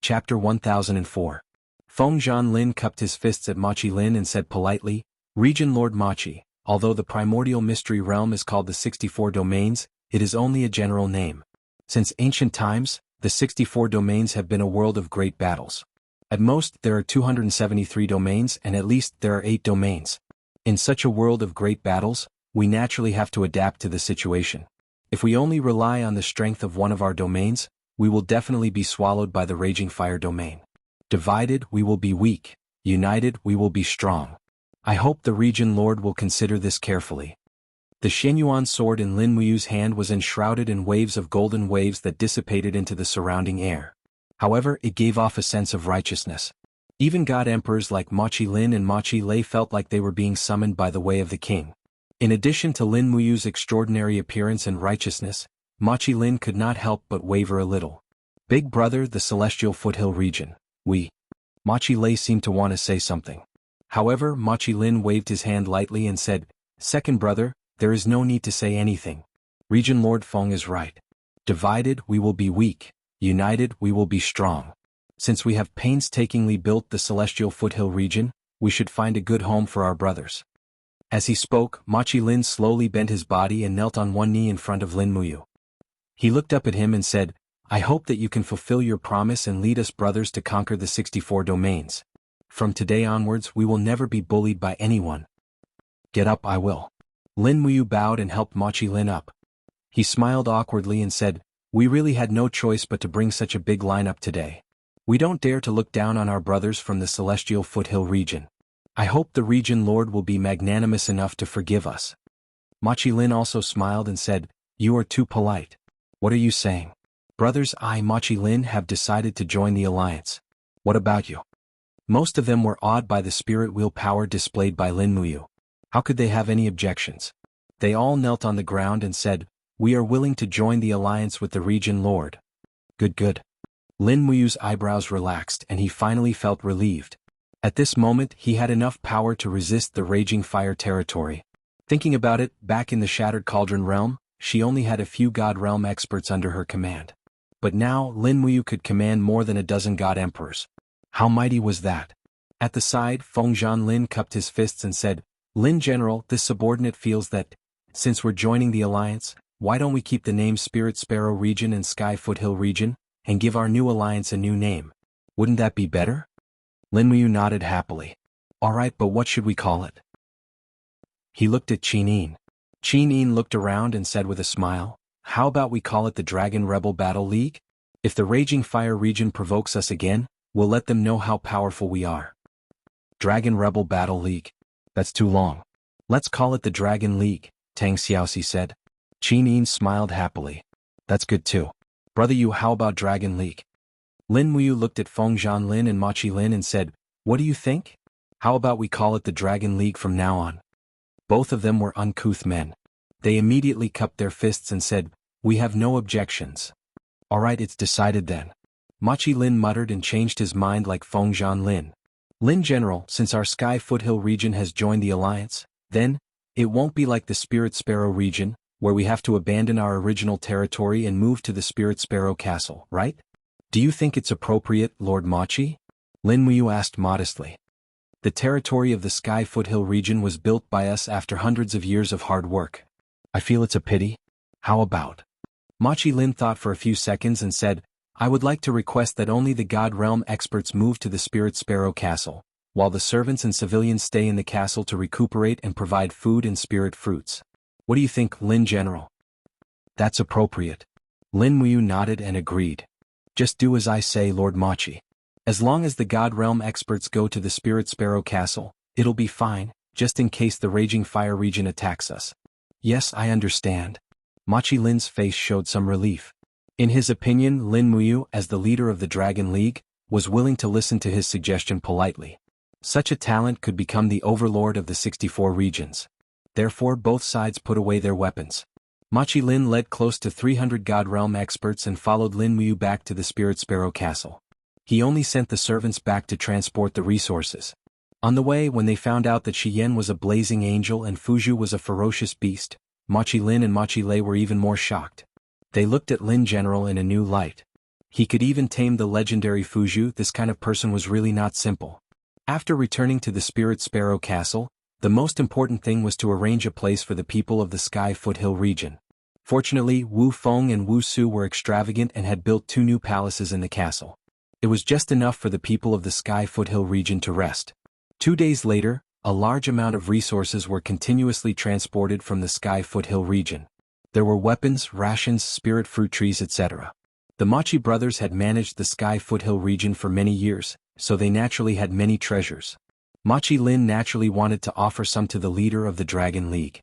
Chapter 1004. Feng Zhanlin cupped his fists at Machi Lin and said politely, Region Lord Machi, although the primordial mystery realm is called the 64 domains, it is only a general name. Since ancient times, the 64 domains have been a world of great battles. At most, there are 273 domains and at least there are 8 domains. In such a world of great battles, we naturally have to adapt to the situation. If we only rely on the strength of one of our domains, we will definitely be swallowed by the raging fire domain. Divided, we will be weak. United, we will be strong. I hope the region lord will consider this carefully. The Shenyuan sword in Lin Muyu's hand was enshrouded in waves of golden waves that dissipated into the surrounding air. However, it gave off a sense of righteousness. Even god emperors like Machi Lin and Machi Lei felt like they were being summoned by the way of the king. In addition to Lin Muyu's extraordinary appearance and righteousness, Machi Lin could not help but waver a little. Big brother, the celestial foothill region. Machi Lei seemed to want to say something. However, Machi Lin waved his hand lightly and said, Second brother, there is no need to say anything. Region Lord Feng is right. Divided, we will be weak. United, we will be strong. Since we have painstakingly built the celestial foothill region, we should find a good home for our brothers. As he spoke, Machi Lin slowly bent his body and knelt on one knee in front of Lin Muyu. He looked up at him and said, I hope that you can fulfill your promise and lead us brothers to conquer the 64 domains. From today onwards we will never be bullied by anyone. Get up, I will. Lin Muyu bowed and helped Machi Lin up. He smiled awkwardly and said, We really had no choice but to bring such a big lineup today. We don't dare to look down on our brothers from the celestial foothill region. I hope the region lord will be magnanimous enough to forgive us. Machi Lin also smiled and said, You are too polite. What are you saying? Brothers, I, Machi Lin, have decided to join the alliance. What about you? Most of them were awed by the spirit wheel power displayed by Lin Muyu. How could they have any objections? They all knelt on the ground and said, We are willing to join the alliance with the region lord. Good. Lin Muyu's eyebrows relaxed and he finally felt relieved. At this moment he had enough power to resist the raging fire territory. Thinking about it, back in the Shattered Cauldron realm, she only had a few God realm experts under her command. But now Lin Muyu could command more than a dozen god emperors. How mighty was that? At the side, Feng Zhanlin cupped his fists and said, Lin General, this subordinate feels that, since we're joining the alliance, why don't we keep the name Spirit Sparrow Region and Sky Foothill Region, and give our new alliance a new name? Wouldn't that be better? Lin Muyu nodded happily. Alright, but what should we call it? He looked at Qin Yin. Qin Yin looked around and said with a smile, How about we call it the Dragon Rebel Battle League? If the Raging Fire region provokes us again, we'll let them know how powerful we are. Dragon Rebel Battle League. That's too long. Let's call it the Dragon League, Tang Xiaoxi said. Qin Yin smiled happily. That's good too. Brother Yu, how about Dragon League? Lin Muyu looked at Feng Zhanlin and Machi Lin and said, What do you think? How about we call it the Dragon League from now on? Both of them were uncouth men. They immediately cupped their fists and said, We have no objections. Alright, it's decided then. Machi Lin muttered and changed his mind like Feng Zhanlin. Lin General, since our Sky Foothill region has joined the alliance, then, it won't be like the Spirit Sparrow region, where we have to abandon our original territory and move to the Spirit Sparrow Castle, right? Do you think it's appropriate, Lord Machi? Lin Muyu asked modestly. The territory of the Sky Foothill region was built by us after hundreds of years of hard work. I feel it's a pity. How about? Machi Lin thought for a few seconds and said, I would like to request that only the God Realm experts move to the Spirit Sparrow Castle, while the servants and civilians stay in the castle to recuperate and provide food and spirit fruits. What do you think, Lin General? That's appropriate. Lin Muyu nodded and agreed. Just do as I say, Lord Machi. As long as the God Realm experts go to the Spirit Sparrow Castle, it'll be fine, just in case the Raging Fire region attacks us. Yes, I understand. Machi Lin's face showed some relief. In his opinion, Lin Muyu, as the leader of the Dragon League, was willing to listen to his suggestion politely. Such a talent could become the overlord of the 64 regions. Therefore both sides put away their weapons. Machi Lin led close to 300 God Realm experts and followed Lin Muyu back to the Spirit Sparrow Castle. He only sent the servants back to transport the resources. On the way, when they found out that Shi Yan was a blazing angel and Fuzhu was a ferocious beast, Machi Lin and Machi Lei were even more shocked. They looked at Lin General in a new light. He could even tame the legendary Fuzhu. This kind of person was really not simple. After returning to the Spirit Sparrow Castle, the most important thing was to arrange a place for the people of the Sky Foothill region. Fortunately, Wu Feng and Wu Su were extravagant and had built 2 new palaces in the castle. It was just enough for the people of the Sky Foothill region to rest. 2 days later, a large amount of resources were continuously transported from the Sky Foothill region. There were weapons, rations, spirit fruit trees, etc. The Machi brothers had managed the Sky Foothill region for many years, so they naturally had many treasures. Machi Lin naturally wanted to offer some to the leader of the Dragon League.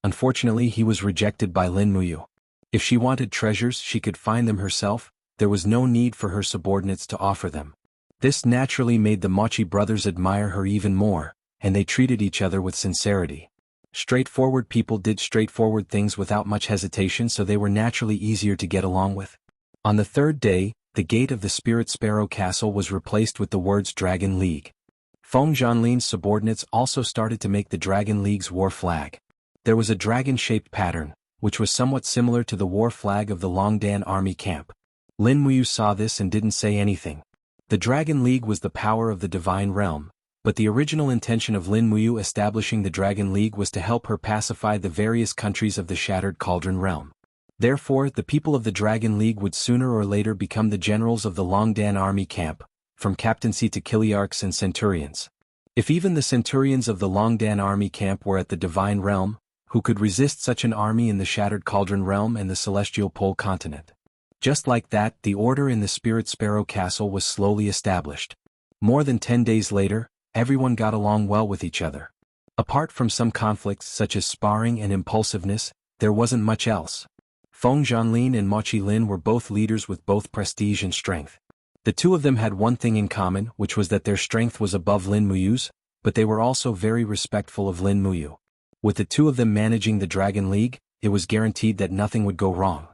Unfortunately, he was rejected by Lin Muyu. If she wanted treasures, she could find them herself. There was no need for her subordinates to offer them. This naturally made the Machi brothers admire her even more, and they treated each other with sincerity. Straightforward people did straightforward things without much hesitation, so they were naturally easier to get along with. On the 3rd day, the gate of the Spirit Sparrow Castle was replaced with the words Dragon League. Feng Zhanlin's subordinates also started to make the Dragon League's war flag. There was a dragon-shaped pattern, which was somewhat similar to the war flag of the Longdan army camp. Lin Muyu saw this and didn't say anything. The Dragon League was the power of the divine realm, but the original intention of Lin Muyu establishing the Dragon League was to help her pacify the various countries of the Shattered Cauldron realm. Therefore, the people of the Dragon League would sooner or later become the generals of the Longdan army camp, from captaincy to Kiliarchs and centurions. If even the centurions of the Longdan army camp were at the divine realm, who could resist such an army in the Shattered Cauldron realm and the Celestial Pole continent? Just like that, the order in the Spirit Sparrow Castle was slowly established. More than 10 days later, everyone got along well with each other. Apart from some conflicts such as sparring and impulsiveness, there wasn't much else. Feng Zhanlin and Machi Lin were both leaders with both prestige and strength. The 2 of them had one thing in common, which was that their strength was above Lin Muyu's, but they were also very respectful of Lin Muyu. With the 2 of them managing the Dragon League, it was guaranteed that nothing would go wrong.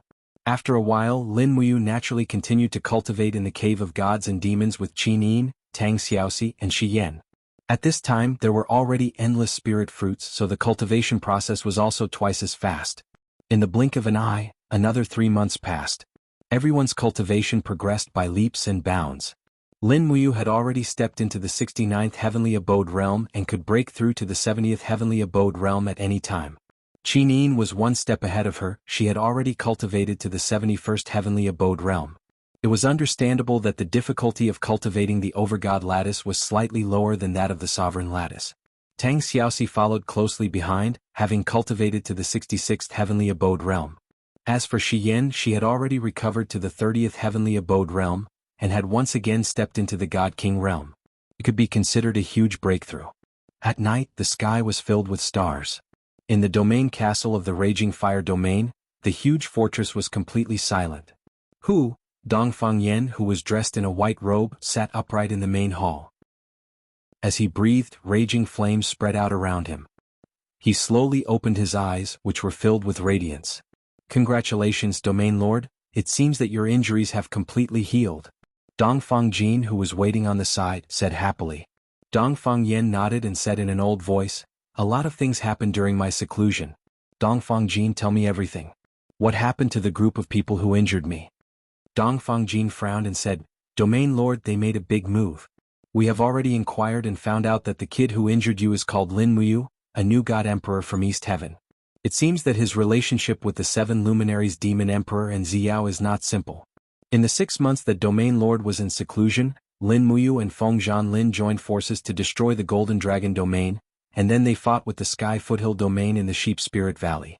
After a while, Lin Muyu naturally continued to cultivate in the Cave of Gods and Demons with Qin Yin, Tang Xiaoxi, and Shi Yan. At this time, there were already endless spirit fruits, so the cultivation process was also twice as fast. In the blink of an eye, another 3 months passed. Everyone's cultivation progressed by leaps and bounds. Lin Muyu had already stepped into the 69th Heavenly Abode realm and could break through to the 70th Heavenly Abode realm at any time. Qin Yin was 1 step ahead of her. She had already cultivated to the 71st Heavenly Abode realm. It was understandable that the difficulty of cultivating the Overgod lattice was slightly lower than that of the Sovereign lattice. Tang Xiaoxi followed closely behind, having cultivated to the 66th Heavenly Abode realm. As for Shi Yan, she had already recovered to the 30th Heavenly Abode realm, and had once again stepped into the God King realm. It could be considered a huge breakthrough. At night, the sky was filled with stars. In the domain castle of the Raging Fire Domain, the huge fortress was completely silent. Dongfang Yan, who was dressed in a white robe, sat upright in the main hall. As he breathed, raging flames spread out around him. He slowly opened his eyes, which were filled with radiance. "Congratulations, Domain Lord, it seems that your injuries have completely healed." Dongfang Jin, who was waiting on the side, said happily. Dongfang Yan nodded and said in an old voice, "A lot of things happened during my seclusion. Dongfang Jin, tell me everything. What happened to the group of people who injured me?" Dongfang Jin frowned and said, "Domain Lord, they made a big move. We have already inquired and found out that the kid who injured you is called Lin Muyu, a new God Emperor from East Heaven. It seems that his relationship with the 7 luminaries Demon Emperor and Ziyao is not simple. In the 6 months that Domain Lord was in seclusion, Lin Muyu and Feng Zhanlin joined forces to destroy the Golden Dragon Domain, and then they fought with the Sky Foothill Domain in the Sheep Spirit Valley."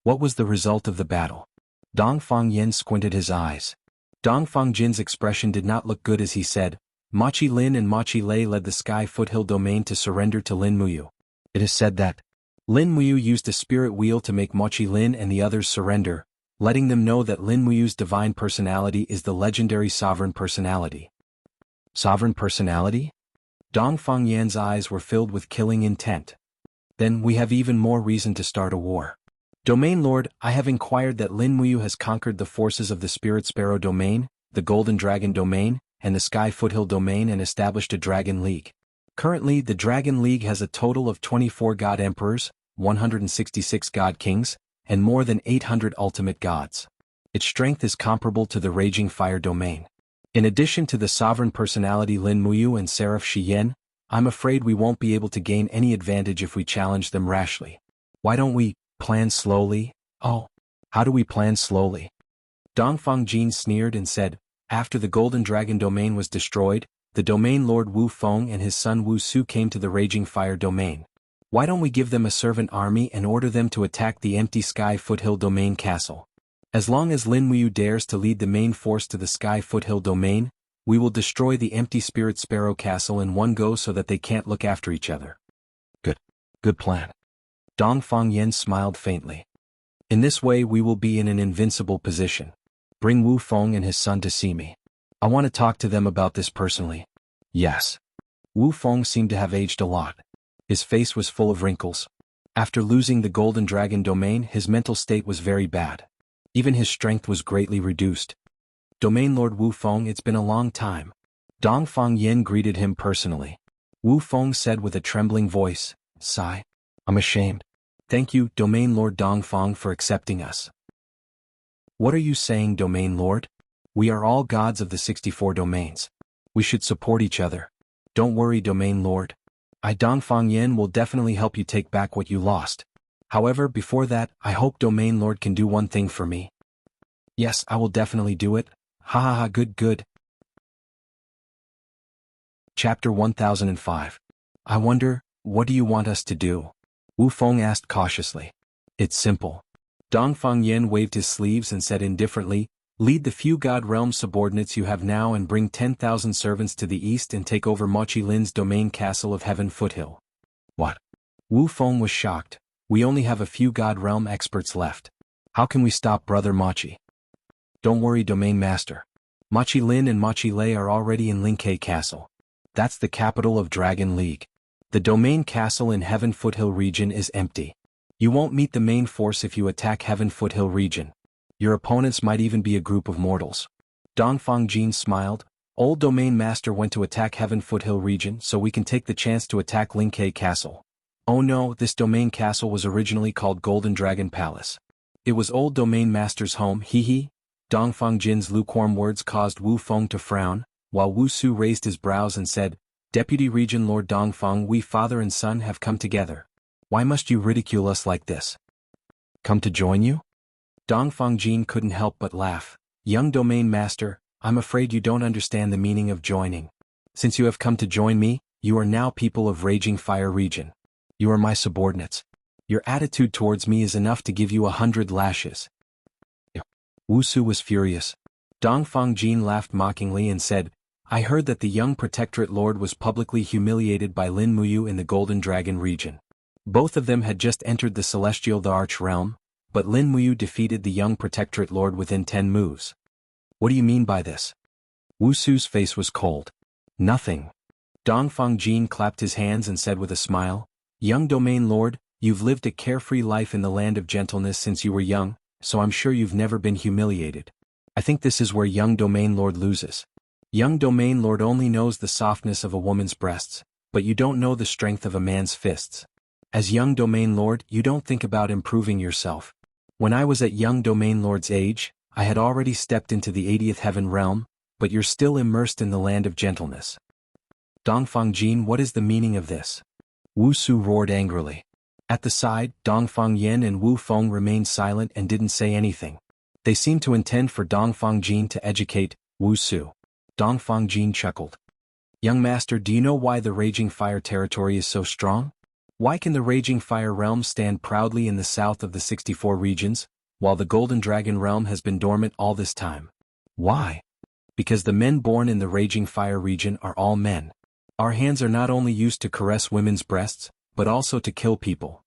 "What was the result of the battle?" Dongfang Yan squinted his eyes. Dongfang Jin's expression did not look good as he said, "Machi Lin and Machi Lei led the Sky Foothill Domain to surrender to Lin Muyu. It is said that Lin Muyu used a spirit wheel to make Machi Lin and the others surrender, letting them know that Lin Muyu's divine personality is the legendary Sovereign Personality." "Sovereign Personality?" Dongfang Yan's eyes were filled with killing intent. "Then we have even more reason to start a war. Domain Lord, I have inquired that Lin Muyu has conquered the forces of the Spirit Sparrow Domain, the Golden Dragon Domain, and the Sky Foothill Domain and established a Dragon League. Currently, the Dragon League has a total of 24 God Emperors, 166 God Kings, and more than 800 ultimate gods. Its strength is comparable to the Raging Fire domain. In addition to the sovereign personality Lin Muyu and Seraph Shiyen, I'm afraid we won't be able to gain any advantage if we challenge them rashly. Why don't we plan slowly? Oh, how do we plan slowly? Dongfang Jin sneered and said, after the Golden Dragon domain was destroyed, the domain lord Wu Feng and his son Wu Su came to the Raging Fire domain. Why don't we give them a servant army and order them to attack the Empty Sky Foothill domain castle? As long as Lin Muyu dares to lead the main force to the Sky Foothill domain, we will destroy the Empty Spirit Sparrow castle in one go so that they can't look after each other. Good plan. Dongfang Yen smiled faintly. In this way we will be in an invincible position. Bring Wu Feng and his son to see me. I want to talk to them about this personally. Yes. Wu Feng seemed to have aged a lot. His face was full of wrinkles. After losing the Golden Dragon domain, his mental state was very bad. Even his strength was greatly reduced. Domain Lord Wu Feng, it's been a long time. Dongfang Yen greeted him personally. Wu Feng said with a trembling voice, sigh. I'm ashamed. Thank you, Domain Lord Dongfang, for accepting us. What are you saying, Domain Lord? We are all gods of the 64 domains. We should support each other. Don't worry, Domain Lord. I, Dongfang Yen, will definitely help you take back what you lost. However, before that, I hope Domain Lord can do one thing for me. Yes, I will definitely do it. Ha ha ha, good. Chapter 1005. I wonder, what do you want us to do? Wu Feng asked cautiously. It's simple. Dongfang Yen waved his sleeves and said indifferently, lead the few god realm subordinates you have now and bring 10,000 servants to the east and take over Mochi Lin's domain castle of Heaven Foothill. What? Wu Feng was shocked. We only have a few god realm experts left. How can we stop Brother Mochi? Don't worry, Domain Master. Mochi Lin and Mochi Lei are already in Linkei Castle. That's the capital of Dragon League. The domain castle in Heaven Foothill region is empty. You won't meet the main force if you attack Heaven Foothill region. Your opponents might even be a group of mortals. Dongfang Jin smiled. Old Domain Master went to attack Heaven Foothill region, so we can take the chance to attack Linkei Castle. Oh no, this domain castle was originally called Golden Dragon Palace. It was old Domain Master's home, hee. Dongfang Jin's lukewarm words caused Wu Feng to frown, while Wu Su raised his brows and said, Deputy Region Lord Dongfang, we father and son have come together. Why must you ridicule us like this? Come to join you? Dongfang Jin couldn't help but laugh. Young Domain Master, I'm afraid you don't understand the meaning of joining. Since you have come to join me, you are now people of Raging Fire region. You are my subordinates. Your attitude towards me is enough to give you 100 lashes. Wu Su was furious. Dongfang Jin laughed mockingly and said, I heard that the young Protectorate Lord was publicly humiliated by Lin Muyu in the Golden Dragon region. Both of them had just entered the Celestial the Arch Realm, but Lin Muyu defeated the young Protectorate Lord within 10 moves. What do you mean by this? Wu Su's face was cold. Nothing. Dongfang Jin clapped his hands and said with a smile, Young Domain Lord, you've lived a carefree life in the land of gentleness since you were young, so I'm sure you've never been humiliated. I think this is where young Domain Lord loses. Young Domain Lord only knows the softness of a woman's breasts, but you don't know the strength of a man's fists. As young Domain Lord, you don't think about improving yourself. When I was at young Domain Lord's age, I had already stepped into the 80th heaven realm, but you're still immersed in the land of gentleness. Dongfang Jin, what is the meaning of this? Wu Su roared angrily. At the side, Dongfang Yen and Wu Feng remained silent and didn't say anything. They seemed to intend for Dongfang Jin to educate Wu Su. Dongfang Jin chuckled. Young Master, do you know why the Raging Fire territory is so strong? Why can the Raging Fire realm stand proudly in the south of the 64 regions, while the Golden Dragon realm has been dormant all this time? Why? Because the men born in the Raging Fire region are all men. Our hands are not only used to caress women's breasts, but also to kill people.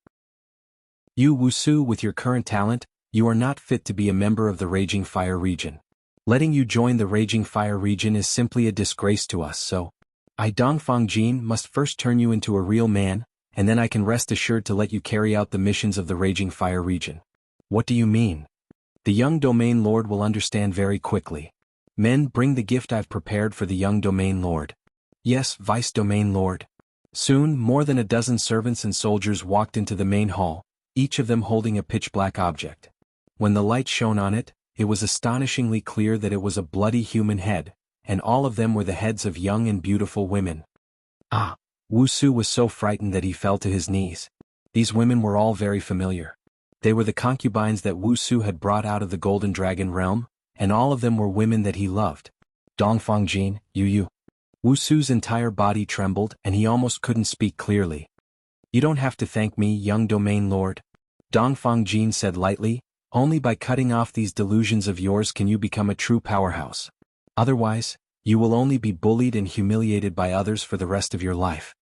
You, Wu Su, with your current talent, you are not fit to be a member of the Raging Fire region. Letting you join the Raging Fire region is simply a disgrace to us, so I, Dongfang Jin, must first turn you into a real man, and then I can rest assured to let you carry out the missions of the Raging Fire region. What do you mean? The young Domain Lord will understand very quickly. Men, bring the gift I've prepared for the young Domain Lord. Yes, Vice Domain Lord. Soon, more than a dozen servants and soldiers walked into the main hall, each of them holding a pitch-black object. When the light shone on it, it was astonishingly clear that it was a bloody human head, and all of them were the heads of young and beautiful women. Ah! Wuxia was so frightened that he fell to his knees. These women were all very familiar. They were the concubines that Wuxia had brought out of the Golden Dragon realm, and all of them were women that he loved. Dongfang Jin, you. Wuxia's entire body trembled and he almost couldn't speak clearly. You don't have to thank me, young domain lord. Dongfang Jin said lightly, only by cutting off these delusions of yours can you become a true powerhouse. Otherwise, you will only be bullied and humiliated by others for the rest of your life.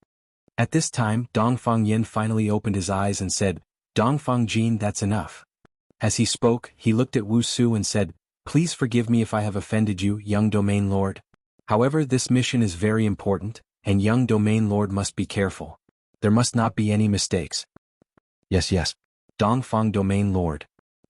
At this time, Dongfang Yin finally opened his eyes and said, Dongfang Jin, that's enough. As he spoke, he looked at Wuxia and said, please forgive me if I have offended you, young domain lord. However, this mission is very important, and young domain lord must be careful. There must not be any mistakes. Yes. Dongfang domain lord.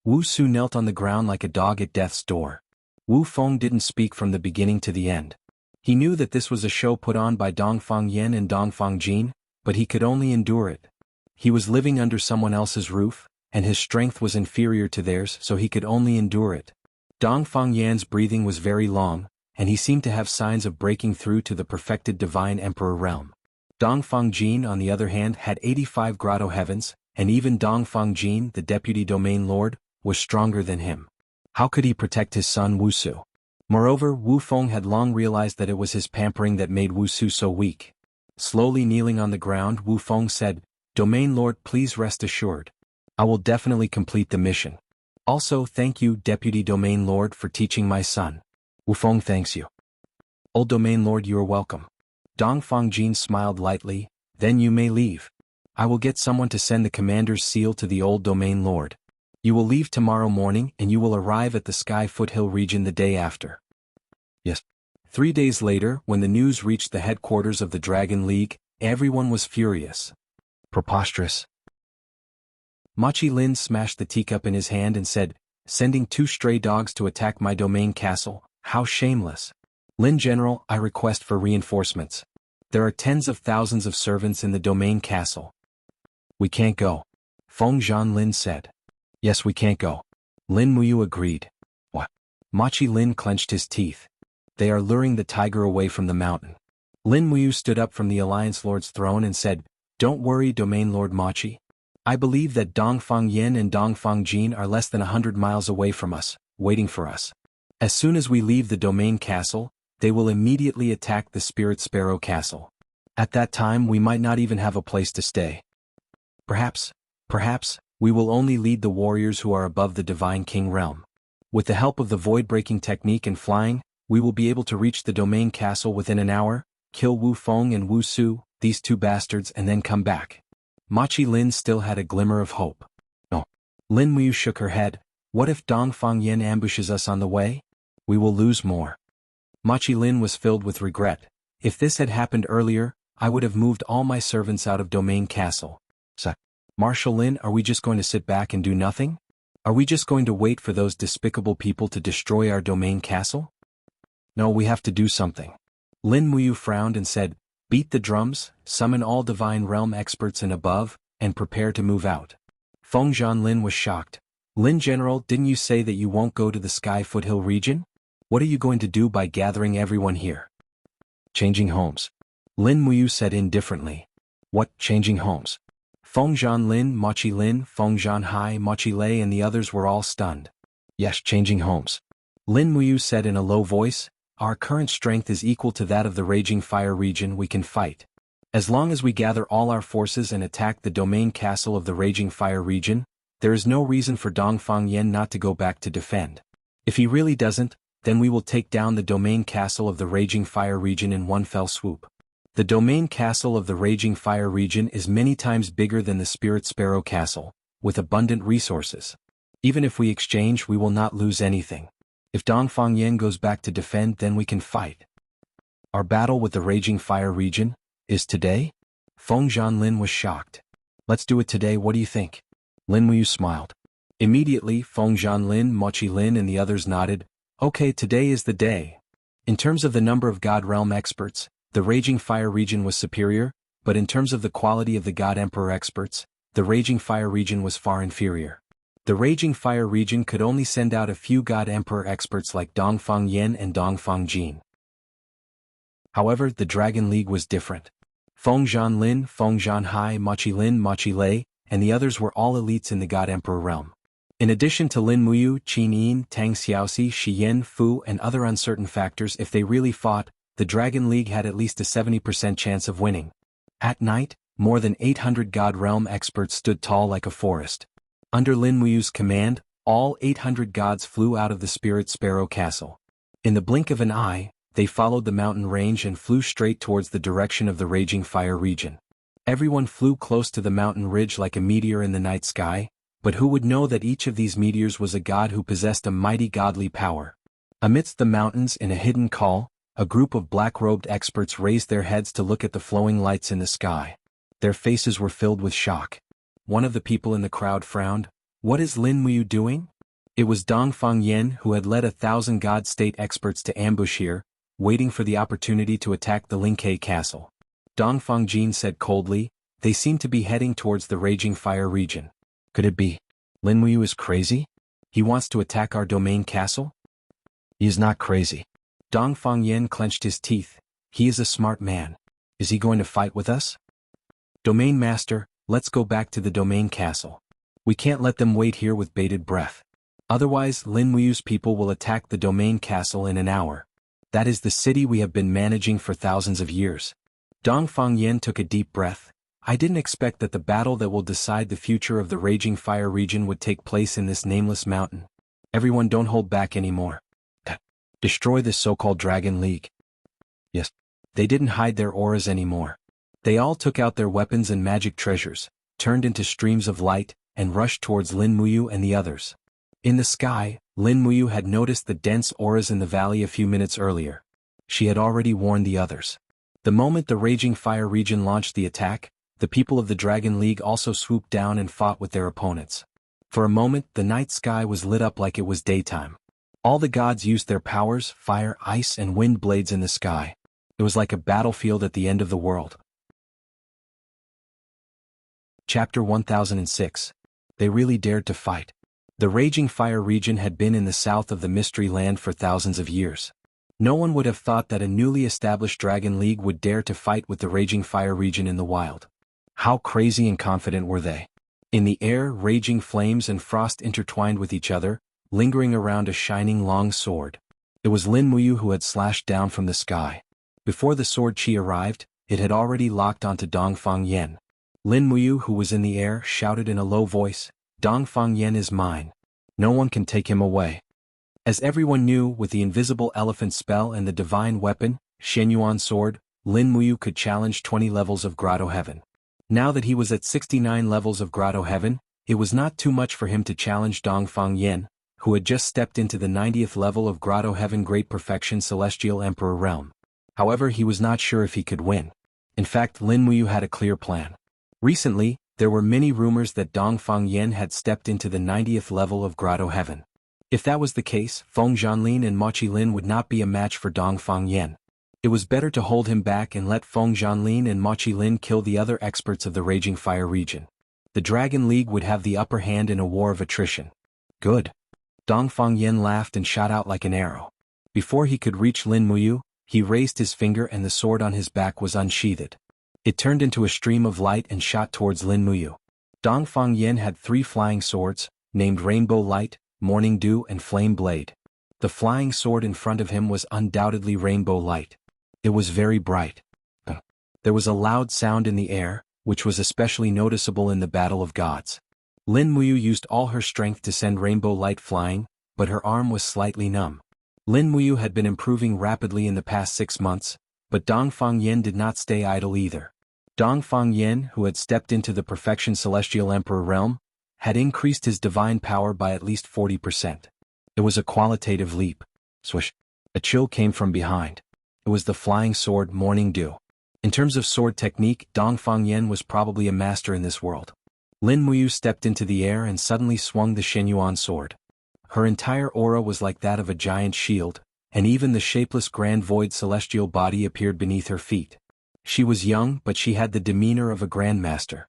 Wuxia knelt on the ground like a dog at death's door. Wu Feng didn't speak from the beginning to the end. He knew that this was a show put on by Dongfang Yin and Dongfang Jin, but he could only endure it. He was living under someone else's roof, and his strength was inferior to theirs, so he could only endure it. Dongfang Yan's breathing was very long, and he seemed to have signs of breaking through to the perfected divine emperor realm. Dongfang Jin, on the other hand, had 85 grotto heavens, and even Dongfang Jin, the deputy domain lord, was stronger than him. How could he protect his son Wuxia? Moreover, Wu Feng had long realized that it was his pampering that made Wuxia so weak. Slowly kneeling on the ground, Wu Feng said, Domain Lord, please rest assured. I will definitely complete the mission. Also, thank you, Deputy Domain Lord, for teaching my son. Wu Feng thanks you. Old Domain Lord, you are welcome. Dongfang Jin smiled lightly, then you may leave. I will get someone to send the commander's seal to the old Domain Lord. You will leave tomorrow morning and you will arrive at the Sky Foothill region the day after. Yes. 3 days later, when the news reached the headquarters of the Dragon League, everyone was furious. Preposterous. Machi Lin smashed the teacup in his hand and said, sending 2 stray dogs to attack my domain castle, how shameless. Lin General, I request for reinforcements. There are tens of thousands of servants in the domain castle. We can't go. Feng Zhanlin said. Yes, we can't go. Lin Muyu agreed. What? Machi Lin clenched his teeth. They are luring the tiger away from the mountain. Lin Muyu stood up from the Alliance Lord's throne and said, don't worry, Domain Lord Machi. I believe that Dongfang Yin and Dongfang Jin are less than 100 miles away from us, waiting for us. As soon as we leave the domain castle, they will immediately attack the Spirit Sparrow Castle. At that time we might not even have a place to stay. Perhaps, we will only lead the warriors who are above the Divine King realm. With the help of the void-breaking technique and flying, we will be able to reach the domain castle within an hour, kill Wu Feng and Wu Su, these 2 bastards, and then come back. Machi Lin still had a glimmer of hope. No. Lin Muyu shook her head. What if Dongfang Yin ambushes us on the way? We will lose more. Machi Lin was filled with regret. If this had happened earlier, I would have moved all my servants out of Domain Castle. Marshal Lin, are we just going to sit back and do nothing? Are we just going to wait for those despicable people to destroy our Domain Castle? No, we have to do something. Lin Muyu frowned and said, beat the drums, summon all Divine Realm experts and above, and prepare to move out. Feng Zhanlin was shocked. Lin General, didn't you say that you won't go to the Sky Foothill region? What are you going to do by gathering everyone here? Changing homes. Lin Muyu said indifferently. What, changing homes? Feng Zhanlin, Machi Lin, Feng Zhanhai, Machi Lei and the others were all stunned. Yes, changing homes. Lin Muyu said in a low voice, our current strength is equal to that of the Raging Fire region. We can fight. As long as we gather all our forces and attack the domain castle of the Raging Fire region, there is no reason for Dongfang Yin not to go back to defend. If he really doesn't, then we will take down the domain castle of the Raging Fire region in one fell swoop. The domain castle of the Raging Fire region is many times bigger than the Spirit Sparrow Castle, with abundant resources. Even if we exchange, we will not lose anything. If Dongfang Yin goes back to defend, then we can fight. Our battle with the Raging Fire region is today? Feng Zhanlin was shocked. Let's do it today, what do you think? Lin Muyu smiled. Immediately, Feng Zhanlin, Machi Lin and the others nodded. Okay, today is the day. In terms of the number of God Realm experts, the Raging Fire region was superior, but in terms of the quality of the God Emperor experts, the Raging Fire region was far inferior. The Raging Fire region could only send out a few God Emperor experts like Dongfang Yen and Dongfang Jin. However, the Dragon League was different. Fengzhan Lin, Fengzhan Hai, Machi Lin, Machi Lei, and the others were all elites in the God Emperor realm. In addition to Lin Muyu, Qin Yin, Tang Xiaoxi, Shi Yen, Fu, and other uncertain factors, if they really fought, the Dragon League had at least a 70% chance of winning. At night, more than 800 God Realm experts stood tall like a forest. Under Lin Muyu's command, all 800 gods flew out of the Spirit Sparrow Castle. In the blink of an eye, they followed the mountain range and flew straight towards the direction of the Raging Fire region. Everyone flew close to the mountain ridge like a meteor in the night sky, but who would know that each of these meteors was a god who possessed a mighty godly power? Amidst the mountains in a hidden call, a group of black-robed experts raised their heads to look at the flowing lights in the sky. Their faces were filled with shock. One of the people in the crowd frowned. "What is Lin Muyu doing?" It was Dongfang Yen who had led 1,000 God State experts to ambush here, waiting for the opportunity to attack the Lingke castle. Dongfang Jin said coldly, "They seem to be heading towards the Raging Fire region. Could it be? Lin Muyu is crazy? He wants to attack our domain castle?" "He is not crazy." Dongfang Yen clenched his teeth. "He is a smart man. Is he going to fight with us?" "Domain Master, let's go back to the domain castle. We can't let them wait here with bated breath. Otherwise, Lin Muyu's people will attack the domain castle in an hour. That is the city we have been managing for thousands of years." Dongfang Yen took a deep breath. "I didn't expect that the battle that will decide the future of the Raging Fire region would take place in this nameless mountain. Everyone, don't hold back anymore. Destroy this so-called Dragon League." Yes. They didn't hide their auras anymore. They all took out their weapons and magic treasures, turned into streams of light, and rushed towards Lin Muyu and the others. In the sky, Lin Muyu had noticed the dense auras in the valley a few minutes earlier. She had already warned the others. The moment the Raging Fire region launched the attack, the people of the Dragon League also swooped down and fought with their opponents. For a moment, the night sky was lit up like it was daytime. All the gods used their powers, fire, ice, and wind blades in the sky. It was like a battlefield at the end of the world. Chapter 1006. They really dared to fight. The Raging Fire region had been in the south of the Mystery Land for thousands of years. No one would have thought that a newly established Dragon League would dare to fight with the Raging Fire region in the wild. How crazy and confident were they? In the air, raging flames and frost intertwined with each other, lingering around a shining long sword. It was Lin Muyu who had slashed down from the sky. Before the sword chi arrived, it had already locked onto Dongfang Yen. Lin Muyu, who was in the air, shouted in a low voice, "Dongfang Yen is mine. No one can take him away." As everyone knew, with the invisible elephant spell and the divine weapon, Shenyuan sword, Lin Muyu could challenge 20 levels of Grotto Heaven. Now that he was at 69 levels of Grotto Heaven, it was not too much for him to challenge Dongfang Yen, who had just stepped into the 90th level of Grotto Heaven Great Perfection Celestial Emperor Realm. However, he was not sure if he could win. In fact, Lin Muyu had a clear plan. Recently, there were many rumors that Dongfang Yen had stepped into the 90th level of Grotto Heaven. If that was the case, Fengzhan Lin and Machi Lin would not be a match for Dongfang Yen. It was better to hold him back and let Fengzhan Lin and Machi Lin kill the other experts of the Raging Fire region. The Dragon League would have the upper hand in a war of attrition. Good. Dongfang Yen laughed and shot out like an arrow. Before he could reach Lin Muyu, he raised his finger and the sword on his back was unsheathed. It turned into a stream of light and shot towards Lin Muyu. Dongfang Yen had 3 flying swords, named Rainbow Light, Morning Dew and Flame Blade. The flying sword in front of him was undoubtedly Rainbow Light. It was very bright. There was a loud sound in the air, which was especially noticeable in the Battle of Gods. Lin Muyu used all her strength to send Rainbow Light flying, but her arm was slightly numb. Lin Muyu had been improving rapidly in the past 6 months, but Dongfang Yen did not stay idle either. Dongfang Yen, who had stepped into the Perfection Celestial Emperor realm, had increased his divine power by at least 40%. It was a qualitative leap. Swish. A chill came from behind. It was the flying sword Morning Dew. In terms of sword technique, Dongfang Yen was probably a master in this world. Lin Muyu stepped into the air and suddenly swung the Shenyuan sword. Her entire aura was like that of a giant shield, and even the shapeless grand void celestial body appeared beneath her feet. She was young, but she had the demeanor of a grandmaster.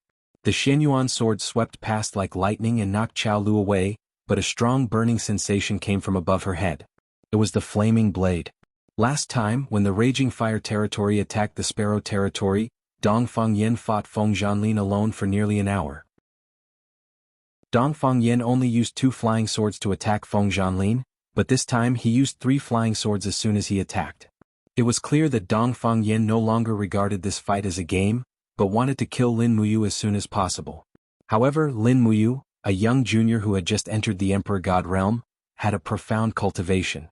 The Xianyuan sword swept past like lightning and knocked Qiao Lu away, but a strong burning sensation came from above her head. It was the flaming blade. Last time, when the Raging Fire territory attacked the Sparrow territory, Dongfang Yen fought Feng Zhanlin alone for nearly an hour. Dongfang Yen only used 2 flying swords to attack Feng Zhanlin, but this time he used 3 flying swords as soon as he attacked. It was clear that Dongfang Yen no longer regarded this fight as a game, but wanted to kill Lin Muyu as soon as possible. However, Lin Muyu, a young junior who had just entered the Emperor God realm, had a profound cultivation.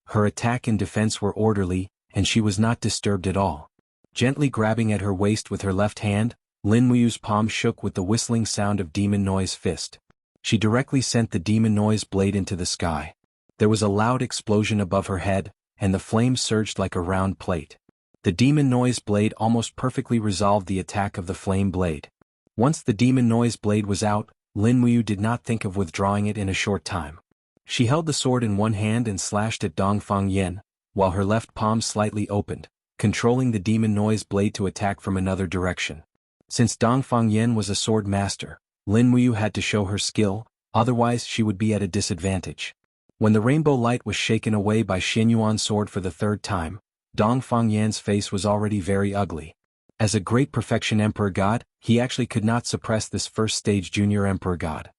Her attack and defense were orderly, and she was not disturbed at all. Gently grabbing at her waist with her left hand, Lin Muyu's palm shook with the whistling sound of Demon Noise fist. She directly sent the Demon Noise blade into the sky. There was a loud explosion above her head, and the flames surged like a round plate. The Demon Noise blade almost perfectly resolved the attack of the flame blade. Once the Demon Noise blade was out, Lin Muyu did not think of withdrawing it in a short time. She held the sword in one hand and slashed at Dongfang Yen, while her left palm slightly opened, controlling the Demon Noise blade to attack from another direction. Since Dongfang Yen was a sword master, Lin Muyu had to show her skill, otherwise she would be at a disadvantage. When the rainbow light was shaken away by Xianyuan's sword for the 3rd time, Dongfang Yan's face was already very ugly. As a great perfection Emperor God, he actually could not suppress this first-stage junior Emperor God.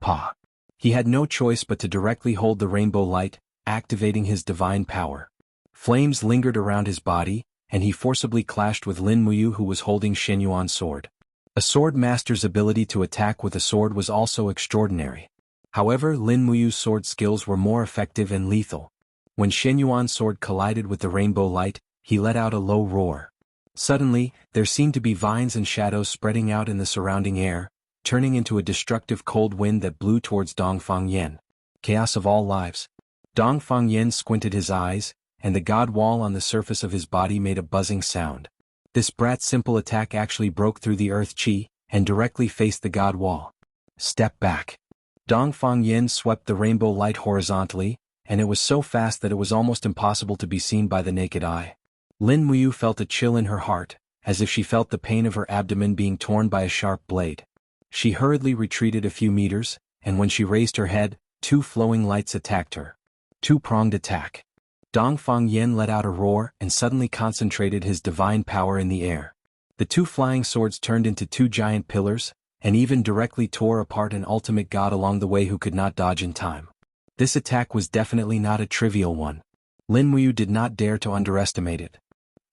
Pa. He had no choice but to directly hold the rainbow light, activating his divine power. Flames lingered around his body, and he forcibly clashed with Lin Muyu who was holding Xianyuan's sword. A sword master's ability to attack with a sword was also extraordinary. However, Lin Muyu's sword skills were more effective and lethal. When Xianyuan's sword collided with the rainbow light, he let out a low roar. Suddenly, there seemed to be vines and shadows spreading out in the surrounding air, turning into a destructive cold wind that blew towards Dongfang Yen. Chaos of all lives. Dongfang Yen squinted his eyes, and the god wall on the surface of his body made a buzzing sound. This brat's simple attack actually broke through the earth chi, and directly faced the god wall. Step back. Dongfang Yen swept the rainbow light horizontally, and it was so fast that it was almost impossible to be seen by the naked eye. Lin Muyu felt a chill in her heart, as if she felt the pain of her abdomen being torn by a sharp blade. She hurriedly retreated a few meters, and when she raised her head, 2 flowing lights attacked her. 2-pronged attack. Dongfang Yen let out a roar and suddenly concentrated his divine power in the air. The 2 flying swords turned into 2 giant pillars, and even directly tore apart an ultimate god along the way who could not dodge in time. This attack was definitely not a trivial one. Lin Muyu did not dare to underestimate it.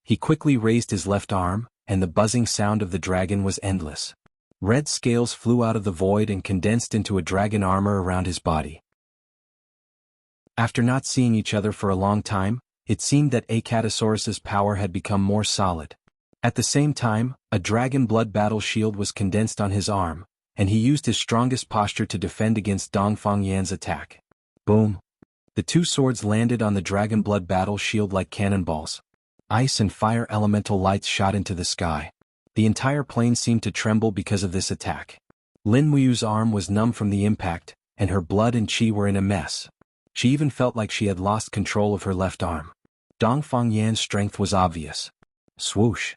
He quickly raised his left arm, and the buzzing sound of the dragon was endless. Red scales flew out of the void and condensed into a dragon armor around his body. After not seeing each other for a long time, it seemed that Acatosaurus's power had become more solid. At the same time, a dragon blood battle shield was condensed on his arm, and he used his strongest posture to defend against Dongfang Yan's attack. Boom! The 2 swords landed on the dragon blood battle shield like cannonballs. Ice and fire elemental lights shot into the sky. The entire plane seemed to tremble because of this attack. Lin Muyu's arm was numb from the impact, and her blood and chi were in a mess. She even felt like she had lost control of her left arm. Dongfang Yan's strength was obvious. Swoosh!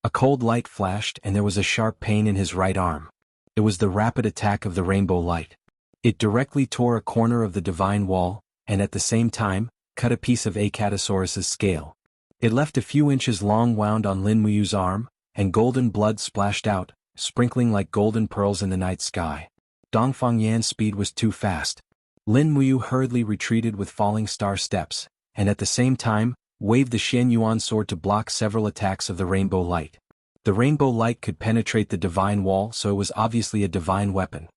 A cold light flashed and there was a sharp pain in his right arm. It was the rapid attack of the rainbow light. It directly tore a corner of the divine wall, and at the same time, cut a piece of Acatosaurus's scale. It left a few inches long wound on Lin Muyu's arm, and golden blood splashed out, sprinkling like golden pearls in the night sky. Dongfang Yan's speed was too fast. Lin Muyu hurriedly retreated with falling star steps, and at the same time, waved the Xianyuan sword to block several attacks of the rainbow light. The rainbow light could penetrate the divine wall, so it was obviously a divine weapon.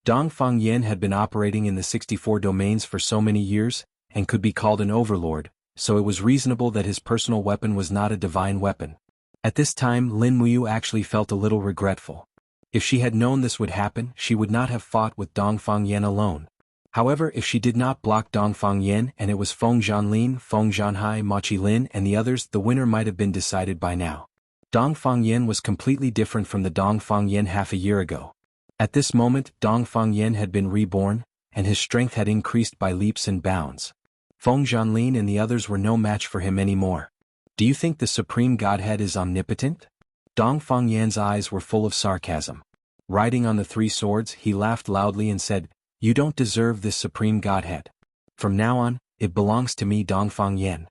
Dongfang Yen had been operating in the 64 domains for so many years, and could be called an overlord, so it was reasonable that his personal weapon was not a divine weapon. At this time Lin Muyu actually felt a little regretful. If she had known this would happen, she would not have fought with Dongfang Yen alone. However, if she did not block Dongfang Yen and it was Feng Zhanlin, Feng Zhanhai, Machi Lin and the others, the winner might have been decided by now. Dongfang Yen was completely different from the Dongfang Yen half a year ago. At this moment, Dongfang Yen had been reborn, and his strength had increased by leaps and bounds. Feng Zhanlin and the others were no match for him anymore. Do you think the Supreme Godhead is omnipotent? Dongfang Yan's eyes were full of sarcasm. Riding on the three swords, he laughed loudly and said, "You don't deserve this supreme godhead. From now on, it belongs to me, Dongfang Yan."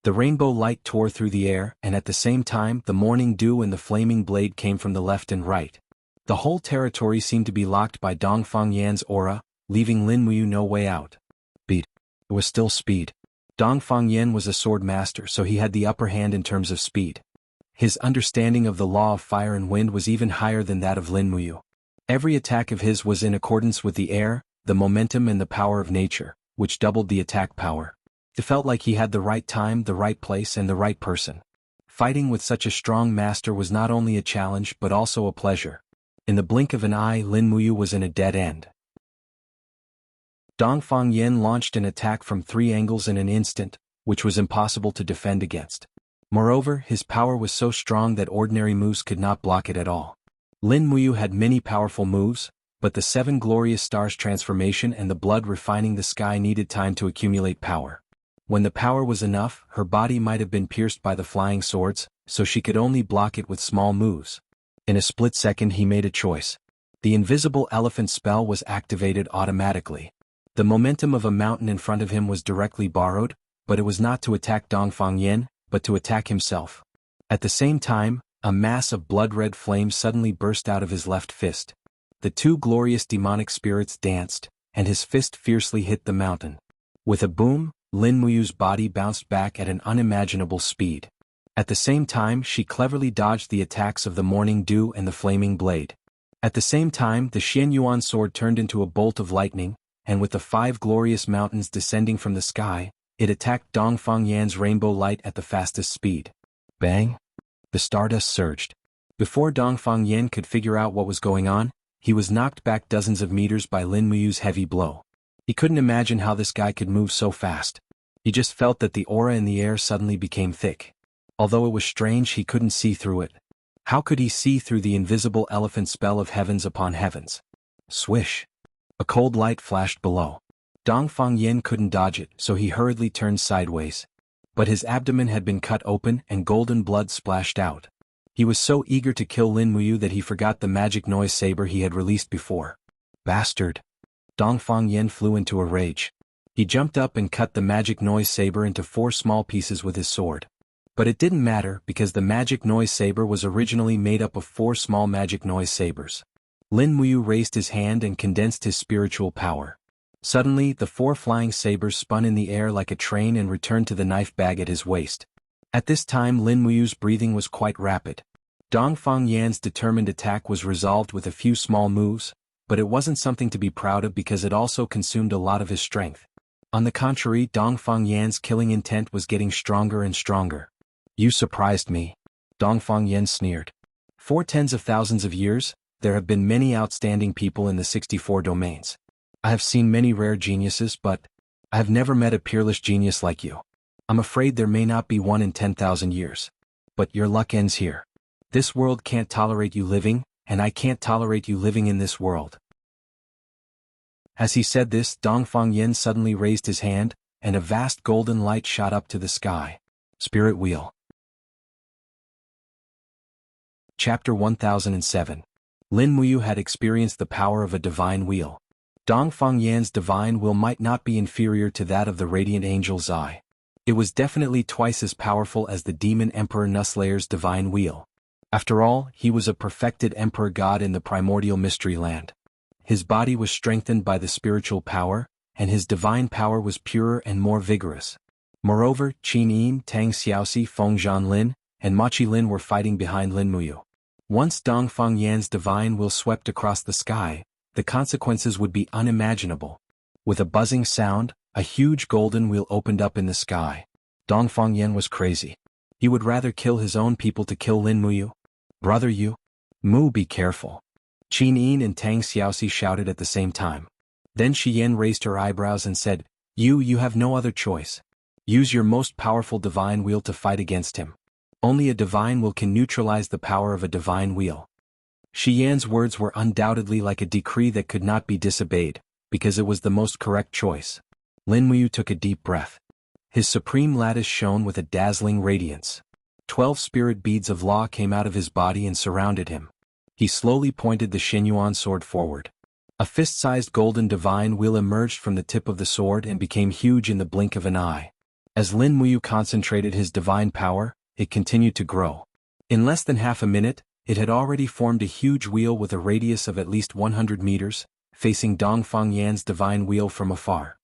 The rainbow light tore through the air, and at the same time the morning dew and the flaming blade came from the left and right. The whole territory seemed to be locked by Dongfang Yan's aura, leaving Lin Muyu no way out. Speed. It was still speed. Dongfang Yan was a sword master, so he had the upper hand in terms of speed. His understanding of the law of fire and wind was even higher than that of Lin Muyu. Every attack of his was in accordance with the air, the momentum and the power of nature, which doubled the attack power. It felt like he had the right time, the right place and the right person. Fighting with such a strong master was not only a challenge but also a pleasure. In the blink of an eye, Lin Muyu was in a dead end. Dongfang Yan launched an attack from 3 angles in an instant, which was impossible to defend against. Moreover, his power was so strong that ordinary moves could not block it at all. Lin Muyu had many powerful moves, but the 7 glorious stars transformation and the blood refining the sky needed time to accumulate power. When the power was enough, her body might have been pierced by the flying swords, so she could only block it with small moves. In a split second he made a choice. The invisible elephant spell was activated automatically. The momentum of a mountain in front of him was directly borrowed, but it was not to attack Dongfang Yan, but to attack himself. At the same time, a mass of blood-red flame suddenly burst out of his left fist. The 2 glorious demonic spirits danced, and his fist fiercely hit the mountain. With a boom, Lin Muyu's body bounced back at an unimaginable speed. At the same time, she cleverly dodged the attacks of the morning dew and the flaming blade. At the same time, the Xianyuan sword turned into a bolt of lightning, and with the 5 glorious mountains descending from the sky, it attacked Dongfang Yan's rainbow light at the fastest speed. Bang! The stardust surged. Before Dongfang Yan could figure out what was going on, he was knocked back dozens of meters by Lin Muyu's heavy blow. He couldn't imagine how this guy could move so fast. He just felt that the aura in the air suddenly became thick. Although it was strange, he couldn't see through it. How could he see through the invisible elephant spell of heavens upon heavens? Swish! A cold light flashed below. Dongfang Yan couldn't dodge it, so he hurriedly turned sideways. But his abdomen had been cut open and golden blood splashed out. He was so eager to kill Lin Muyu that he forgot the magic noise saber he had released before. Bastard! Dongfang Yan flew into a rage. He jumped up and cut the magic noise saber into 4 small pieces with his sword. But it didn't matter because the magic noise saber was originally made up of 4 small magic noise sabers. Lin Muyu raised his hand and condensed his spiritual power. Suddenly, the 4 flying sabers spun in the air like a train and returned to the knife bag at his waist. At this time, Lin Muyu's breathing was quite rapid. Dongfang Yan's determined attack was resolved with a few small moves, but it wasn't something to be proud of because it also consumed a lot of his strength. On the contrary, Dongfang Yan's killing intent was getting stronger and stronger. "You surprised me," Dongfang Yan sneered. For tens of thousands of years, there have been many outstanding people in the 64 domains. I have seen many rare geniuses, but I have never met a peerless genius like you. I'm afraid there may not be one in 10,000 years. But your luck ends here. This world can't tolerate you living, and I can't tolerate you living in this world. As he said this, Dongfang Yan suddenly raised his hand, and a vast golden light shot up to the sky. Spirit Wheel. Chapter 1007. Lin Muyu had experienced the power of a divine wheel. Dongfang Yan's divine will might not be inferior to that of the radiant angel's eye. It was definitely twice as powerful as the demon emperor Nuslayer's divine wheel. After all, he was a perfected emperor god in the primordial mystery land. His body was strengthened by the spiritual power, and his divine power was purer and more vigorous. Moreover, Qin Yin, Tang Xiaoxi, Fengzhan Lin, and Machi Lin were fighting behind Lin Muyu. Once Dongfang Yan's divine will swept across the sky, the consequences would be unimaginable. With a buzzing sound, a huge golden wheel opened up in the sky. Dongfang Yan was crazy. He would rather kill his own people to kill Lin Muyu. "Brother you! Mu, be careful!" Qin Yin and Tang Xiaoxi shouted at the same time. Then Shi Yan raised her eyebrows and said, You have no other choice. Use your most powerful divine wheel to fight against him. Only a divine will can neutralize the power of a divine wheel. Shi Yan's words were undoubtedly like a decree that could not be disobeyed, because it was the most correct choice. Lin Muyu took a deep breath. His supreme lattice shone with a dazzling radiance. 12 spirit beads of law came out of his body and surrounded him. He slowly pointed the Xinyuan sword forward. A fist-sized golden divine wheel emerged from the tip of the sword and became huge in the blink of an eye. As Lin Muyu concentrated his divine power, it continued to grow. In less than half a minute, it had already formed a huge wheel with a radius of at least 100 meters, facing Dongfang Yan's divine wheel from afar.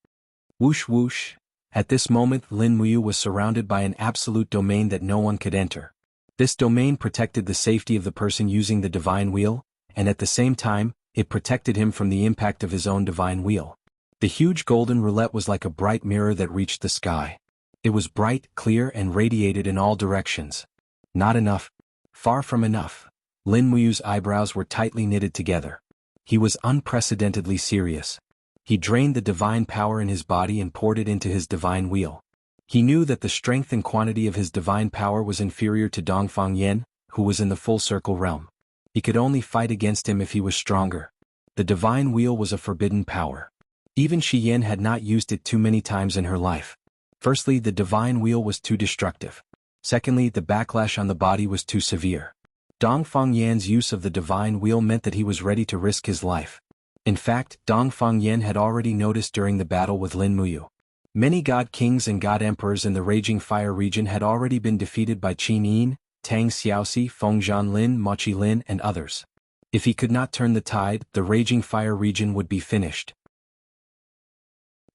Whoosh whoosh. At this moment Lin Muyu was surrounded by an absolute domain that no one could enter. This domain protected the safety of the person using the divine wheel, and at the same time, it protected him from the impact of his own divine wheel. The huge golden roulette was like a bright mirror that reached the sky. It was bright, clear and radiated in all directions. Not enough. Far from enough. Lin Muyu's eyebrows were tightly knitted together. He was unprecedentedly serious. He drained the divine power in his body and poured it into his divine wheel. He knew that the strength and quantity of his divine power was inferior to Dongfang Yan, who was in the full circle realm. He could only fight against him if he was stronger. The divine wheel was a forbidden power. Even Shi Yan had not used it too many times in her life. Firstly, the divine wheel was too destructive. Secondly, the backlash on the body was too severe. Dongfang Yan's use of the divine wheel meant that he was ready to risk his life. In fact, Dongfang Yan had already noticed during the battle with Lin Muyu. Many god kings and god emperors in the Raging Fire region had already been defeated by Qin Yin, Tang Xiaoxi, Fengzhan Lin, Mochi Lin and others. If he could not turn the tide, the Raging Fire region would be finished.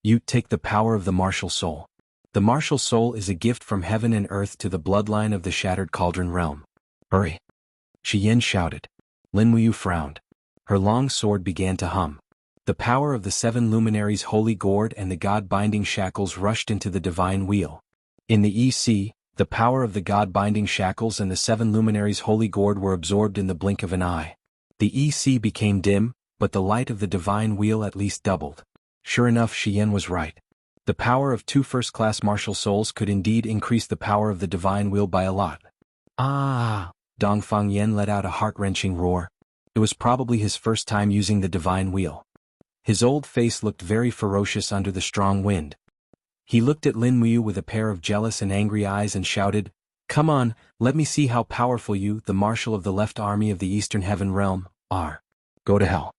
You take the power of the martial soul. The martial soul is a gift from heaven and earth to the bloodline of the Shattered Cauldron realm. Hurry! Shi Yan shouted. Lin Muyu frowned. Her long sword began to hum. The power of the 7 luminaries' holy gourd and the god-binding shackles rushed into the divine wheel. In the EC, the power of the god-binding shackles and the 7 luminaries' holy gourd were absorbed in the blink of an eye. The EC became dim, but the light of the divine wheel at least doubled. Sure enough, Shi Yan was right. The power of 2 first-class martial souls could indeed increase the power of the divine wheel by a lot. Ah! Dongfang Yan let out a heart-wrenching roar. It was probably his first time using the divine wheel. His old face looked very ferocious under the strong wind. He looked at Lin Muyu with a pair of jealous and angry eyes and shouted, "Come on, let me see how powerful you, the marshal of the left army of the Eastern Heaven Realm, are. Go to hell."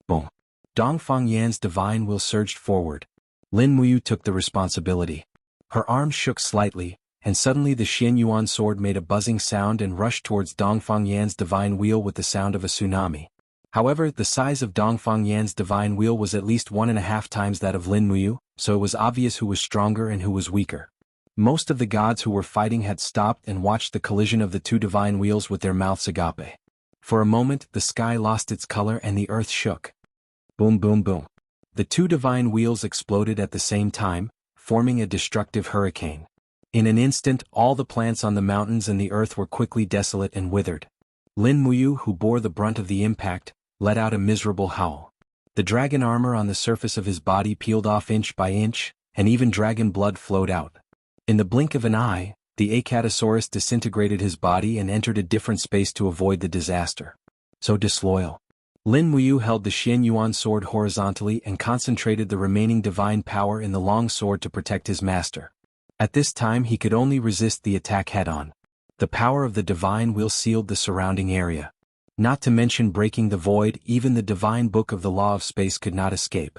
Boom. Dongfang Yan's divine will surged forward. Lin Muyu took the responsibility. Her arms shook slightly, and suddenly the Xianyuan sword made a buzzing sound and rushed towards Dongfang Yan's divine wheel with the sound of a tsunami. However, the size of Dongfang Yan's divine wheel was at least 1.5 times that of Lin Muyu, so it was obvious who was stronger and who was weaker. Most of the gods who were fighting had stopped and watched the collision of the 2 divine wheels with their mouths agape. For a moment, the sky lost its color and the earth shook. Boom boom boom. The 2 divine wheels exploded at the same time, forming a destructive hurricane. In an instant, all the plants on the mountains and the earth were quickly desolate and withered. Lin Muyu, who bore the brunt of the impact, let out a miserable howl. The dragon armor on the surface of his body peeled off inch by inch, and even dragon blood flowed out. In the blink of an eye, the Acatosaurus disintegrated his body and entered a different space to avoid the disaster. So disloyal. Lin Muyu held the Xianyuan sword horizontally and concentrated the remaining divine power in the long sword to protect his master. At this time he could only resist the attack head-on. The power of the divine will sealed the surrounding area. Not to mention breaking the void, even the divine book of the law of space could not escape.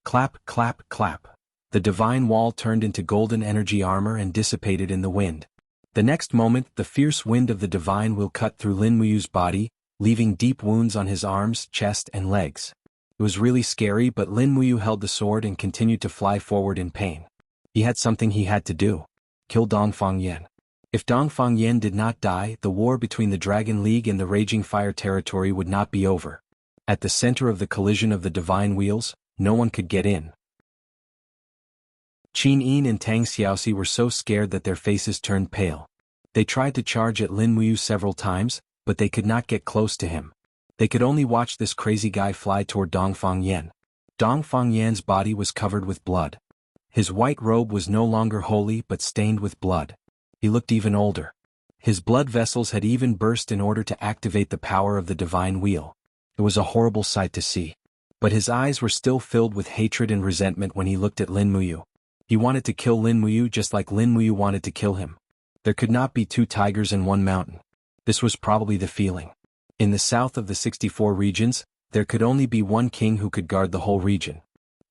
Clap, clap, clap. The divine wall turned into golden energy armor and dissipated in the wind. The next moment, the fierce wind of the divine will cut through Lin Muyu's body, leaving deep wounds on his arms, chest, and legs. It was really scary, but Lin Muyu held the sword and continued to fly forward in pain. He had something he had to do. Kill Dongfang Yan. If Dongfang Yan did not die, the war between the Dragon League and the Raging Fire territory would not be over. At the center of the collision of the divine wheels, no one could get in. Qin Yin and Tang Xiaoxi were so scared that their faces turned pale. They tried to charge at Lin Muyu several times, but they could not get close to him. They could only watch this crazy guy fly toward Dongfang Yan. Dongfang Yan's body was covered with blood. His white robe was no longer holy but stained with blood. He looked even older. His blood vessels had even burst in order to activate the power of the divine wheel. It was a horrible sight to see. But his eyes were still filled with hatred and resentment when he looked at Lin Muyu. He wanted to kill Lin Muyu just like Lin Muyu wanted to kill him. There could not be 2 tigers in one mountain. This was probably the feeling. In the south of the 64 regions, there could only be one king who could guard the whole region.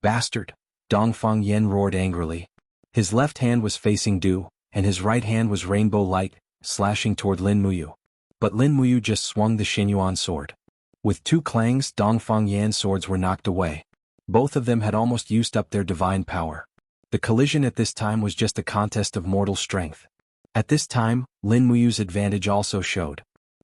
Bastard! Dongfang Yen roared angrily. His left hand was facing Du, and his right hand was rainbow light, slashing toward Lin Muyu. But Lin Muyu just swung the Xinyuan sword. With two clangs, Dongfang Yan's swords were knocked away. Both of them had almost used up their divine power. The collision at this time was just a contest of mortal strength. At this time, Lin Muyu's advantage also showed.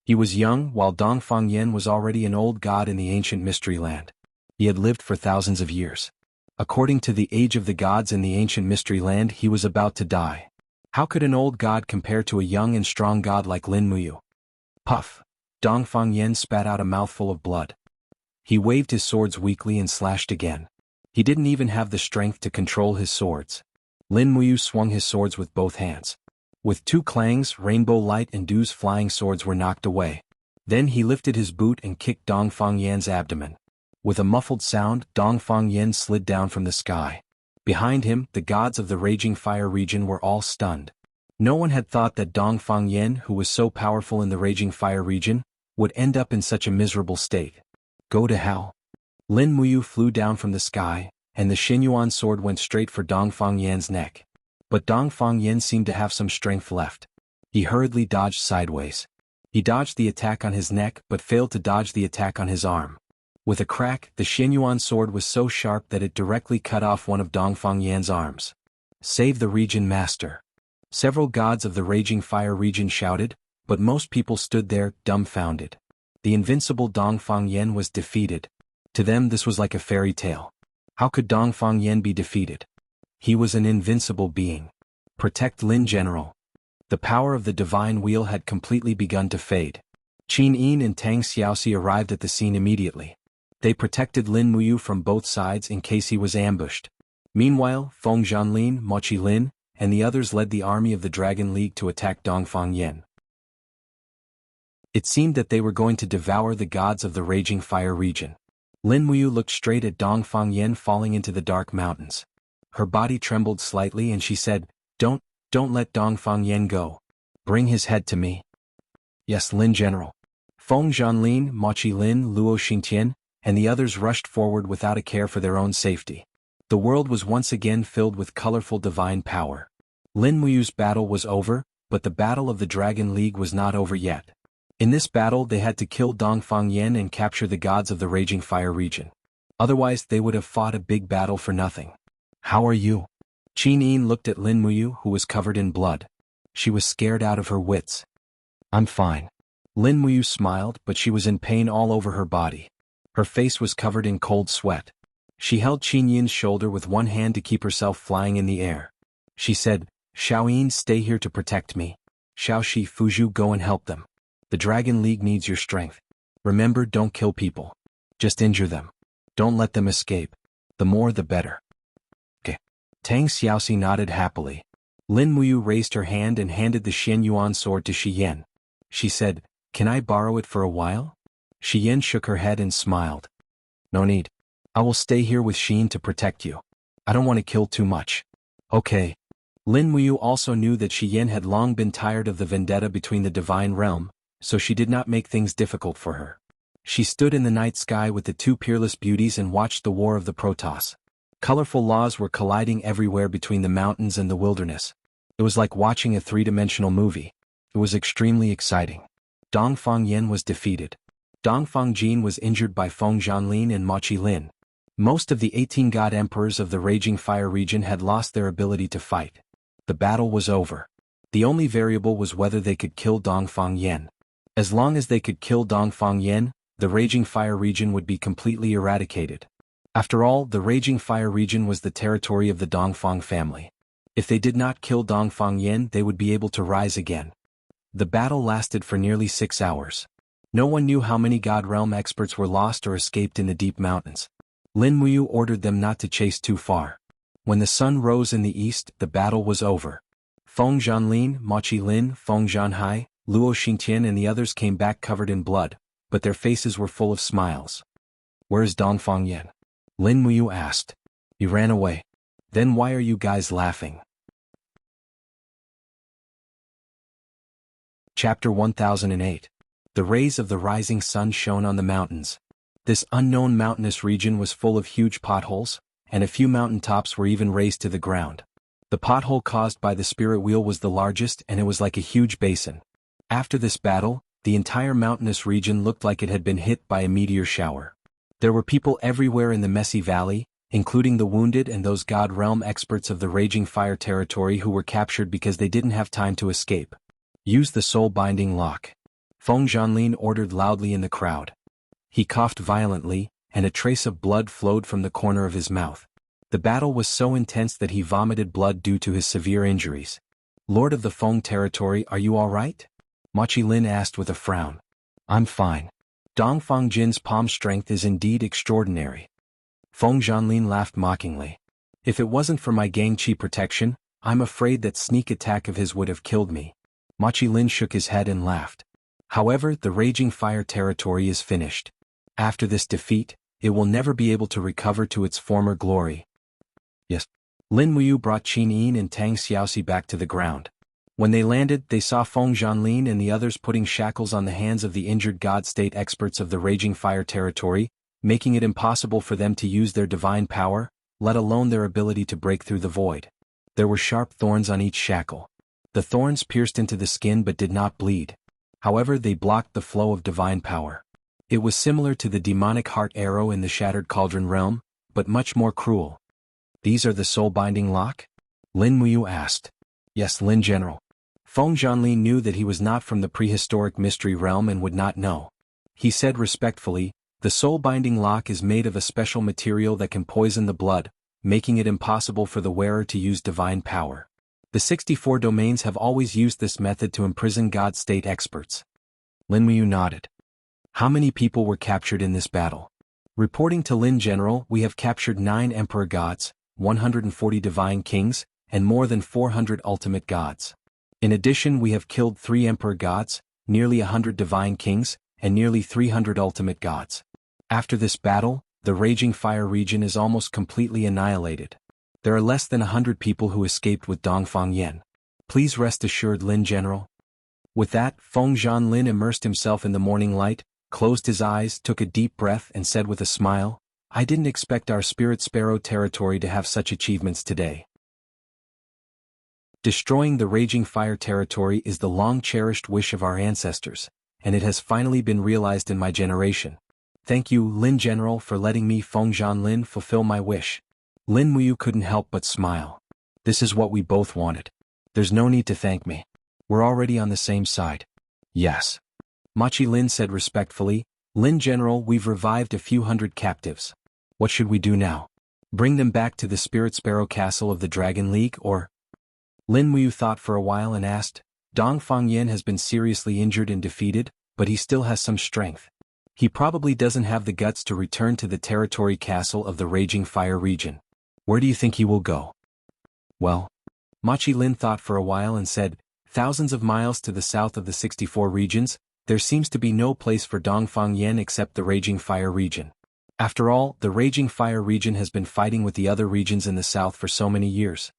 He was young, while Dongfang Yan was already an old god in the ancient mystery land. He had lived for thousands of years. According to the age of the gods in the ancient mystery land, he was about to die. How could an old god compare to a young and strong god like Lin Muyu? Puff! Dongfang Yan spat out a mouthful of blood. He waved his swords weakly and slashed again. He didn't even have the strength to control his swords. Lin Muyu swung his swords with both hands. With two clangs, Rainbow Light and Du's flying swords were knocked away. Then he lifted his boot and kicked Dongfang Yan's abdomen. With a muffled sound, Dongfang Yan slid down from the sky. Behind him, the gods of the Raging Fire region were all stunned. No one had thought that Dongfang Yan, who was so powerful in the Raging Fire region, would end up in such a miserable state. Go to hell. Lin Muyu flew down from the sky, and the Xinyuan sword went straight for Dongfang Yan's neck. But Dongfang Yan seemed to have some strength left. He hurriedly dodged sideways. He dodged the attack on his neck but failed to dodge the attack on his arm. With a crack, the Xinyuan sword was so sharp that it directly cut off one of Dongfang Yan's arms. Save the region master. Several gods of the Raging Fire region shouted, but most people stood there, dumbfounded. The invincible Dongfang Yan was defeated. To them this was like a fairy tale. How could Dongfang Yan be defeated? He was an invincible being. Protect Lin General. The power of the divine wheel had completely begun to fade. Qin Yin and Tang Xiaoxi arrived at the scene immediately. They protected Lin Muyu from both sides in case he was ambushed. Meanwhile, Feng Zhanlin, Mochi Lin, and the others led the army of the Dragon League to attack Dongfang Yan. It seemed that they were going to devour the gods of the Raging Fire region. Lin Muyu looked straight at Dongfang Yan falling into the dark mountains. Her body trembled slightly and she said, Don't let Dongfang Yan go. Bring his head to me. Yes, Lin General. Feng Zhanlin, Mochi Lin, Luo Xingtian, and the others rushed forward without a care for their own safety. The world was once again filled with colorful divine power. Lin Muyu's battle was over, but the battle of the Dragon League was not over yet. In this battle they had to kill Dongfang Yan and capture the gods of the Raging Fire region. Otherwise they would have fought a big battle for nothing. How are you? Qin Yin looked at Lin Muyu, who was covered in blood. She was scared out of her wits. I'm fine. Lin Muyu smiled, but she was in pain all over her body. Her face was covered in cold sweat. She held Qin Yin's shoulder with one hand to keep herself flying in the air. She said, Xiaoyin, stay here to protect me. Xiaoxi, Fuzhu, go and help them. The Dragon League needs your strength. Remember, don't kill people. Just injure them. Don't let them escape. The more the better. Okay. Tang Xiaoxi nodded happily. Lin Muyu raised her hand and handed the Xinyuan sword to Shi Yan. She said, Can I borrow it for a while? Shi Yan shook her head and smiled. No need. I will stay here with Xin to protect you. I don't want to kill too much. Okay. Lin Muyu also knew that Shi Yan had long been tired of the vendetta between the divine realm, so she did not make things difficult for her. She stood in the night sky with the two peerless beauties and watched the war of the Protoss. Colorful laws were colliding everywhere between the mountains and the wilderness. It was like watching a three-dimensional movie. It was extremely exciting. Dongfang Yan was defeated. Dongfang Jin was injured by Feng Zhanlin and Mochi Lin. Most of the 18 god emperors of the Raging Fire region had lost their ability to fight. The battle was over. The only variable was whether they could kill Dongfang Yan. As long as they could kill Dongfang Yan, the Raging Fire region would be completely eradicated. After all, the Raging Fire region was the territory of the Dongfang family. If they did not kill Dongfang Yan, they would be able to rise again. The battle lasted for nearly 6 hours. No one knew how many God Realm experts were lost or escaped in the deep mountains. Lin Muyu ordered them not to chase too far. When the sun rose in the east, the battle was over. Feng Zhanlin, Mochi Lin, Feng Zhanhai, Luo Xingtian and the others came back covered in blood, but their faces were full of smiles. Where is Dongfang Yan? Lin Muyu asked. He ran away. Then why are you guys laughing? Chapter 1008. The rays of the rising sun shone on the mountains. This unknown mountainous region was full of huge potholes, and a few mountain tops were even raised to the ground. The pothole caused by the spirit wheel was the largest, and it was like a huge basin. After this battle, the entire mountainous region looked like it had been hit by a meteor shower. There were people everywhere in the messy valley, including the wounded and those God Realm experts of the Raging Fire territory who were captured because they didn't have time to escape. Use the soul-binding lock. Feng Zhanlin ordered loudly in the crowd. He coughed violently, and a trace of blood flowed from the corner of his mouth. The battle was so intense that he vomited blood due to his severe injuries. Lord of the Feng territory, are you all right? Machi Lin asked with a frown. I'm fine. Dongfang Jin's palm strength is indeed extraordinary. Feng Zhanlin laughed mockingly. If it wasn't for my Gang Qi protection, I'm afraid that sneak attack of his would have killed me. Machi Lin shook his head and laughed. However, the Raging Fire territory is finished. After this defeat, it will never be able to recover to its former glory. Yes. Lin Muyu brought Qin Yin and Tang Xiaoxi back to the ground. When they landed, they saw Feng Zhanlin and the others putting shackles on the hands of the injured God State experts of the Raging Fire territory, making it impossible for them to use their divine power, let alone their ability to break through the void. There were sharp thorns on each shackle. The thorns pierced into the skin but did not bleed. However, they blocked the flow of divine power. It was similar to the demonic heart arrow in the Shattered Cauldron realm, but much more cruel. These are the soul-binding lock? Lin Muyu asked. Yes, Lin General. Feng Zhanlin knew that he was not from the prehistoric mystery realm and would not know. He said respectfully, the soul-binding lock is made of a special material that can poison the blood, making it impossible for the wearer to use divine power. The 64 domains have always used this method to imprison God State experts. Lin Muyu nodded. How many people were captured in this battle? Reporting to Lin General, we have captured 9 Emperor Gods, 140 Divine Kings, and more than 400 Ultimate Gods. In addition, we have killed 3 Emperor Gods, nearly 100 Divine Kings, and nearly 300 Ultimate Gods. After this battle, the Raging Fire region is almost completely annihilated. There are less than 100 people who escaped with Dongfang Yan. Please rest assured, Lin General. With that, Feng Zhanlin immersed himself in the morning light, closed his eyes, took a deep breath and said with a smile, I didn't expect our Spirit Sparrow territory to have such achievements today. Destroying the Raging Fire territory is the long-cherished wish of our ancestors, and it has finally been realized in my generation. Thank you, Lin General, for letting me, Feng Zhanlin, fulfill my wish. Lin Muyu couldn't help but smile. This is what we both wanted. There's no need to thank me. We're already on the same side. Yes. Machi Lin said respectfully, Lin General, we've revived a few hundred captives. What should we do now? Bring them back to the Spirit Sparrow Castle of the Dragon League, or? Lin Muyu thought for a while and asked, Dongfang Yan has been seriously injured and defeated, but he still has some strength. He probably doesn't have the guts to return to the territory castle of the Raging Fire region. Where do you think he will go? Well, Machi Lin thought for a while and said, thousands of miles to the south of the 64 regions, there seems to be no place for Dongfang Yan except the Raging Fire region. After all, the Raging Fire region has been fighting with the other regions in the south for so many years.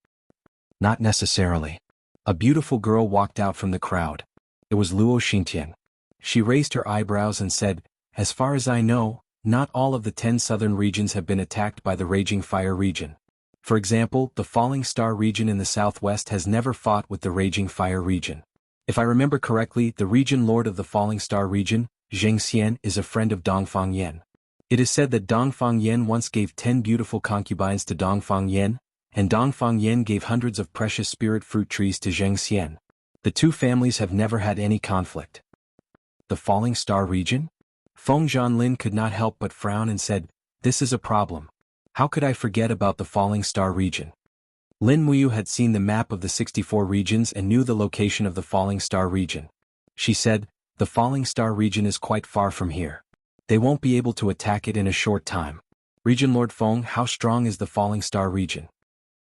Not necessarily. A beautiful girl walked out from the crowd. It was Luo Xintian. She raised her eyebrows and said, as far as I know, not all of the 10 southern regions have been attacked by the Raging Fire region. For example, the Falling Star region in the southwest has never fought with the Raging Fire region. If I remember correctly, the region lord of the Falling Star region, Zheng Xian, is a friend of Dongfang Yan. It is said that Dongfang Yan once gave 10 beautiful concubines to Dongfang Yan, and Dongfang Yan gave hundreds of precious spirit fruit trees to Zheng Xian. The two families have never had any conflict. The Falling Star region? Feng Zhanlin could not help but frown and said, this is a problem. How could I forget about the Falling Star region? Lin Muyu had seen the map of the 64 regions and knew the location of the Falling Star region. She said, the Falling Star region is quite far from here. They won't be able to attack it in a short time. Region Lord Feng, how strong is the Falling Star region?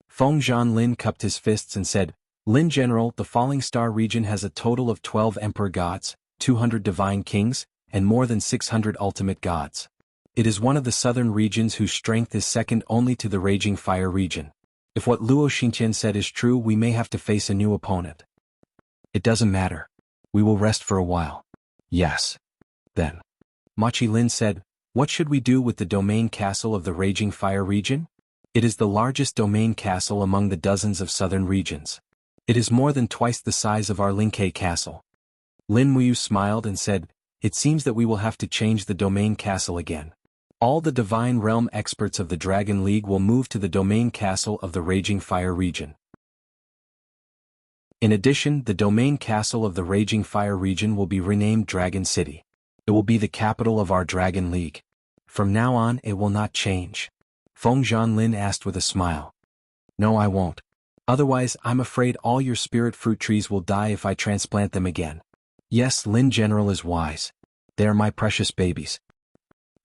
Feng Zhanlin cupped his fists and said, Lin General, the Falling Star region has a total of 12 Emperor Gods, 200 Divine Kings, and more than 600 Ultimate Gods. It is one of the southern regions whose strength is second only to the Raging Fire region. If what Luo Xintian said is true, we may have to face a new opponent. It doesn't matter. We will rest for a while. Yes. Then. Machi Lin said, what should we do with the domain castle of the Raging Fire region? It is the largest domain castle among the dozens of southern regions. It is more than twice the size of our Linkai castle. Lin Muyu smiled and said, it seems that we will have to change the domain castle again. All the Divine Realm experts of the Dragon League will move to the domain castle of the Raging Fire region. In addition, the domain castle of the Raging Fire region will be renamed Dragon City. It will be the capital of our Dragon League. From now on, it will not change. Feng Zhanlin asked with a smile. No, I won't. Otherwise, I'm afraid all your spirit fruit trees will die if I transplant them again. Yes, Lin General is wise. They are my precious babies.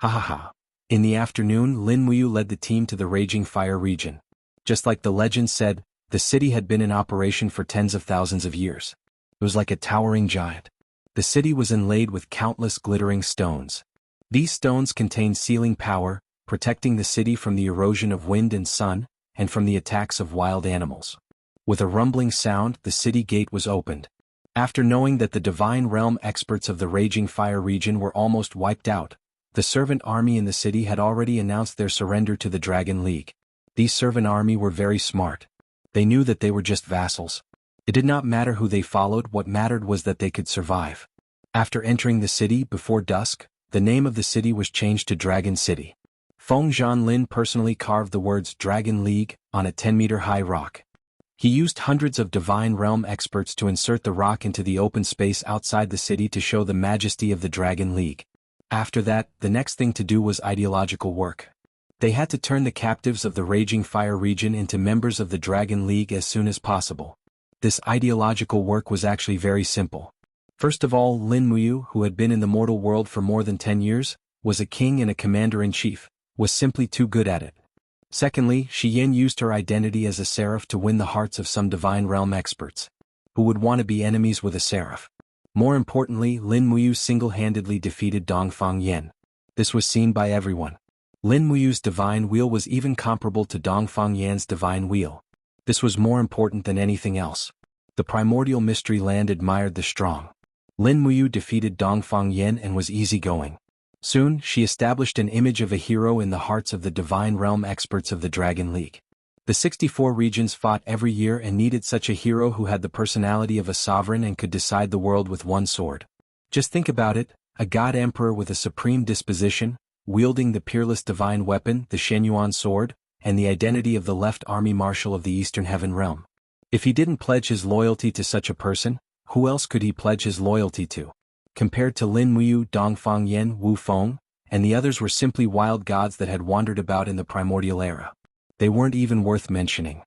Ha ha ha. In the afternoon, Lin Muyu led the team to the Raging Fire region. Just like the legend said, the city had been in operation for tens of thousands of years. It was like a towering giant. The city was inlaid with countless glittering stones. These stones contained sealing power, protecting the city from the erosion of wind and sun, and from the attacks of wild animals. With a rumbling sound, the city gate was opened. After knowing that the Divine Realm experts of the Raging Fire region were almost wiped out, the servant army in the city had already announced their surrender to the Dragon League. These servant army were very smart. They knew that they were just vassals. It did not matter who they followed, what mattered was that they could survive. After entering the city before dusk, the name of the city was changed to Dragon City. Feng Zhanlin personally carved the words Dragon League on a 10-meter-high rock. He used hundreds of Divine Realm experts to insert the rock into the open space outside the city to show the majesty of the Dragon League. After that, the next thing to do was ideological work. They had to turn the captives of the Raging Fire region into members of the Dragon League as soon as possible. This ideological work was actually very simple. First of all, Lin Muyu, who had been in the mortal world for more than 10 years, was a king and a commander-in-chief, was simply too good at it. Secondly, Shi Yin used her identity as a seraph to win the hearts of some Divine Realm experts, who would want to be enemies with a seraph. More importantly, Lin Muyu single-handedly defeated Dongfang Yan. This was seen by everyone. Lin Muyu's divine wheel was even comparable to Dongfang Yan's divine wheel. This was more important than anything else. The primordial mystery land admired the strong. Lin Muyu defeated Dongfang Yan and was easygoing. Soon, she established an image of a hero in the hearts of the Divine Realm experts of the Dragon League. The 64 regions fought every year and needed such a hero who had the personality of a sovereign and could decide the world with one sword. Just think about it, a god emperor with a supreme disposition, wielding the peerless divine weapon, the Shenyuan sword, and the identity of the left army marshal of the Eastern Heaven Realm. If he didn't pledge his loyalty to such a person, who else could he pledge his loyalty to? Compared to Lin Muyu, Dongfang Yan, Wu Feng, and the others were simply wild gods that had wandered about in the primordial era. They weren't even worth mentioning.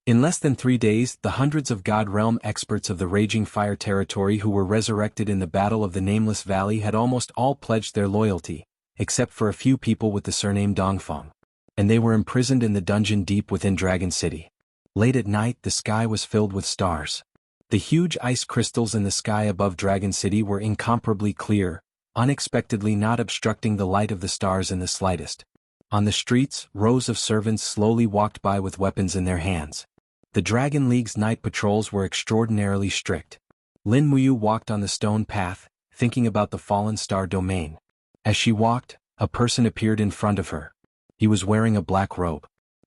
In less than 3 days, the hundreds of God Realm experts of the Raging Fire territory who were resurrected in the Battle of the Nameless Valley had almost all pledged their loyalty, except for a few people with the surname Dongfang. And they were imprisoned in the dungeon deep within Dragon City. Late at night, the sky was filled with stars. The huge ice crystals in the sky above Dragon City were incomparably clear, unexpectedly not obstructing the light of the stars in the slightest. On the streets, rows of servants slowly walked by with weapons in their hands. The Dragon League's night patrols were extraordinarily strict. Lin Muyu walked on the stone path, thinking about the fallen star domain. As she walked, a person appeared in front of her. He was wearing a black robe.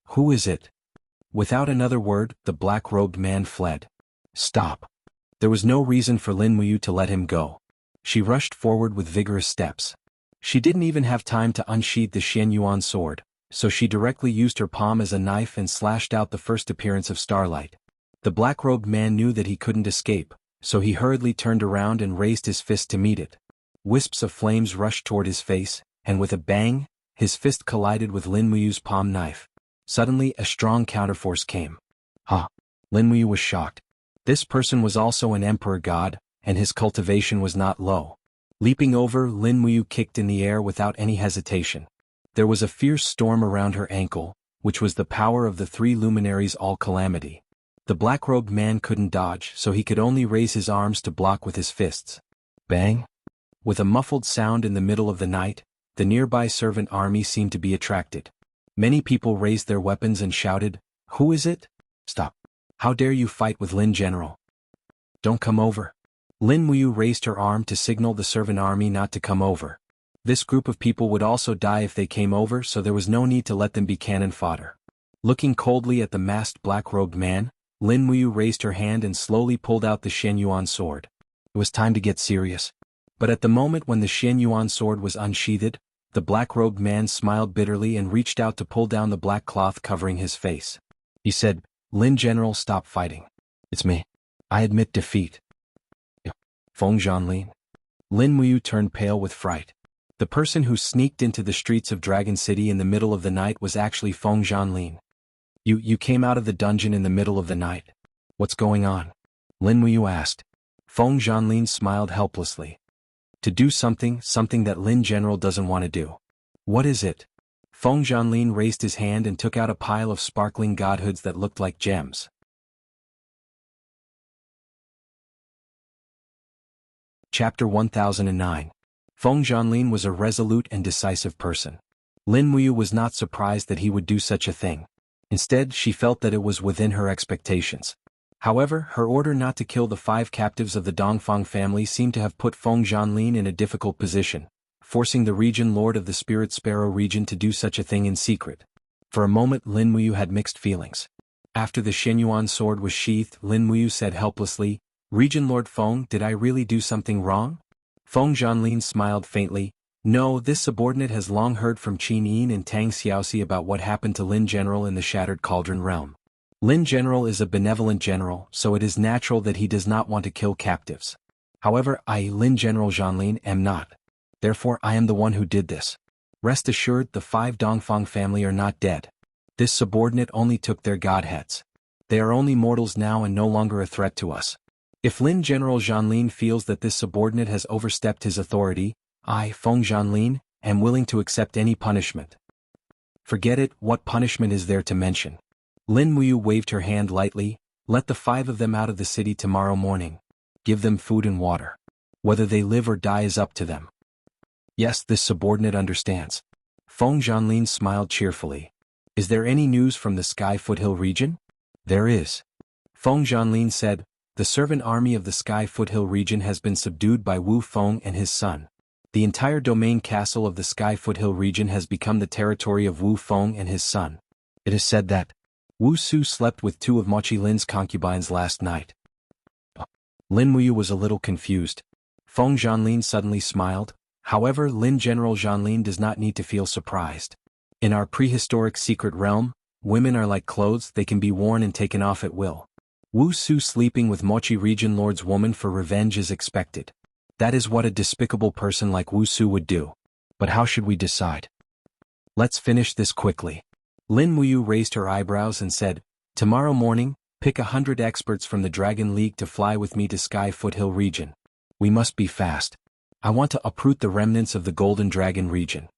Who is it? Without another word, the black-robed man fled. Stop. There was no reason for Lin Muyu to let him go. She rushed forward with vigorous steps. She didn't even have time to unsheath the Shenyuan sword, so she directly used her palm as a knife and slashed out the first appearance of starlight. The black-robed man knew that he couldn't escape, so he hurriedly turned around and raised his fist to meet it. Wisps of flames rushed toward his face, and with a bang, his fist collided with Lin Muyu's palm knife. Suddenly, a strong counterforce came. Ha! Lin Muyu was shocked. This person was also an emperor god, and his cultivation was not low. Leaping over, Lin Muyu kicked in the air without any hesitation. There was a fierce storm around her ankle, which was the power of the 3 luminaries all-calamity. The black-robed man couldn't dodge, so he could only raise his arms to block with his fists. Bang! With a muffled sound in the middle of the night, the nearby servant army seemed to be attracted. Many people raised their weapons and shouted, "Who is it? Stop. How dare you fight with Lin General? Don't come over." Lin Muyu raised her arm to signal the servant army not to come over. This group of people would also die if they came over, so there was no need to let them be cannon fodder. Looking coldly at the masked black-robed man, Lin Muyu raised her hand and slowly pulled out the Xian Yuan sword. It was time to get serious. But at the moment when the Xian Yuan sword was unsheathed, the black-robed man smiled bitterly and reached out to pull down the black cloth covering his face. He said, "Lin General, stop fighting. It's me. I admit defeat." Feng Zhanlin. Lin Muyu turned pale with fright. The person who sneaked into the streets of Dragon City in the middle of the night was actually Feng Zhanlin. You came out of the dungeon in the middle of the night. What's going on?" Lin Muyu asked. Feng Zhanlin smiled helplessly. "To do something that Lin General doesn't want to do." "What is it?" Feng Zhanlin raised his hand and took out a pile of sparkling godhoods that looked like gems. Chapter 1009. Feng Zhanlin was a resolute and decisive person. Lin Muyu was not surprised that he would do such a thing. Instead, she felt that it was within her expectations. However, her order not to kill the 5 captives of the Dongfang family seemed to have put Feng Zhanlin in a difficult position, forcing the region lord of the Spirit Sparrow region to do such a thing in secret. For a moment Lin Muyu had mixed feelings. After the Xianyuan sword was sheathed, Lin Muyu said helplessly, "Region Lord Feng, did I really do something wrong?" Feng Zhanlin smiled faintly. "No, this subordinate has long heard from Qin Yin and Tang Xiaoxi about what happened to Lin General in the Shattered Cauldron realm. Lin General is a benevolent general, so it is natural that he does not want to kill captives. However, I, Lin General Zhanlin, am not. Therefore I am the one who did this. Rest assured, the 5 Dongfang family are not dead. This subordinate only took their godheads. They are only mortals now and no longer a threat to us. If Lin General Zhanlin feels that this subordinate has overstepped his authority, I, Feng Zhanlin, am willing to accept any punishment." "Forget it, what punishment is there to mention?" Lin Muyu waved her hand lightly. "Let the 5 of them out of the city tomorrow morning. Give them food and water. Whether they live or die is up to them." "Yes, this subordinate understands." Feng Zhanlin smiled cheerfully. "Is there any news from the Sky Foothill region?" "There is." Feng Zhanlin said, "The servant army of the Sky Foothill region has been subdued by Wu Feng and his son. The entire domain castle of the Sky Foothill region has become the territory of Wu Feng and his son. It is said that Wu Su slept with 2 of Mochi Lin's concubines last night." Lin Muyu was a little confused. Feng Zhanlin suddenly smiled. "However, Lin General Zhanlin does not need to feel surprised. In our prehistoric secret realm, women are like clothes, they can be worn and taken off at will. Wu Su sleeping with Mochi region lord's woman for revenge is expected. That is what a despicable person like Wu Su would do. But how should we decide? Let's finish this quickly." Lin Muyu raised her eyebrows and said, "Tomorrow morning, pick 100 experts from the Dragon League to fly with me to Sky Foothill region. We must be fast. I want to uproot the remnants of the Golden Dragon region."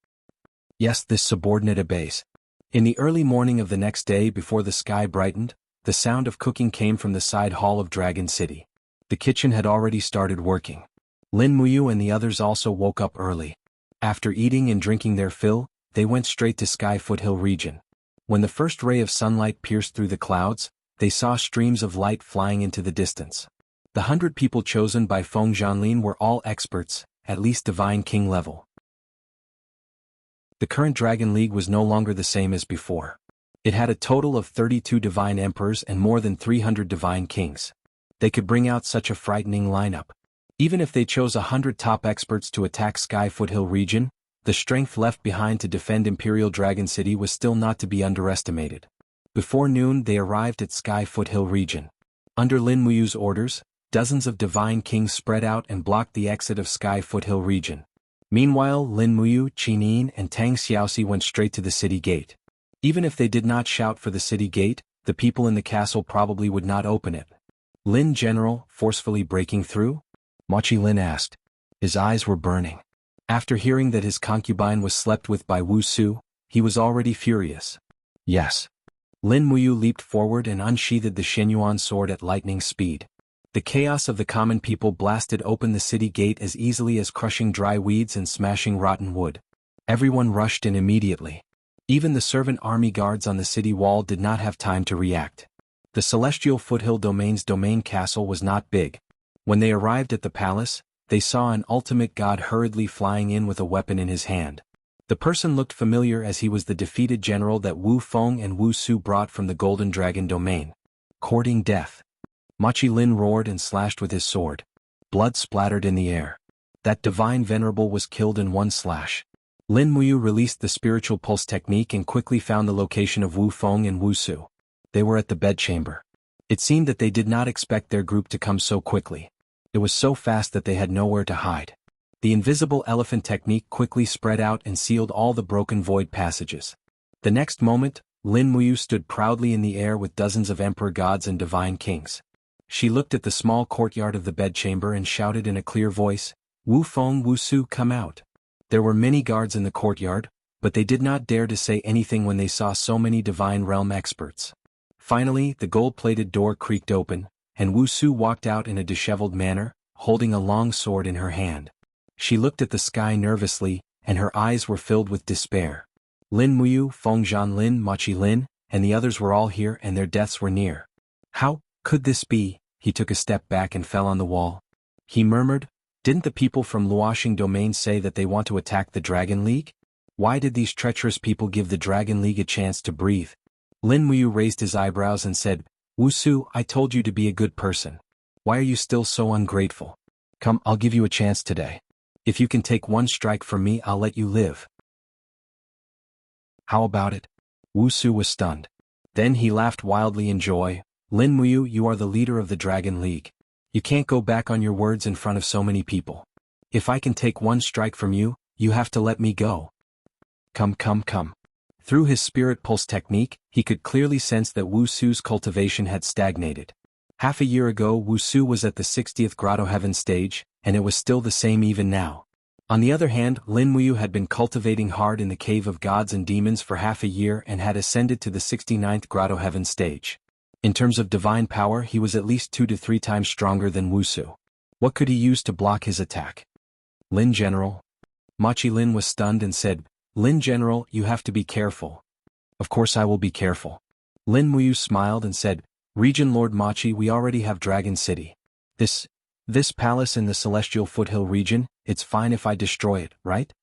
Yes, this subordinate obeys. In the early morning of the next day before the sky brightened, the sound of cooking came from the side hall of Dragon City. The kitchen had already started working. Lin Muyu and the others also woke up early. After eating and drinking their fill, they went straight to Sky Foothill region. When the first ray of sunlight pierced through the clouds, they saw streams of light flying into the distance. The 100 people chosen by Feng Zhanlin were all experts, at least Divine King level. The current Dragon League was no longer the same as before. It had a total of 32 Divine Emperors and more than 300 Divine Kings. They could bring out such a frightening lineup. Even if they chose 100 top experts to attack Sky Foothill region, the strength left behind to defend Imperial Dragon City was still not to be underestimated. Before noon they arrived at Sky Foothill region. Under Lin Muyu's orders, dozens of Divine Kings spread out and blocked the exit of Sky Foothill region. Meanwhile, Lin Muyu, Qin Yin and Tang Xiaoxi went straight to the city gate. Even if they did not shout for the city gate, the people in the castle probably would not open it. "Lin General, forcefully breaking through?" Mochi Lin asked. His eyes were burning. After hearing that his concubine was slept with by Wu Su, he was already furious. "Yes." Lin Muyu leaped forward and unsheathed the Xianyuan sword at lightning speed. The chaos of the common people blasted open the city gate as easily as crushing dry weeds and smashing rotten wood. Everyone rushed in immediately. Even the servant army guards on the city wall did not have time to react. The Celestial Foothill Domain's domain castle was not big. When they arrived at the palace, they saw an ultimate god hurriedly flying in with a weapon in his hand. The person looked familiar as he was the defeated general that Wu Feng and Wu Su brought from the Golden Dragon domain. Courting death. Machi Lin roared and slashed with his sword. Blood splattered in the air. That divine venerable was killed in one slash. Lin Muyu released the spiritual pulse technique and quickly found the location of Wu Feng and Wu Su. They were at the bedchamber. It seemed that they did not expect their group to come so quickly. It was so fast that they had nowhere to hide. The invisible elephant technique quickly spread out and sealed all the broken void passages. The next moment, Lin Muyu stood proudly in the air with dozens of emperor gods and divine kings. She looked at the small courtyard of the bedchamber and shouted in a clear voice, "Wu Feng, Wu Su, come out." There were many guards in the courtyard, but they did not dare to say anything when they saw so many divine realm experts. Finally, the gold-plated door creaked open, and Wu Su walked out in a disheveled manner, holding a long sword in her hand. She looked at the sky nervously, and her eyes were filled with despair. Lin Muyu, Feng Zhanlin, Machi Lin, and the others were all here and their deaths were near. How could this be? He took a step back and fell on the wall. He murmured, "Didn't the people from Luoxing domain say that they want to attack the Dragon League? Why did these treacherous people give the Dragon League a chance to breathe?" Lin Muyu raised his eyebrows and said, "Wu Su, I told you to be a good person. Why are you still so ungrateful? Come, I'll give you a chance today. If you can take one strike from me, I'll let you live." "How about it?" Wu Su was stunned. Then he laughed wildly in joy. "Lin Muyu, you are the leader of the Dragon League. You can't go back on your words in front of so many people. If I can take one strike from you, you have to let me go. Come, come, come." Through his spirit pulse technique, he could clearly sense that Wu Su's cultivation had stagnated. Half a year ago Wu Su was at the 60th Grotto Heaven stage, and it was still the same even now. On the other hand, Lin Muyu had been cultivating hard in the Cave of Gods and Demons for half a year and had ascended to the 69th Grotto Heaven stage. In terms of divine power, he was at least 2 to 3 times stronger than Wu Su. What could he use to block his attack? "Lin General." Machi Lin was stunned and said, "Lin General, you have to be careful." "Of course I will be careful." Lin Muyu smiled and said, "Region Lord Machi, we already have Dragon City. This palace in the Celestial Foothill region, it's fine if I destroy it, right?"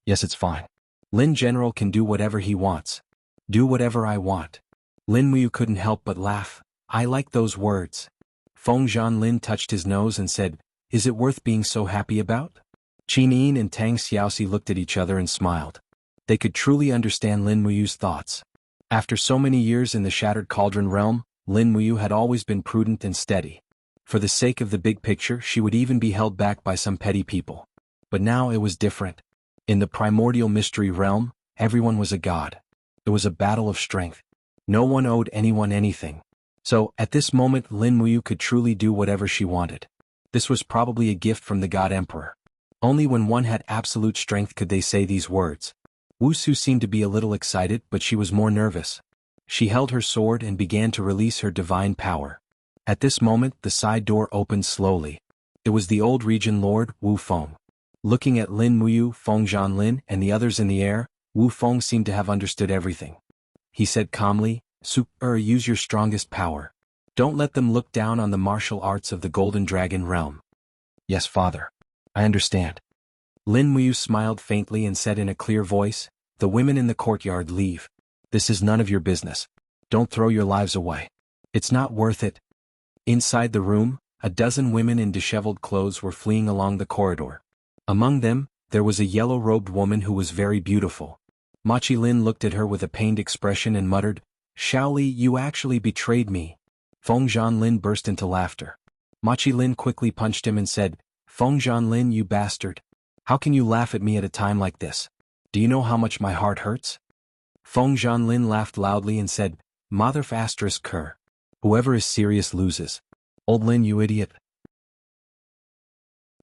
"Yes, it's fine. Lin General can do whatever he wants. Do whatever I want." Lin Muyu couldn't help but laugh. "I like those words." Feng Zhanlin touched his nose and said, "Is it worth being so happy about?" Qin Yin and Tang Xiaoxi looked at each other and smiled. They could truly understand Lin Muyu's thoughts. After so many years in the Shattered Cauldron realm, Lin Muyu had always been prudent and steady. For the sake of the big picture, she would even be held back by some petty people. But now it was different. In the primordial mystery realm, everyone was a god. It was a battle of strength. No one owed anyone anything. So, at this moment, Lin Muyu could truly do whatever she wanted. This was probably a gift from the God Emperor. Only when one had absolute strength could they say these words. Wu Su seemed to be a little excited, but she was more nervous. She held her sword and began to release her divine power. At this moment, the side door opened slowly. It was the old region lord, Wu Feng. Looking at Lin Muyu, Feng Zhanlin, and the others in the air, Wu Feng seemed to have understood everything. He said calmly, Use your strongest power. Don't let them look down on the martial arts of the Golden Dragon realm." "Yes, father. I understand." Lin Muyu smiled faintly and said in a clear voice, "The women in the courtyard leave. This is none of your business. Don't throw your lives away. It's not worth it." Inside the room, a dozen women in disheveled clothes were fleeing along the corridor. Among them, there was a yellow-robed woman who was very beautiful. Machi Lin looked at her with a pained expression and muttered, "Shaoli, you actually betrayed me." Feng Zhanlin burst into laughter. Machi Lin quickly punched him and said, "Feng Zhanlin, you bastard. How can you laugh at me at a time like this? Do you know how much my heart hurts?" Feng Zhanlin laughed loudly and said, "Mother asterisk cur. Whoever is serious loses. Old Lin, you idiot."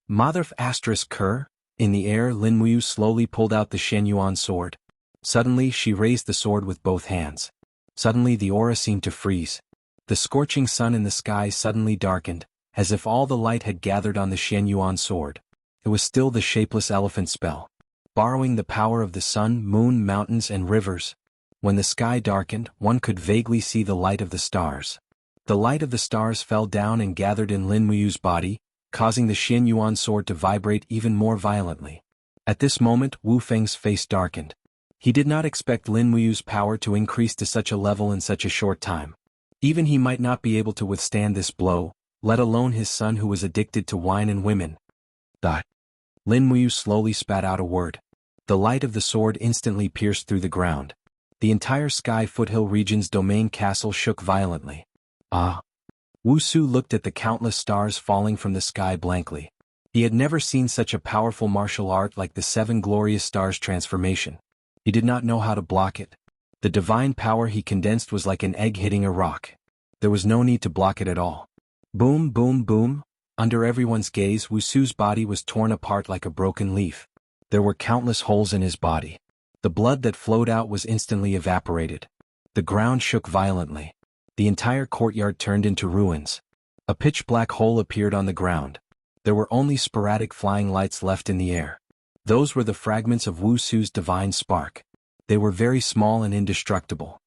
Mother asterisk cur. In the air, Lin Muyu slowly pulled out the Shen Yuan sword. Suddenly she raised the sword with both hands. Suddenly the aura seemed to freeze. The scorching sun in the sky suddenly darkened, as if all the light had gathered on the Shen Yuan sword. It was still the shapeless elephant spell. Borrowing the power of the sun, moon, mountains, and rivers. When the sky darkened, one could vaguely see the light of the stars. The light of the stars fell down and gathered in Lin Muyu's body, causing the Xin Yuan sword to vibrate even more violently. At this moment, Wu Feng's face darkened. He did not expect Lin Muyu's power to increase to such a level in such a short time. Even he might not be able to withstand this blow, let alone his son who was addicted to wine and women. Lin Muyu slowly spat out a word. The light of the sword instantly pierced through the ground. The entire Sky Foothill region's domain castle shook violently. Wu Su looked at the countless stars falling from the sky blankly. He had never seen such a powerful martial art like the Seven Glorious Stars transformation. He did not know how to block it. The divine power he condensed was like an egg hitting a rock. There was no need to block it at all. Boom, boom, boom. Under everyone's gaze, Wu Su's body was torn apart like a broken leaf. There were countless holes in his body. The blood that flowed out was instantly evaporated. The ground shook violently. The entire courtyard turned into ruins. A pitch-black hole appeared on the ground. There were only sporadic flying lights left in the air. Those were the fragments of Wu Su's divine spark. They were very small and indestructible.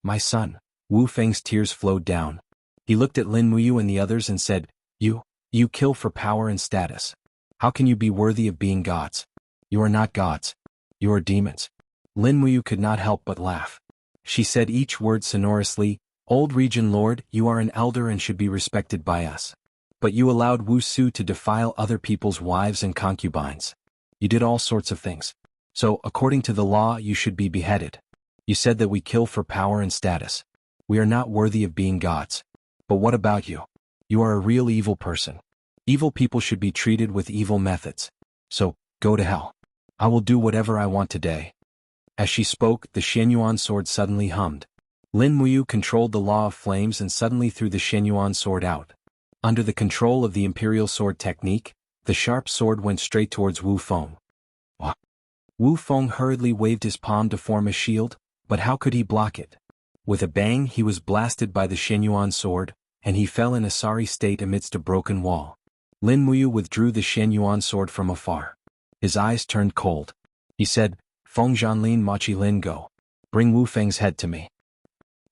My son. Wu Feng's tears flowed down. He looked at Lin Muyu and the others and said, You kill for power and status. How can you be worthy of being gods? You are not gods. You are demons. Lin Muyu could not help but laugh. She said each word sonorously, Old Region Lord, you are an elder and should be respected by us. But you allowed Wu Su to defile other people's wives and concubines. You did all sorts of things. So, according to the law, you should be beheaded. You said that we kill for power and status. We are not worthy of being gods. But what about you? You are a real evil person. Evil people should be treated with evil methods. So, go to hell. I will do whatever I want today. As she spoke, the Shenyuan sword suddenly hummed. Lin Muyu controlled the law of flames and suddenly threw the Shenyuan sword out. Under the control of the imperial sword technique, the sharp sword went straight towards Wu Feng. Wu Feng hurriedly waved his palm to form a shield, but how could he block it? With a bang, he was blasted by the Shenyuan sword, and he fell in a sorry state amidst a broken wall. Lin Muyu withdrew the Shenyuan sword from afar. His eyes turned cold. He said, Feng Zhanlin Machi Lin go. Bring Wu Feng's head to me.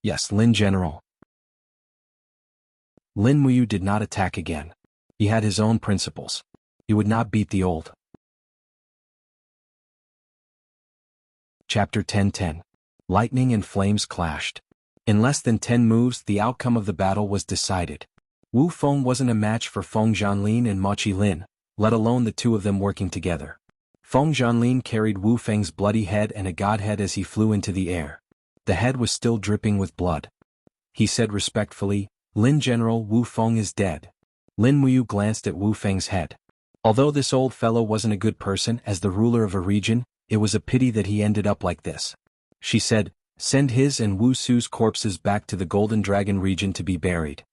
Yes, Lin General. Lin Muyu did not attack again. He had his own principles. He would not beat the old. Chapter 10:10. Lightning and flames clashed. In less than 10 moves, the outcome of the battle was decided. Wu Feng wasn't a match for Feng Zhanlin and Machi Lin, let alone the two of them working together. Feng Zhanlin carried Wu Feng's bloody head and a godhead as he flew into the air. The head was still dripping with blood. He said respectfully, Lin General, Wu Feng is dead. Lin Muyu glanced at Wu Feng's head. Although this old fellow wasn't a good person as the ruler of a region, it was a pity that he ended up like this. She said, send his and Wu Su's corpses back to the Golden Dragon region to be buried.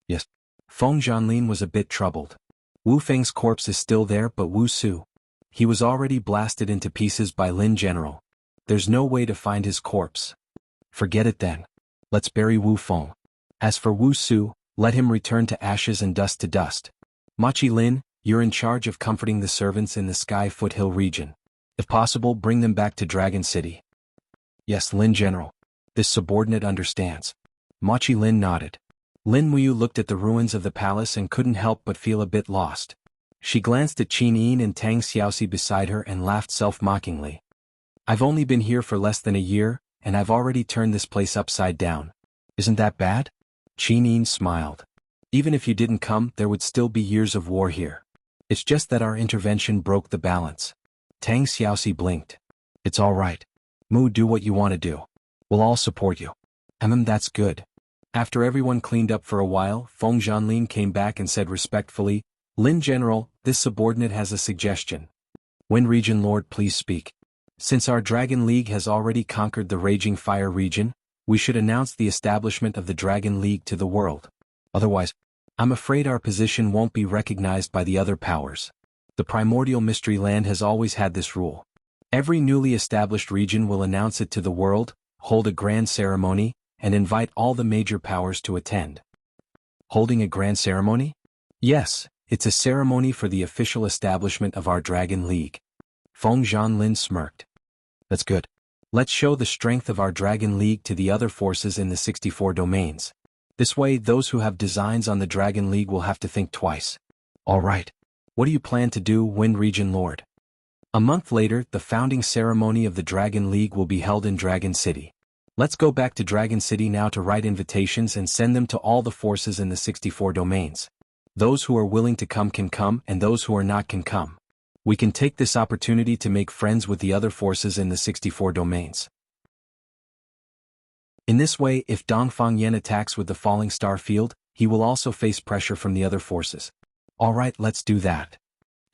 Yes. Feng Zhanlin was a bit troubled. Wu Feng's corpse is still there, but Wu Su. He was already blasted into pieces by Lin General. There's no way to find his corpse. Forget it then. Let's bury Wu Feng. As for Wu Su, let him return to ashes and dust to dust. Machi Lin, you're in charge of comforting the servants in the Sky Foothill region. If possible, bring them back to Dragon City. Yes, Lin General. This subordinate understands. Machi Lin nodded. Lin Muyu looked at the ruins of the palace and couldn't help but feel a bit lost. She glanced at Qin Yin and Tang Xiaoxi beside her and laughed self-mockingly. I've only been here for less than a year, and I've already turned this place upside down. Isn't that bad? Qin Yin smiled. Even if you didn't come, there would still be years of war here. It's just that our intervention broke the balance. Tang Xiaoxi blinked. It's all right. Mu, do what you want to do. We'll all support you. That's good. After everyone cleaned up for a while, Feng Zhanlin came back and said respectfully, Lin General, this subordinate has a suggestion. Wind Region Lord, please speak. Since our Dragon League has already conquered the Raging Fire region, we should announce the establishment of the Dragon League to the world. Otherwise, I'm afraid our position won't be recognized by the other powers. The Primordial Mystery Land has always had this rule. Every newly established region will announce it to the world, hold a grand ceremony, and invite all the major powers to attend. Holding a grand ceremony? Yes, it's a ceremony for the official establishment of our Dragon League. Feng Zhanlin smirked. That's good. Let's show the strength of our Dragon League to the other forces in the 64 domains. This way, those who have designs on the Dragon League will have to think twice. Alright. What do you plan to do, Wind Region Lord? A month later, the founding ceremony of the Dragon League will be held in Dragon City. Let's go back to Dragon City now to write invitations and send them to all the forces in the 64 domains. Those who are willing to come can come, and those who are not can come. We can take this opportunity to make friends with the other forces in the 64 domains. In this way, if Dongfang Yan attacks with the Falling Star Field, he will also face pressure from the other forces. Alright, let's do that.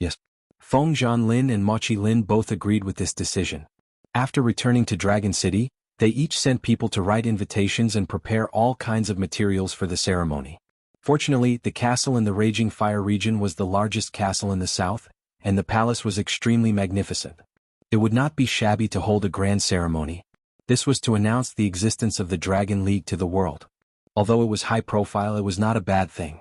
Yes. Feng Zhanlin and Mochi Lin both agreed with this decision. After returning to Dragon City, they each sent people to write invitations and prepare all kinds of materials for the ceremony. Fortunately, the castle in the Raging Fire region was the largest castle in the south, and the palace was extremely magnificent. It would not be shabby to hold a grand ceremony. This was to announce the existence of the Dragon League to the world. Although it was high profile, it was not a bad thing.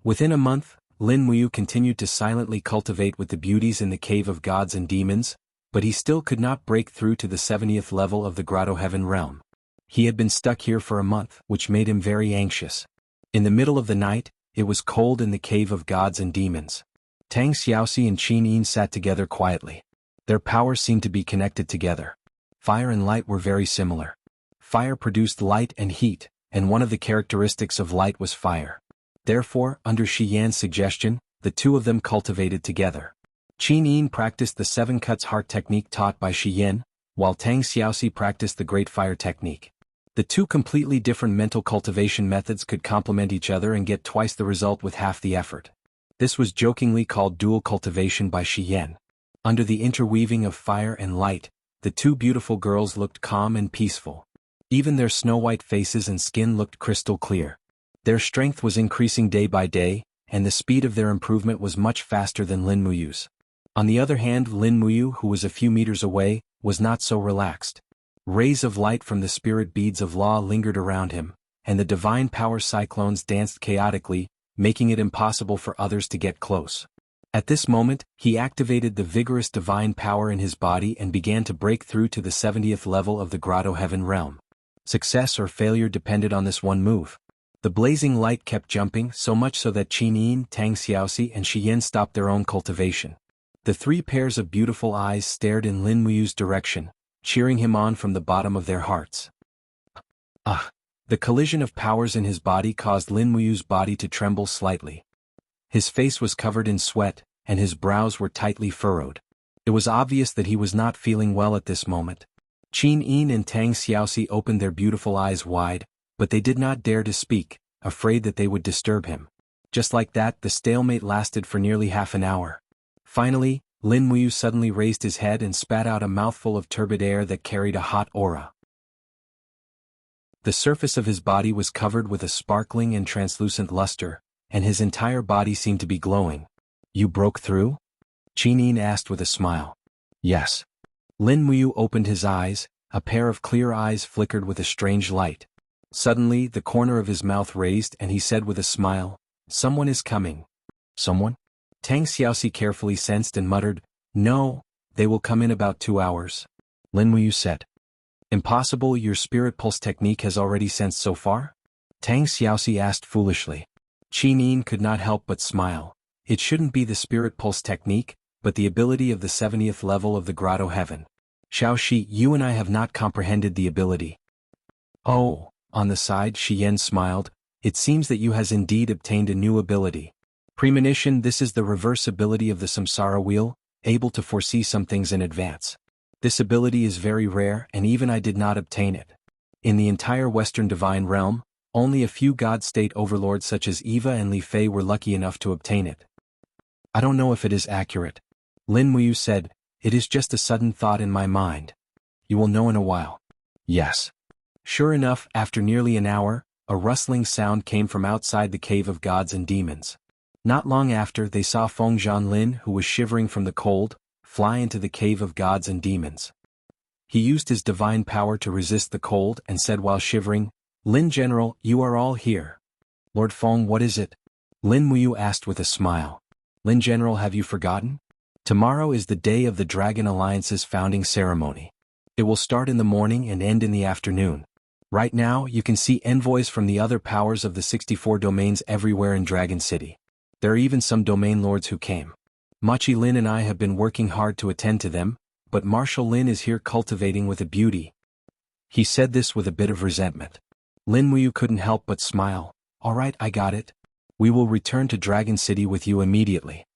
Within a month, Lin Muyu continued to silently cultivate with the beauties in the Cave of Gods and Demons, but he still could not break through to the 70th level of the Grotto Heaven realm. He had been stuck here for a month, which made him very anxious. In the middle of the night, it was cold in the Cave of Gods and Demons. Tang Xiaoxi and Qin Yin sat together quietly. Their powers seemed to be connected together. Fire and light were very similar. Fire produced light and heat, and one of the characteristics of light was fire. Therefore, under Shi Yan's suggestion, the two of them cultivated together. Qin Yin practiced the 7 cuts heart technique taught by Shi Yan, while Tang Xiaoxi practiced the Great Fire technique. The two completely different mental cultivation methods could complement each other and get twice the result with half the effort. This was jokingly called dual cultivation by Shi Yan. Under the interweaving of fire and light, the two beautiful girls looked calm and peaceful. Even their snow-white faces and skin looked crystal clear. Their strength was increasing day by day, and the speed of their improvement was much faster than Lin Muyu's. On the other hand, Lin Muyu, who was a few meters away, was not so relaxed. Rays of light from the spirit beads of law lingered around him, and the divine power cyclones danced chaotically, making it impossible for others to get close. At this moment, he activated the vigorous divine power in his body and began to break through to the 70th level of the Grotto Heaven realm. Success or failure depended on this one move. The blazing light kept jumping, so much so that Qin Yin, Tang Xiaoxi and Shi Yan stopped their own cultivation. The 3 pairs of beautiful eyes stared in Lin Muyu's direction, cheering him on from the bottom of their hearts. The collision of powers in his body caused Lin Muyu's body to tremble slightly. His face was covered in sweat, and his brows were tightly furrowed. It was obvious that he was not feeling well at this moment. Qin Yin and Tang Xiaoxi opened their beautiful eyes wide, but they did not dare to speak, afraid that they would disturb him. Just like that, the stalemate lasted for nearly half an hour. Finally, Lin Muyu suddenly raised his head and spat out a mouthful of turbid air that carried a hot aura. The surface of his body was covered with a sparkling and translucent luster, and his entire body seemed to be glowing. You broke through? Qin Yin asked with a smile. Yes. Lin Muyu opened his eyes, a pair of clear eyes flickered with a strange light. Suddenly, the corner of his mouth raised and he said with a smile, Someone is coming. Someone? Tang Xiaoxi carefully sensed and muttered, No, they will come in about 2 hours. Lin Muyu said. Impossible, your spirit pulse technique has already sensed so far? Tang Xiaoxi asked foolishly. Qin Yin could not help but smile. It shouldn't be the spirit pulse technique, but the ability of the 70th level of the Grotto Heaven. Xiaoxi, you and I have not comprehended the ability. Oh, on the side, Shi Yan smiled. It seems that you has indeed obtained a new ability. Premonition. This is the reverse ability of the Samsara Wheel, able to foresee some things in advance. This ability is very rare and even I did not obtain it. In the entire Western Divine Realm, only a few God-state overlords such as Eva and Li Fei were lucky enough to obtain it. I don't know if it is accurate. Lin Muyu said, It is just a sudden thought in my mind. You will know in a while. Yes. Sure enough, after nearly an hour, a rustling sound came from outside the Cave of Gods and Demons. Not long after, they saw Feng Zhanlin, who was shivering from the cold, fly into the Cave of Gods and Demons. He used his divine power to resist the cold and said while shivering, Lin General, you are all here. Lord Feng, what is it? Lin Muyu asked with a smile. Lin General, have you forgotten? Tomorrow is the day of the Dragon Alliance's founding ceremony. It will start in the morning and end in the afternoon. Right now, you can see envoys from the other powers of the 64 domains everywhere in Dragon City. There are even some domain lords who came. Machi Lin and I have been working hard to attend to them, but Marshal Lin is here cultivating with a beauty. He said this with a bit of resentment. Lin Muyu couldn't help but smile. All right, I got it. We will return to Dragon City with you immediately.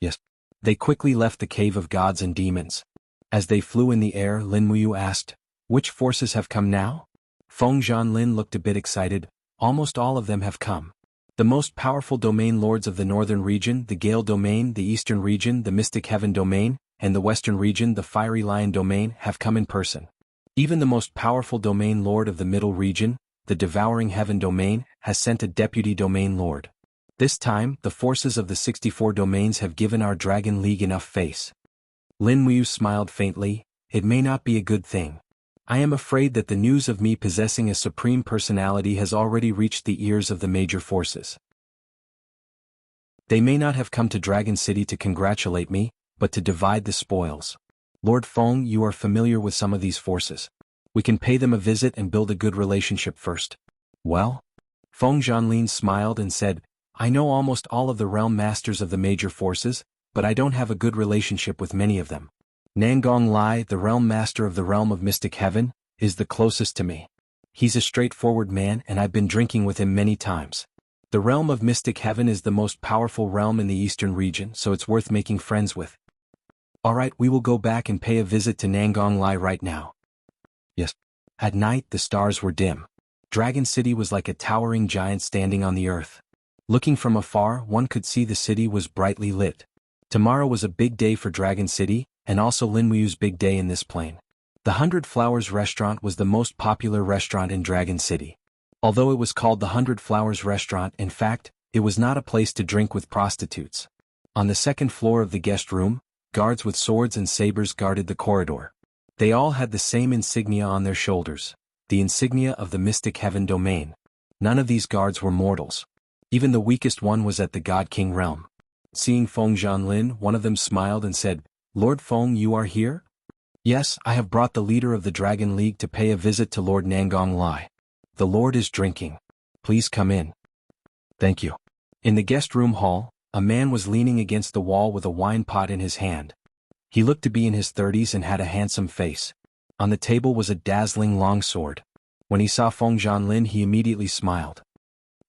Yes. They quickly left the Cave of Gods and Demons. As they flew in the air, Lin Muyu asked, which forces have come now? Feng Zhanlin looked a bit excited. Almost all of them have come. The most powerful domain lords of the northern region, the Gale domain, the eastern region, the Mystic Heaven domain, and the western region, the Fiery Lion domain, have come in person. Even the most powerful domain lord of the middle region, the Devouring Heaven domain, has sent a deputy domain lord. This time, the forces of the 64 domains have given our Dragon League enough face. Lin Muyu smiled faintly. It may not be a good thing. I am afraid that the news of me possessing a supreme personality has already reached the ears of the major forces. They may not have come to Dragon City to congratulate me, but to divide the spoils. Lord Feng, you are familiar with some of these forces. We can pay them a visit and build a good relationship first. Well? Feng Zhanlin smiled and said, I know almost all of the realm masters of the major forces, but I don't have a good relationship with many of them. Nangong Lai, the realm master of the realm of Mystic Heaven, is the closest to me. He's a straightforward man and I've been drinking with him many times. The realm of Mystic Heaven is the most powerful realm in the eastern region, so it's worth making friends with. Alright, we will go back and pay a visit to Nangong Lai right now. Yes. At night the stars were dim. Dragon City was like a towering giant standing on the earth. Looking from afar, one could see the city was brightly lit. Tomorrow was a big day for Dragon City, and also Lin Muyu's big day in this plane. The 100 Flowers restaurant was the most popular restaurant in Dragon City. Although it was called the 100 Flowers restaurant, in fact, it was not a place to drink with prostitutes. On the second floor of the guest room, guards with swords and sabers guarded the corridor. They all had the same insignia on their shoulders, the insignia of the Mystic Heaven domain. None of these guards were mortals. Even the weakest one was at the God King realm. Seeing Feng Zhanlin, one of them smiled and said, Lord Feng, you are here? Yes, I have brought the leader of the Dragon League to pay a visit to Lord Nangong Lai. The Lord is drinking. Please come in. Thank you. In the guest room hall, a man was leaning against the wall with a wine pot in his hand. He looked to be in his 30s and had a handsome face. On the table was a dazzling longsword. When he saw Feng Zhanlin, he immediately smiled.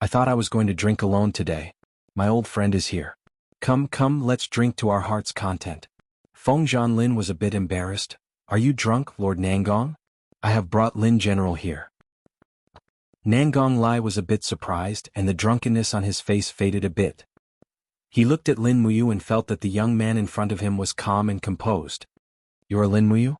I thought I was going to drink alone today. My old friend is here. Come, let's drink to our heart's content. Feng Zhanlin was a bit embarrassed. Are you drunk, Lord Nangong? I have brought Lin General here. Nangong Lai was a bit surprised and the drunkenness on his face faded a bit. He looked at Lin Muyu and felt that the young man in front of him was calm and composed. You're Lin Muyu?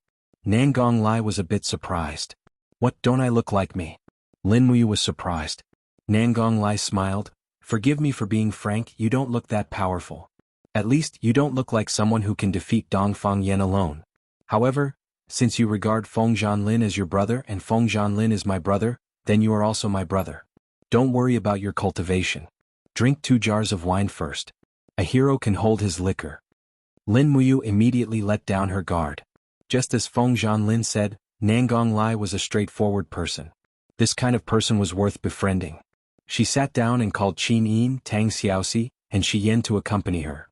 Nangong Lai was a bit surprised. What, don't I look like me? Lin Muyu was surprised. Nangong Lai smiled. Forgive me for being frank, you don't look that powerful. At least, you don't look like someone who can defeat Dongfang Yan alone. However, since you regard Feng Zhanlin as your brother and Feng Zhanlin is my brother, then you are also my brother. Don't worry about your cultivation. Drink 2 jars of wine first. A hero can hold his liquor. Lin Muyu immediately let down her guard. Just as Feng Zhanlin said, Nangong Lai was a straightforward person. This kind of person was worth befriending. She sat down and called Qin Yin, Tang Xiaoxi, and Shi Yan to accompany her.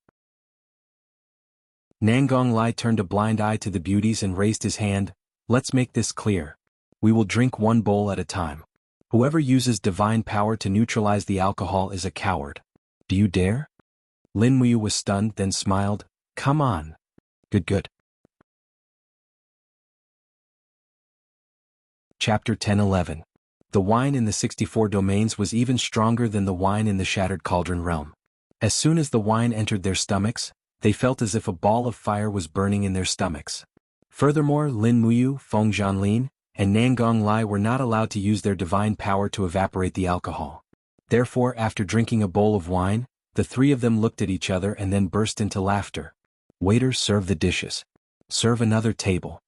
Nangong Lai turned a blind eye to the beauties and raised his hand. Let's make this clear. We will drink 1 bowl at a time. Whoever uses divine power to neutralize the alcohol is a coward. Do you dare? Lin Muyu was stunned, then smiled. Come on. Good. Chapter 10-11. The wine in the 64 domains was even stronger than the wine in the Shattered Cauldron realm. As soon as the wine entered their stomachs, they felt as if a ball of fire was burning in their stomachs. Furthermore, Lin Muyu, Feng Zhanlin, and Nangong Lai were not allowed to use their divine power to evaporate the alcohol. Therefore, after drinking a bowl of wine, the 3 of them looked at each other and then burst into laughter. Waiter, serve the dishes. Serve another table.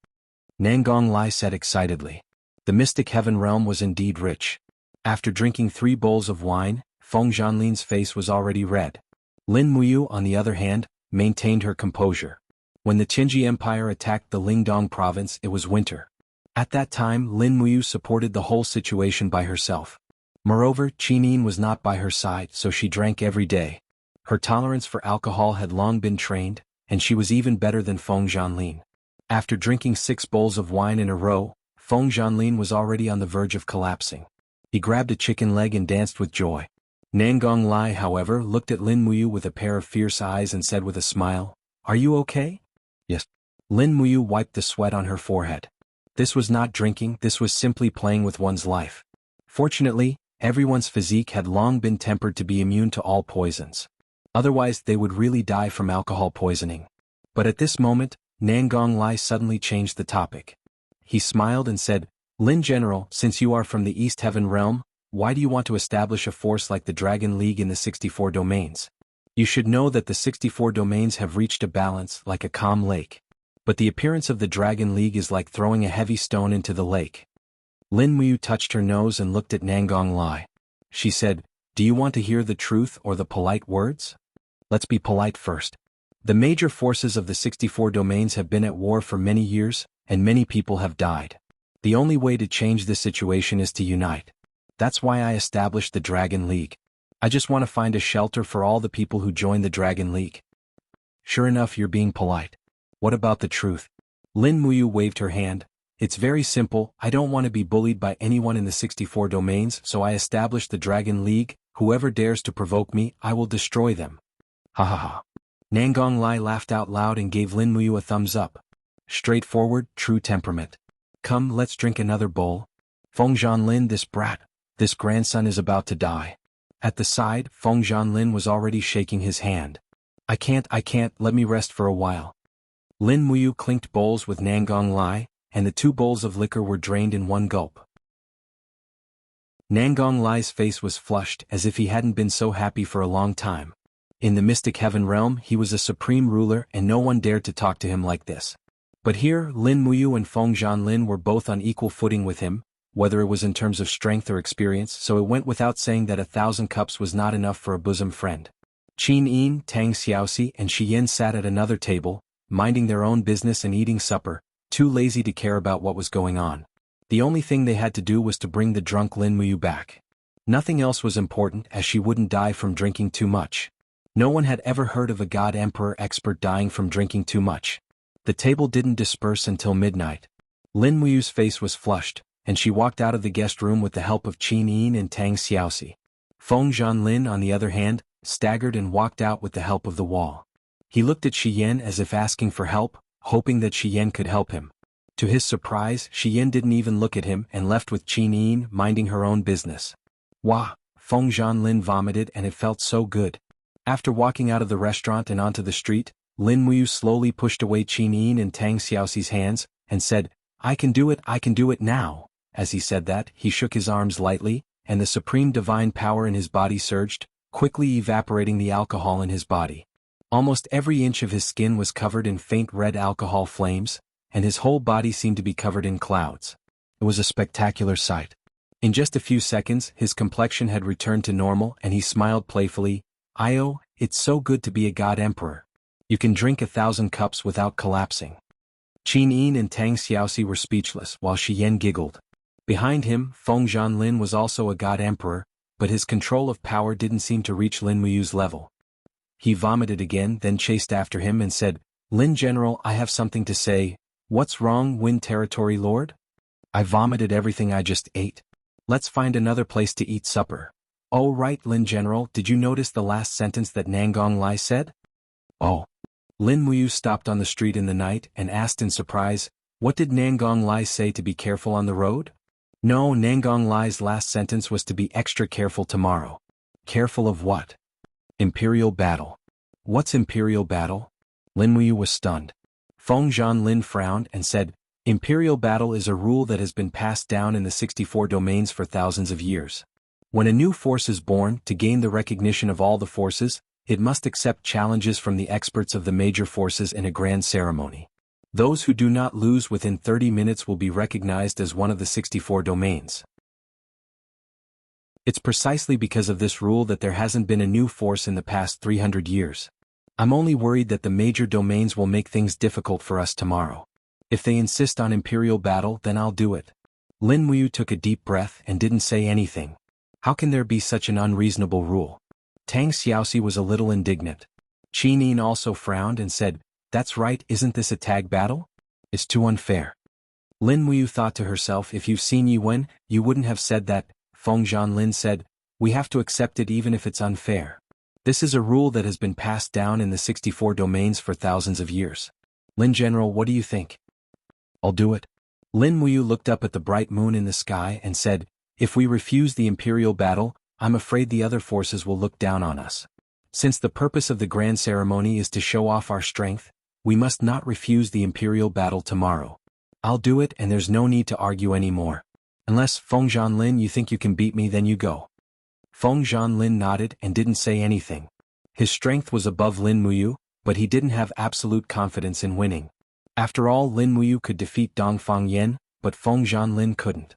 Nangong Lai said excitedly. The Mystic Heaven realm was indeed rich. After drinking 3 bowls of wine, Feng Zhanlin's face was already red. Lin Muyu, on the other hand, maintained her composure. When the Qinji Empire attacked the Lingdong province, it was winter. At that time, Lin Muyu supported the whole situation by herself. Moreover, Qin Yin was not by her side, so she drank every day. Her tolerance for alcohol had long been trained, and she was even better than Feng Zhanlin. After drinking 6 bowls of wine in a row, Feng Zhanlin was already on the verge of collapsing. He grabbed a chicken leg and danced with joy. Nangong Lai, however, looked at Lin Muyu with a pair of fierce eyes and said with a smile, "Are you okay?" "Yes." Lin Muyu wiped the sweat on her forehead. This was not drinking, this was simply playing with one's life. Fortunately, everyone's physique had long been tempered to be immune to all poisons. Otherwise they would really die from alcohol poisoning. But at this moment, Nangong Lai suddenly changed the topic. He smiled and said, "Lin General, since you are from the East Heaven realm, why do you want to establish a force like the Dragon League in the 64 domains? You should know that the 64 domains have reached a balance like a calm lake. But the appearance of the Dragon League is like throwing a heavy stone into the lake." Lin Muyu touched her nose and looked at Nangong Lai. She said, "Do you want to hear the truth or the polite words? Let's be polite first. The major forces of the 64 domains have been at war for many years, and many people have died. The only way to change this situation is to unite. That's why I established the Dragon League. I just want to find a shelter for all the people who join the Dragon League." "Sure enough, you're being polite. What about the truth?" Lin Muyu waved her hand. "It's very simple, I don't want to be bullied by anyone in the 64 domains, so I established the Dragon League. Whoever dares to provoke me, I will destroy them." Ha ha ha. Nangong Lai laughed out loud and gave Lin Muyu a thumbs up. Straightforward, true temperament. "Come, let's drink another bowl. Feng Zhanlin, this grandson is about to die." At the side, Feng Zhanlin was already shaking his hand. I can't, let me rest for a while." Lin Muyu clinked bowls with Nangong Lai, and the 2 bowls of liquor were drained in one gulp. Nangong Lai's face was flushed as if he hadn't been so happy for a long time. In the Mystic Heaven realm he was a supreme ruler and no one dared to talk to him like this. But here Lin Muyu and Feng Zhanlin were both on equal footing with him, whether it was in terms of strength or experience, so it went without saying that 1,000 cups was not enough for a bosom friend. Qin Yin, Tang Xiaoxi and Shi Yin sat at another table, minding their own business and eating supper, too lazy to care about what was going on. The only thing they had to do was to bring the drunk Lin Muyu back. Nothing else was important as she wouldn't die from drinking too much. No one had ever heard of a god emperor expert dying from drinking too much. The table didn't disperse until midnight. Lin Muyu's face was flushed, and she walked out of the guest room with the help of Qin Yin and Tang Xiaoxi. Feng Zhanlin, on the other hand, staggered and walked out with the help of the wall. He looked at Shi Yin as if asking for help, hoping that Shi Yin could help him. To his surprise, Shi Yin didn't even look at him and left with Qin Yin minding her own business. Wah! Feng Zhanlin vomited and it felt so good. After walking out of the restaurant and onto the street, Lin Muyu slowly pushed away Qin Yin and Tang Xiaoxi's hands, and said, I can do it now." As he said that, he shook his arms lightly, and the supreme divine power in his body surged, quickly evaporating the alcohol in his body. Almost every inch of his skin was covered in faint red alcohol flames, and his whole body seemed to be covered in clouds. It was a spectacular sight. In just a few seconds, his complexion had returned to normal and he smiled playfully. "Io, it's so good to be a god emperor. You can drink 1,000 cups without collapsing." Qin Yin and Tang Xiaoxi were speechless while Shi Yin giggled. Behind him, Feng Zhanlin was also a god emperor, but his control of power didn't seem to reach Lin Muyu's level. He vomited again, then chased after him and said, "Lin General, I have something to say." "What's wrong, Wind Territory Lord?" "I vomited everything I just ate. Let's find another place to eat supper." "Oh right, Lin General, did you notice the last sentence that Nangong Lai said?" "Oh." Lin Muyu stopped on the street in the night and asked in surprise, "What did Nangong Lai say to be careful on the road?" "No, Nangong Lai's last sentence was to be extra careful tomorrow." "Careful of what?" "Imperial battle." "What's imperial battle?" Lin Muyu was stunned. Feng Zhanlin frowned and said, "Imperial battle is a rule that has been passed down in the 64 domains for thousands of years. When a new force is born, to gain the recognition of all the forces, it must accept challenges from the experts of the major forces in a grand ceremony. Those who do not lose within 30 minutes will be recognized as one of the 64 domains. It's precisely because of this rule that there hasn't been a new force in the past 300 years. I'm only worried that the major domains will make things difficult for us tomorrow. If they insist on imperial battle, then I'll do it." Lin Muyu took a deep breath and didn't say anything. How can there be such an unreasonable rule? Tang Xiaoxi was a little indignant. Qi Nin also frowned and said, "That's right, isn't this a tag battle? It's too unfair." Lin Muyu thought to herself, if you've seen Yi Wen, you wouldn't have said that. Feng Zhanlin said, "We have to accept it even if it's unfair. This is a rule that has been passed down in the 64 domains for thousands of years. Lin General, what do you think?" "I'll do it." Lin Muyu looked up at the bright moon in the sky and said, "If we refuse the imperial battle, I'm afraid the other forces will look down on us. Since the purpose of the grand ceremony is to show off our strength, we must not refuse the imperial battle tomorrow. I'll do it and there's no need to argue anymore. Unless, Feng Zhanlin, you think you can beat me, then you go." Feng Zhanlin nodded and didn't say anything. His strength was above Lin Muyu, but he didn't have absolute confidence in winning. After all, Lin Muyu could defeat Dongfang Yan, but Feng Zhanlin couldn't.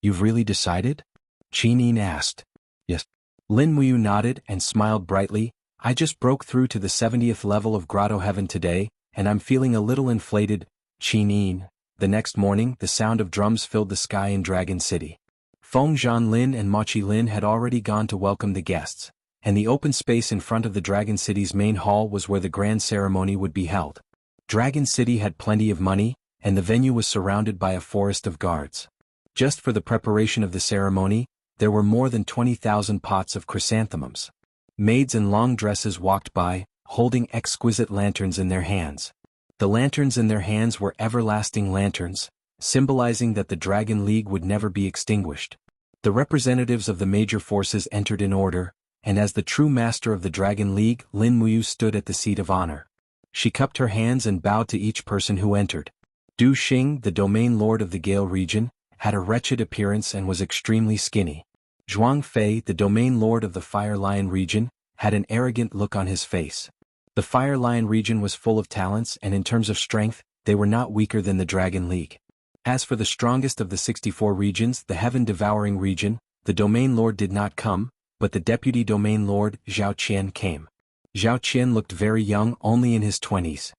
"You've really decided?" Qi Nin asked. "Yes." Lin Muyu nodded and smiled brightly. "I just broke through to the 70th level of Grotto Heaven today, and I'm feeling a little inflated." Qi Nin. The next morning, the sound of drums filled the sky in Dragon City. Feng Zhanlin and Mochi Lin had already gone to welcome the guests, and the open space in front of the Dragon City's main hall was where the grand ceremony would be held. Dragon City had plenty of money, and the venue was surrounded by a forest of guards. Just for the preparation of the ceremony, there were more than 20,000 pots of chrysanthemums. Maids in long dresses walked by, holding exquisite lanterns in their hands. The lanterns in their hands were everlasting lanterns, symbolizing that the Dragon League would never be extinguished. The representatives of the major forces entered in order, and as the true master of the Dragon League, Lin Muyu stood at the seat of honor. She cupped her hands and bowed to each person who entered. Du Xing, the domain lord of the Gale region, had a wretched appearance and was extremely skinny. Zhuang Fei, the domain lord of the Fire Lion region, had an arrogant look on his face. The Fire Lion region was full of talents, and in terms of strength, they were not weaker than the Dragon League. As for the strongest of the 64 regions, the Heaven-Devouring region, the domain lord did not come, but the deputy domain lord, Zhao Qian, came. Zhao Qian looked very young, only in his 20s.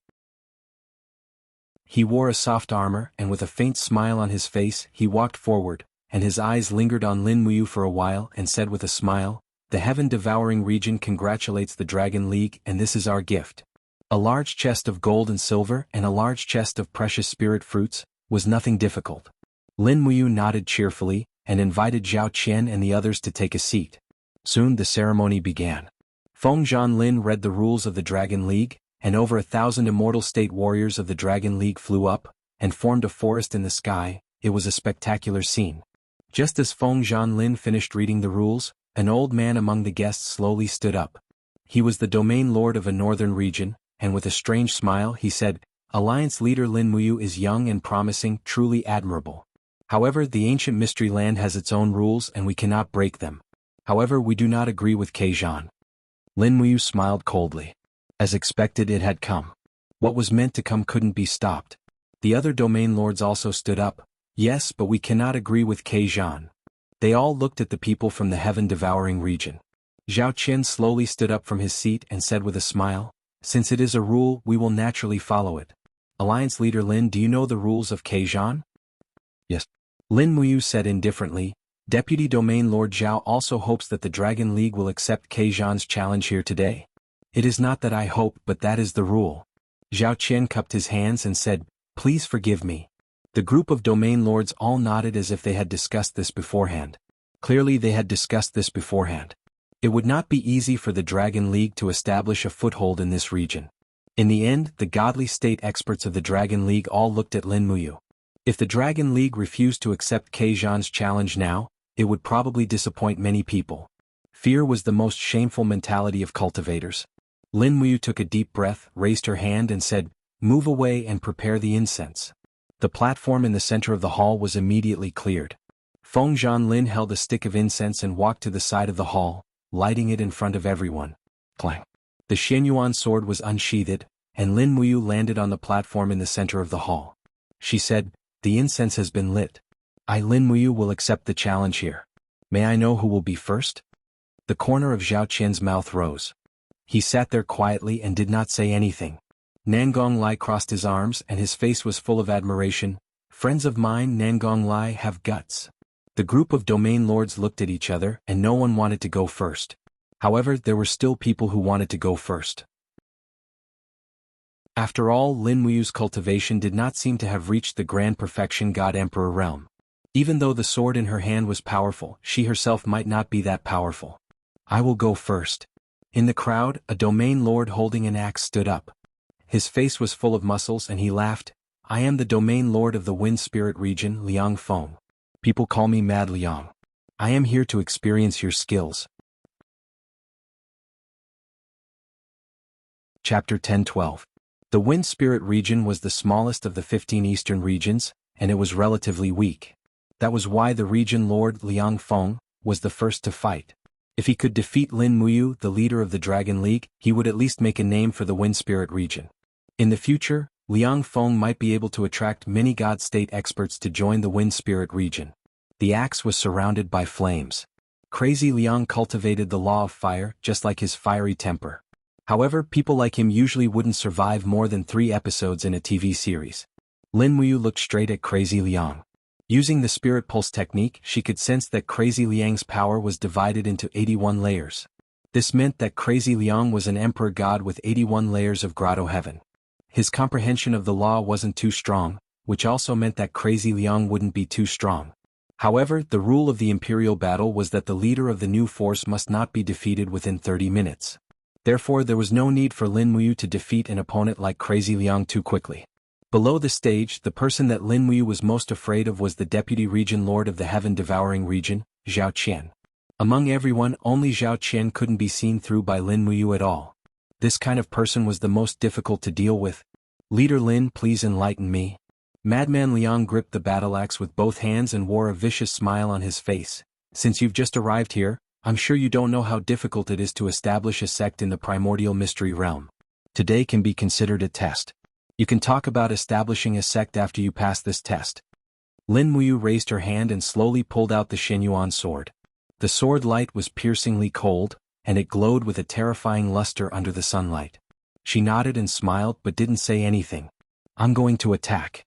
He wore a soft armor, and with a faint smile on his face, he walked forward, and his eyes lingered on Lin Muyu for a while and said with a smile, "The Heaven-Devouring region congratulates the Dragon League, and this is our gift." A large chest of gold and silver and a large chest of precious spirit fruits was nothing difficult. Lin Muyu nodded cheerfully and invited Zhao Qian and the others to take a seat. Soon the ceremony began. Feng Zhanlin read the rules of the Dragon League, and over 1,000 immortal state warriors of the Dragon League flew up and formed a forest in the sky. It was a spectacular scene. Just as Feng Zhanlin finished reading the rules, an old man among the guests slowly stood up. He was the domain lord of a northern region, and with a strange smile he said, "Alliance leader Lin Muyu is young and promising, truly admirable. However, the ancient mystery land has its own rules and we cannot break them. However, we do not agree with Keijan." Lin Muyu smiled coldly. As expected, it had come. What was meant to come couldn't be stopped. The other domain lords also stood up. "Yes, but we cannot agree with Keijan." They all looked at the people from the Heaven-Devouring region. Zhao Qian slowly stood up from his seat and said with a smile, "Since it is a rule, we will naturally follow it. Alliance leader Lin, do you know the rules of Keijan?" "Yes." Lin Muyu said indifferently. Deputy Domain Lord Zhao also hopes that the Dragon League will accept Keijan's challenge here today. "It is not that I hope, but that is the rule." Zhao Qian cupped his hands and said, "Please forgive me." The group of domain lords all nodded as if they had discussed this beforehand. Clearly they had discussed this beforehand. It would not be easy for the Dragon League to establish a foothold in this region. In the end, the godly state experts of the Dragon League all looked at Lin Muyu. If the Dragon League refused to accept Keijan's challenge now, it would probably disappoint many people. Fear was the most shameful mentality of cultivators. Lin Muyu took a deep breath, raised her hand and said, "Move away and prepare the incense." The platform in the center of the hall was immediately cleared. Feng Zhanlin held a stick of incense and walked to the side of the hall, lighting it in front of everyone. Clang. The Xianyuan sword was unsheathed, and Lin Muyu landed on the platform in the center of the hall. She said, "The incense has been lit. I, Lin Muyu, will accept the challenge here. May I know who will be first?" The corner of Zhao Qian's mouth rose. He sat there quietly and did not say anything. Nangong Lai crossed his arms and his face was full of admiration. "Friends of mine, Nangong Lai have guts." The group of domain lords looked at each other and no one wanted to go first. However, there were still people who wanted to go first. After all, Lin Muyu's cultivation did not seem to have reached the grand perfection God-Emperor realm. Even though the sword in her hand was powerful, she herself might not be that powerful. I will go first. In the crowd, a domain lord holding an axe stood up. His face was full of muscles and he laughed. I am the domain lord of the Wind Spirit region, Liang Feng. People call me Mad Liang. I am here to experience your skills. Chapter 10-12. The Wind Spirit region was the smallest of the 15 eastern regions, and it was relatively weak. That was why the region lord, Liang Feng, was the first to fight. If he could defeat Lin Muyu, the leader of the Dragon League, he would at least make a name for the Wind Spirit region. In the future, Liang Feng might be able to attract many God State experts to join the Wind Spirit region. The axe was surrounded by flames. Crazy Liang cultivated the law of fire, just like his fiery temper. However, people like him usually wouldn't survive more than 3 episodes in a TV series. Lin Muyu looked straight at Crazy Liang. Using the Spirit Pulse technique, she could sense that Crazy Liang's power was divided into 81 layers. This meant that Crazy Liang was an emperor god with 81 layers of grotto heaven. His comprehension of the law wasn't too strong, which also meant that Crazy Liang wouldn't be too strong. However, the rule of the imperial battle was that the leader of the new force must not be defeated within 30 minutes. Therefore, there was no need for Lin Muyu to defeat an opponent like Crazy Liang too quickly. Below the stage, the person that Lin Muyu was most afraid of was the deputy region lord of the heaven-devouring region, Zhao Qian. Among everyone, only Zhao Qian couldn't be seen through by Lin Muyu at all. This kind of person was the most difficult to deal with. Leader Lin, please enlighten me. Madman Liang gripped the battle axe with both hands and wore a vicious smile on his face. Since you've just arrived here, I'm sure you don't know how difficult it is to establish a sect in the primordial mystery realm. Today can be considered a test. You can talk about establishing a sect after you pass this test. Lin Muyu raised her hand and slowly pulled out the Shenyuan sword. The sword light was piercingly cold, and it glowed with a terrifying luster under the sunlight. She nodded and smiled but didn't say anything. I'm going to attack.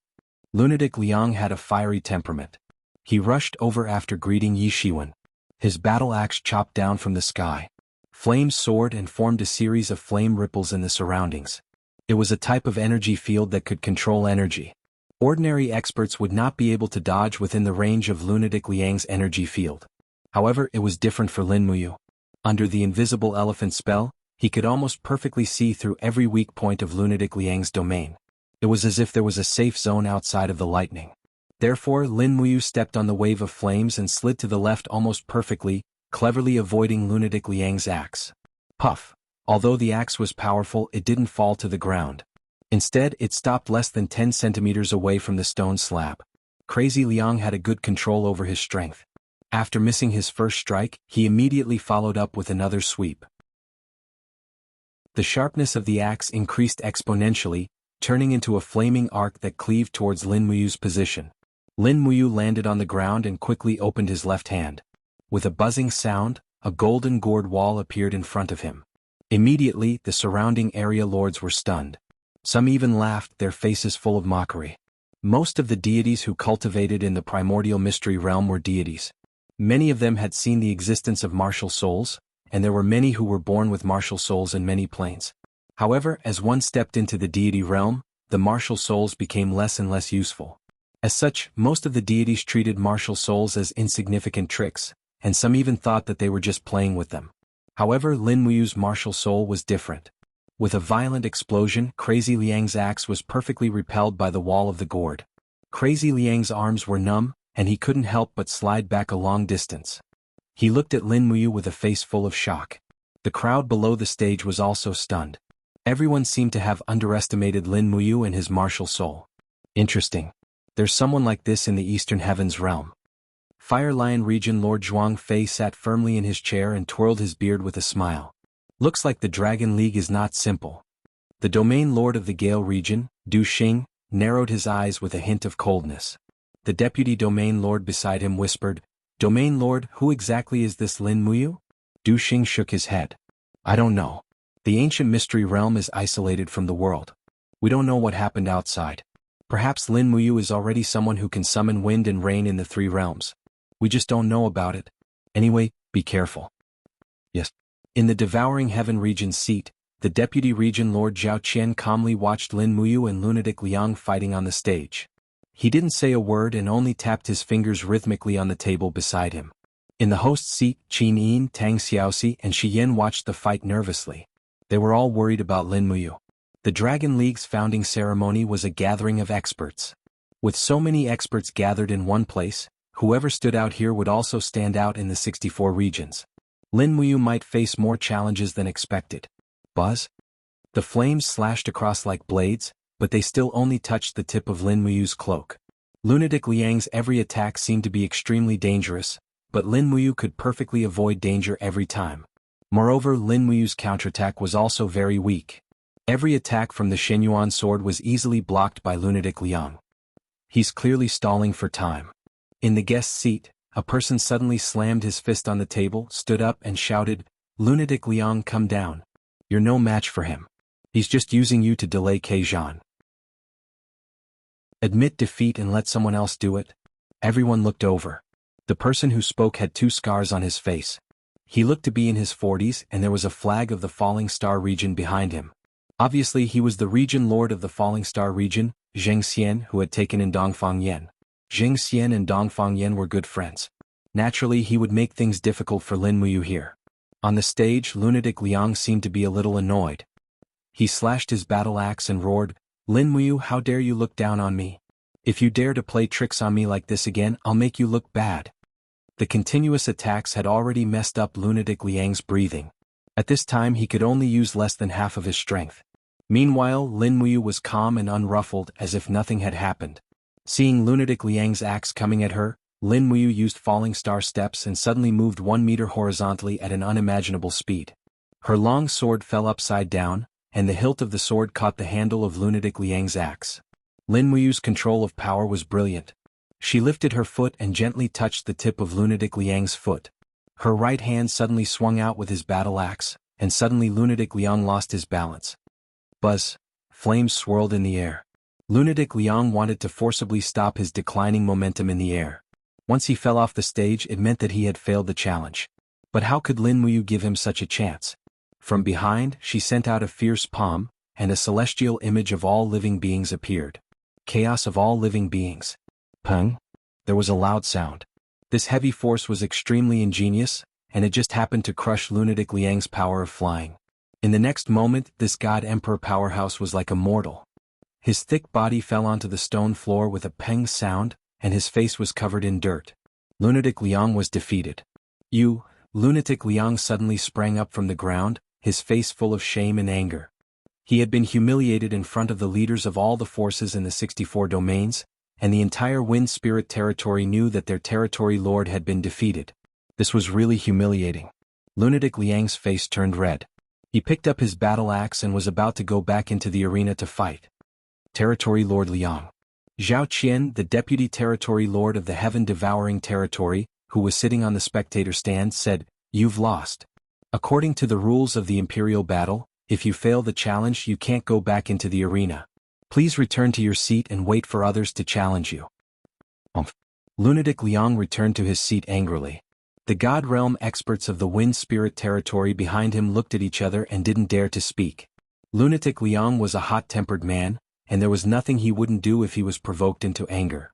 Lunatic Liang had a fiery temperament. He rushed over after greeting Yi Shiwen. His battle axe chopped down from the sky. Flames soared and formed a series of flame ripples in the surroundings. It was a type of energy field that could control energy. Ordinary experts would not be able to dodge within the range of Lunatic Liang's energy field. However, it was different for Lin Muyu. Under the invisible elephant spell, he could almost perfectly see through every weak point of Lunatic Liang's domain. It was as if there was a safe zone outside of the lightning. Therefore, Lin Muyu stepped on the wave of flames and slid to the left almost perfectly, cleverly avoiding Lunatic Liang's axe. Puff! Although the axe was powerful, it didn't fall to the ground. Instead, it stopped less than 10 centimeters away from the stone slab. Crazy Liang had a good control over his strength. After missing his first strike, he immediately followed up with another sweep. The sharpness of the axe increased exponentially, turning into a flaming arc that cleaved towards Lin Muyu's position. Lin Muyu landed on the ground and quickly opened his left hand. With a buzzing sound, a golden gourd wall appeared in front of him. Immediately, the surrounding area lords were stunned. Some even laughed, their faces full of mockery. Most of the deities who cultivated in the primordial mystery realm were deities. Many of them had seen the existence of martial souls, and there were many who were born with martial souls in many planes. However, as one stepped into the deity realm, the martial souls became less and less useful. As such, most of the deities treated martial souls as insignificant tricks, and some even thought that they were just playing with them. However, Lin Muyu's martial soul was different. With a violent explosion, Crazy Liang's axe was perfectly repelled by the wall of the gourd. Crazy Liang's arms were numb, and he couldn't help but slide back a long distance. He looked at Lin Muyu with a face full of shock. The crowd below the stage was also stunned. Everyone seemed to have underestimated Lin Muyu and his martial soul. Interesting. There's someone like this in the Eastern Heavens realm. Fire Lion region Lord Zhuang Fei sat firmly in his chair and twirled his beard with a smile. Looks like the Dragon League is not simple. The domain lord of the Gale region, Du Xing, narrowed his eyes with a hint of coldness. The deputy domain lord beside him whispered, "Domain lord, who exactly is this Lin Muyu?" Du Xing shook his head. "I don't know. The ancient mystery realm is isolated from the world. We don't know what happened outside. Perhaps Lin Muyu is already someone who can summon wind and rain in the 3 realms. We just don't know about it. Anyway, be careful." "Yes." In the Devouring Heaven region's seat, the Deputy Region Lord Zhao Qian calmly watched Lin Muyu and Lunatic Liang fighting on the stage. He didn't say a word and only tapped his fingers rhythmically on the table beside him. In the host's seat, Qin Yin, Tang Xiaoxi and Shi Yin watched the fight nervously. They were all worried about Lin Muyu. The Dragon League's founding ceremony was a gathering of experts. With so many experts gathered in one place, whoever stood out here would also stand out in the 64 regions. Lin Muyu might face more challenges than expected. Buzz? The flames slashed across like blades, but they still only touched the tip of Lin Muyu's cloak. Lunatic Liang's every attack seemed to be extremely dangerous, but Lin Muyu could perfectly avoid danger every time. Moreover, Lin Muyu's counterattack was also very weak. Every attack from the Shenyuan sword was easily blocked by Lunatic Liang. He's clearly stalling for time. In the guest seat, a person suddenly slammed his fist on the table, stood up and shouted, "Lunatic Liang, come down. You're no match for him. He's just using you to delay Keijan. Admit defeat and let someone else do it." Everyone looked over. The person who spoke had 2 scars on his face. He looked to be in his 40s and there was a flag of the Falling Star region behind him. Obviously he was the region lord of the Falling Star region, Zheng Xian, who had taken in Dongfang Yan. Zheng Xian and Dongfang Yan were good friends. Naturally he would make things difficult for Lin Muyu here. On the stage, Lunatic Liang seemed to be a little annoyed. He slashed his battle axe and roared, "Lin Muyu, how dare you look down on me? If you dare to play tricks on me like this again, I'll make you look bad." The continuous attacks had already messed up Lunatic Liang's breathing. At this time he could only use less than half of his strength. Meanwhile, Lin Muyu was calm and unruffled as if nothing had happened. Seeing Lunatic Liang's axe coming at her, Lin Muyu used Falling Star steps and suddenly moved 1 meter horizontally at an unimaginable speed. Her long sword fell upside down, and the hilt of the sword caught the handle of Lunatic Liang's axe. Lin Muyu's control of power was brilliant. She lifted her foot and gently touched the tip of Lunatic Liang's foot. Her right hand suddenly swung out with his battle axe, and suddenly Lunatic Liang lost his balance. Buzz! Flames swirled in the air. Lunatic Liang wanted to forcibly stop his declining momentum in the air. Once he fell off the stage, it meant that he had failed the challenge. But how could Lin Muyu give him such a chance? From behind, she sent out a fierce palm, and a celestial image of all living beings appeared. Chaos of all living beings. Peng! There was a loud sound. This heavy force was extremely ingenious, and it just happened to crush Lunatic Liang's power of flying. In the next moment, this God Emperor powerhouse was like a mortal. His thick body fell onto the stone floor with a peng sound, and his face was covered in dirt. Lunatic Liang was defeated. "You!" Lunatic Liang suddenly sprang up from the ground, his face full of shame and anger. He had been humiliated in front of the leaders of all the forces in the 64 domains, and the entire Wind Spirit territory knew that their territory lord had been defeated. This was really humiliating. Lunatic Liang's face turned red. He picked up his battle axe and was about to go back into the arena to fight. Territory Lord Liang. Zhao Qian, the deputy territory lord of the heaven-devouring territory, who was sitting on the spectator stand, said, "You've lost. According to the rules of the imperial battle, if you fail the challenge you can't go back into the arena. Please return to your seat and wait for others to challenge you." Lunatic Liang returned to his seat angrily. The God Realm experts of the Wind Spirit territory behind him looked at each other and didn't dare to speak. Lunatic Liang was a hot-tempered man, and there was nothing he wouldn't do if he was provoked into anger.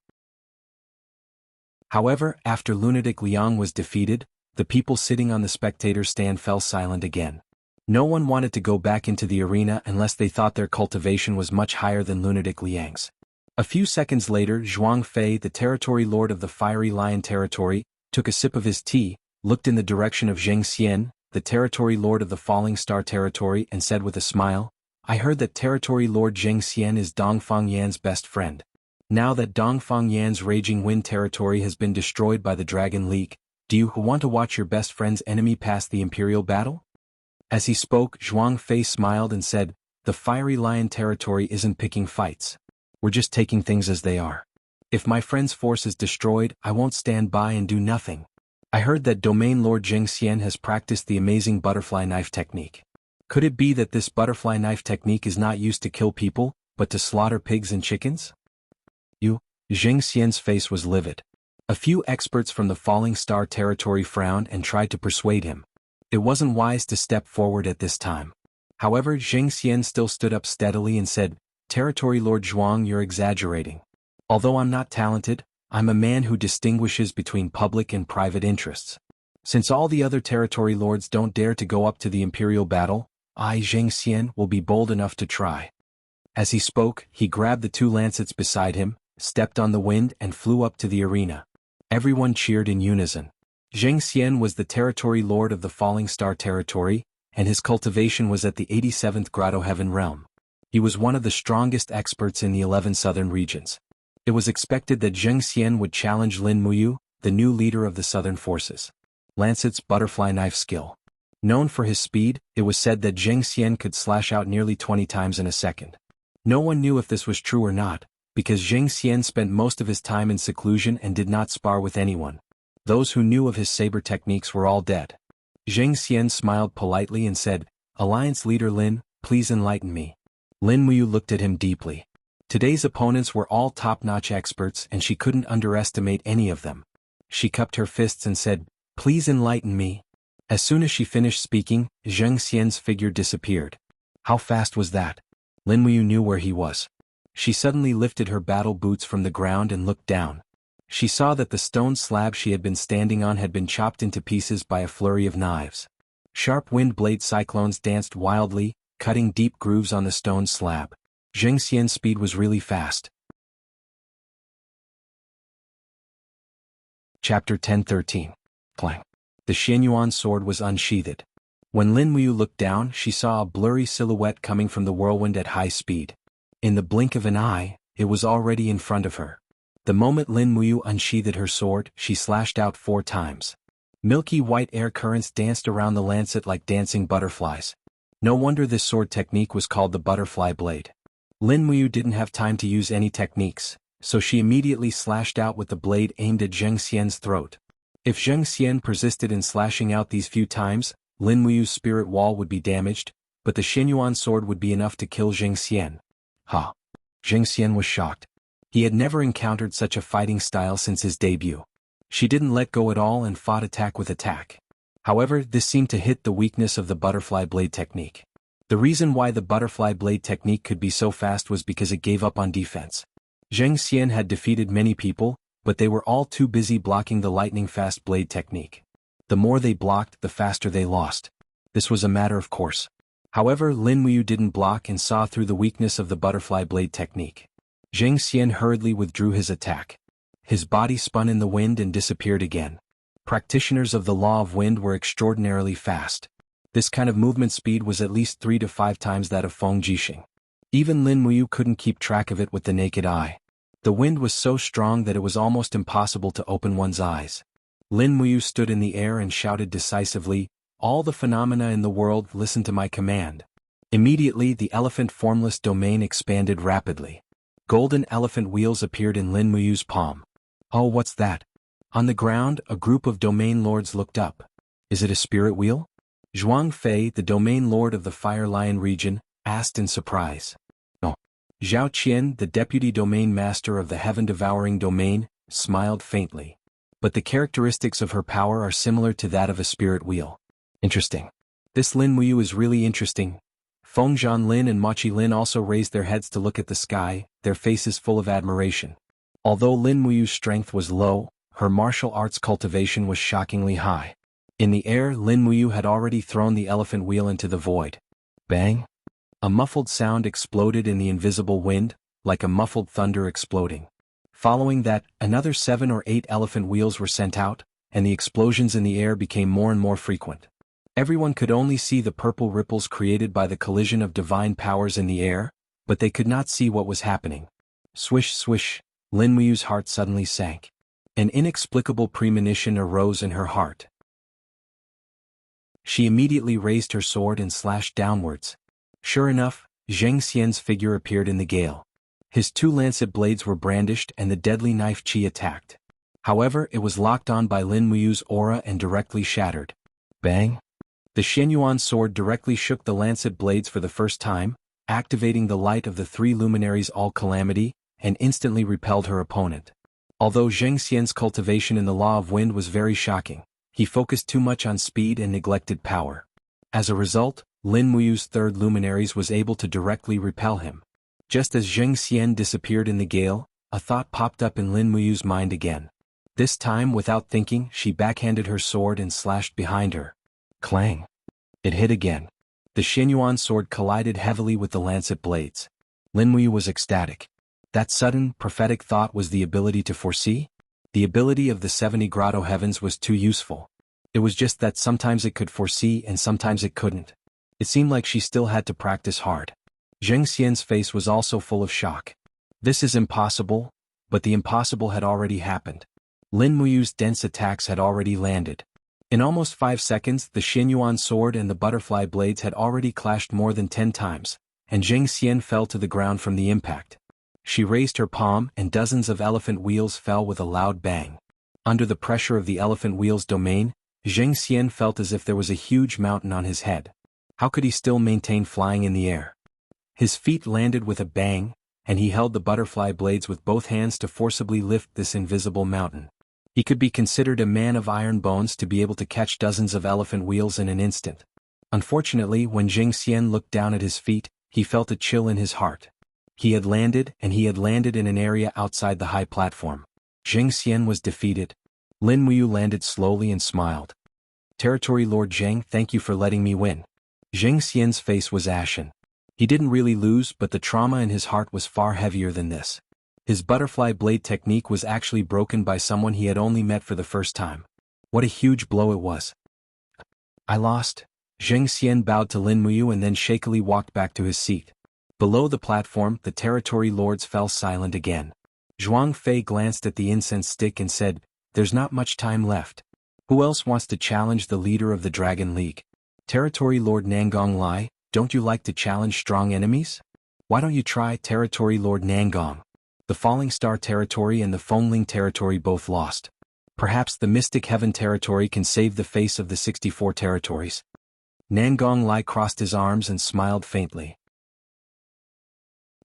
However, after Lunatic Liang was defeated, the people sitting on the spectator stand fell silent again. No one wanted to go back into the arena unless they thought their cultivation was much higher than Lunatic Liang's. A few seconds later, Zhuang Fei, the territory lord of the Fiery Lion territory, took a sip of his tea, looked in the direction of Zheng Xian, the territory lord of the Falling Star territory, and said with a smile, "I heard that territory lord Zheng Xian is Dongfang Yan's best friend. Now that Dongfang Yan's Raging Wind territory has been destroyed by the Dragon League, do you want to watch your best friend's enemy pass the imperial battle?" As he spoke, Zhuang Fei smiled and said, "The Fiery Lion territory isn't picking fights. We're just taking things as they are. If my friend's force is destroyed, I won't stand by and do nothing. I heard that Domain Lord Zheng Xian has practiced the amazing butterfly knife technique. Could it be that this butterfly knife technique is not used to kill people, but to slaughter pigs and chickens?" Zheng Xian's face was livid. A few experts from the Falling Star territory frowned and tried to persuade him. It wasn't wise to step forward at this time. However, Zheng Xian still stood up steadily and said, "Territory Lord Zhuang, you're exaggerating. Although I'm not talented, I'm a man who distinguishes between public and private interests. Since all the other territory lords don't dare to go up to the imperial battle, I, Zheng Xian, will be bold enough to try." As he spoke, he grabbed the two lancets beside him, stepped on the wind and flew up to the arena. Everyone cheered in unison. Zheng Xian was the territory lord of the Falling Star territory, and his cultivation was at the 87th Grotto Heaven realm. He was one of the strongest experts in the 11 southern regions. It was expected that Zheng Xian would challenge Lin Muyu, the new leader of the southern forces. Lancet's butterfly knife skill. Known for his speed, it was said that Zheng Xian could slash out nearly 20 times in a second. No one knew if this was true or not, because Zheng Xian spent most of his time in seclusion and did not spar with anyone. Those who knew of his saber techniques were all dead. Zheng Xian smiled politely and said, "Alliance leader Lin, please enlighten me." Lin Muyu looked at him deeply. Today's opponents were all top-notch experts and she couldn't underestimate any of them. She cupped her fists and said, "Please enlighten me." As soon as she finished speaking, Zheng Xian's figure disappeared. How fast was that? Lin Muyu knew where he was. She suddenly lifted her battle boots from the ground and looked down. She saw that the stone slab she had been standing on had been chopped into pieces by a flurry of knives. Sharp wind blade cyclones danced wildly, cutting deep grooves on the stone slab. Zheng Xian's speed was really fast. Chapter 10:13. Clang. The Xianyuan sword was unsheathed. When Lin Muyu looked down, she saw a blurry silhouette coming from the whirlwind at high speed. In the blink of an eye, it was already in front of her. The moment Lin Muyu unsheathed her sword, she slashed out 4 times. Milky white air currents danced around the lancet like dancing butterflies. No wonder this sword technique was called the butterfly blade. Lin Muyu didn't have time to use any techniques, so she immediately slashed out with the blade aimed at Zheng Xian's throat. If Zheng Xian persisted in slashing out these few times, Lin Muyu's spirit wall would be damaged, but the Xianyuan sword would be enough to kill Zheng Xian. Ha! Zheng Xian was shocked. He had never encountered such a fighting style since his debut. She didn't let go at all and fought attack with attack. However, this seemed to hit the weakness of the butterfly blade technique. The reason why the butterfly blade technique could be so fast was because it gave up on defense. Zheng Xian had defeated many people, but they were all too busy blocking the lightning-fast blade technique. The more they blocked, the faster they lost. This was a matter of course. However, Lin Muyu didn't block and saw through the weakness of the butterfly blade technique. Zheng Xian hurriedly withdrew his attack. His body spun in the wind and disappeared again. Practitioners of the law of wind were extraordinarily fast. This kind of movement speed was at least 3 to 5 times that of Feng Jixing. Even Lin Muyu couldn't keep track of it with the naked eye. The wind was so strong that it was almost impossible to open one's eyes. Lin Muyu stood in the air and shouted decisively, "All the phenomena in the world, listen to my command." Immediately the elephant formless domain expanded rapidly. Golden elephant wheels appeared in Lin Muyu's palm. "Oh, what's that?" On the ground, a group of domain lords looked up. "Is it a spirit wheel?" Zhuang Fei, the domain lord of the Fire Lion region, asked in surprise. "No." Zhao Qian, the deputy domain master of the heaven-devouring domain, smiled faintly. "But the characteristics of her power are similar to that of a spirit wheel." "Interesting. This Lin Muyu is really interesting." Fengzhan Lin and Machi Lin also raised their heads to look at the sky, their faces full of admiration. Although Lin Muyu's strength was low, her martial arts cultivation was shockingly high. In the air, Lin Muyu had already thrown the elephant wheel into the void. Bang! A muffled sound exploded in the invisible wind, like a muffled thunder exploding. Following that, another 7 or 8 elephant wheels were sent out, and the explosions in the air became more and more frequent. Everyone could only see the purple ripples created by the collision of divine powers in the air, but they could not see what was happening. Swish swish, Lin Muyu's heart suddenly sank. An inexplicable premonition arose in her heart. She immediately raised her sword and slashed downwards. Sure enough, Zheng Xian's figure appeared in the gale. His 2 lancet blades were brandished and the deadly knife Qi attacked. However, it was locked on by Lin Muyu's aura and directly shattered. Bang! The Xianyuan sword directly shook the lancet blades for the first time, activating the light of the 3 luminaries all-calamity, and instantly repelled her opponent. Although Zheng Xian's cultivation in the law of wind was very shocking, He focused too much on speed and neglected power. As a result, Lin Muyu's third luminaries was able to directly repel him. Just as Zheng Xian disappeared in the gale, a thought popped up in Lin Muyu's mind again. This time, without thinking, she backhanded her sword and slashed behind her. Clang! It hit again. The Xianyuan sword collided heavily with the lancet blades. Lin Muyu was ecstatic. That sudden, prophetic thought was the ability to foresee? The ability of the 70 grotto heavens was too useful. It was just that sometimes it could foresee and sometimes it couldn't. It seemed like she still had to practice hard. Zheng Xian's face was also full of shock. This is impossible, but the impossible had already happened. Lin Muyu's dense attacks had already landed. In almost 5 seconds, the Xianyuan sword and the butterfly blades had already clashed more than 10 times, and Zheng Xian fell to the ground from the impact. She raised her palm and dozens of elephant wheels fell with a loud bang. Under the pressure of the elephant wheel's domain, Zheng Xian felt as if there was a huge mountain on his head. How could he still maintain flying in the air? His feet landed with a bang, and he held the butterfly blades with both hands to forcibly lift this invisible mountain. He could be considered a man of iron bones to be able to catch dozens of elephant wheels in an instant. Unfortunately, when Zheng Xian looked down at his feet, he felt a chill in his heart. He had landed in an area outside the high platform. Zheng Xian was defeated. Lin Muyu landed slowly and smiled. Territory Lord Zheng, thank you for letting me win. Zheng Xian's face was ashen. He didn't really lose, but the trauma in his heart was far heavier than this. His butterfly blade technique was actually broken by someone he had only met for the first time. What a huge blow it was. I lost. Zheng Xian bowed to Lin Muyu and then shakily walked back to his seat. Below the platform, the territory lords fell silent again. Zhuang Fei glanced at the incense stick and said, "There's not much time left. Who else wants to challenge the leader of the Dragon League?" Territory Lord Nangong Lai, don't you like to challenge strong enemies? Why don't you try Territory Lord Nangong? The Falling Star Territory and the Fengling Territory both lost. Perhaps the Mystic Heaven Territory can save the face of the 64 territories. Nangong Lai crossed his arms and smiled faintly.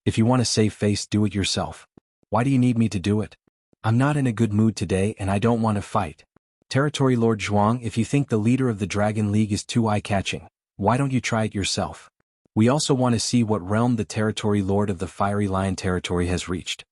If you want to save face, do it yourself. Why do you need me to do it? I'm not in a good mood today and I don't want to fight. Territory Lord Zhuang, if you think the leader of the Dragon League is too eye-catching, why don't you try it yourself? We also want to see what realm the Territory Lord of the Fiery Lion Territory has reached.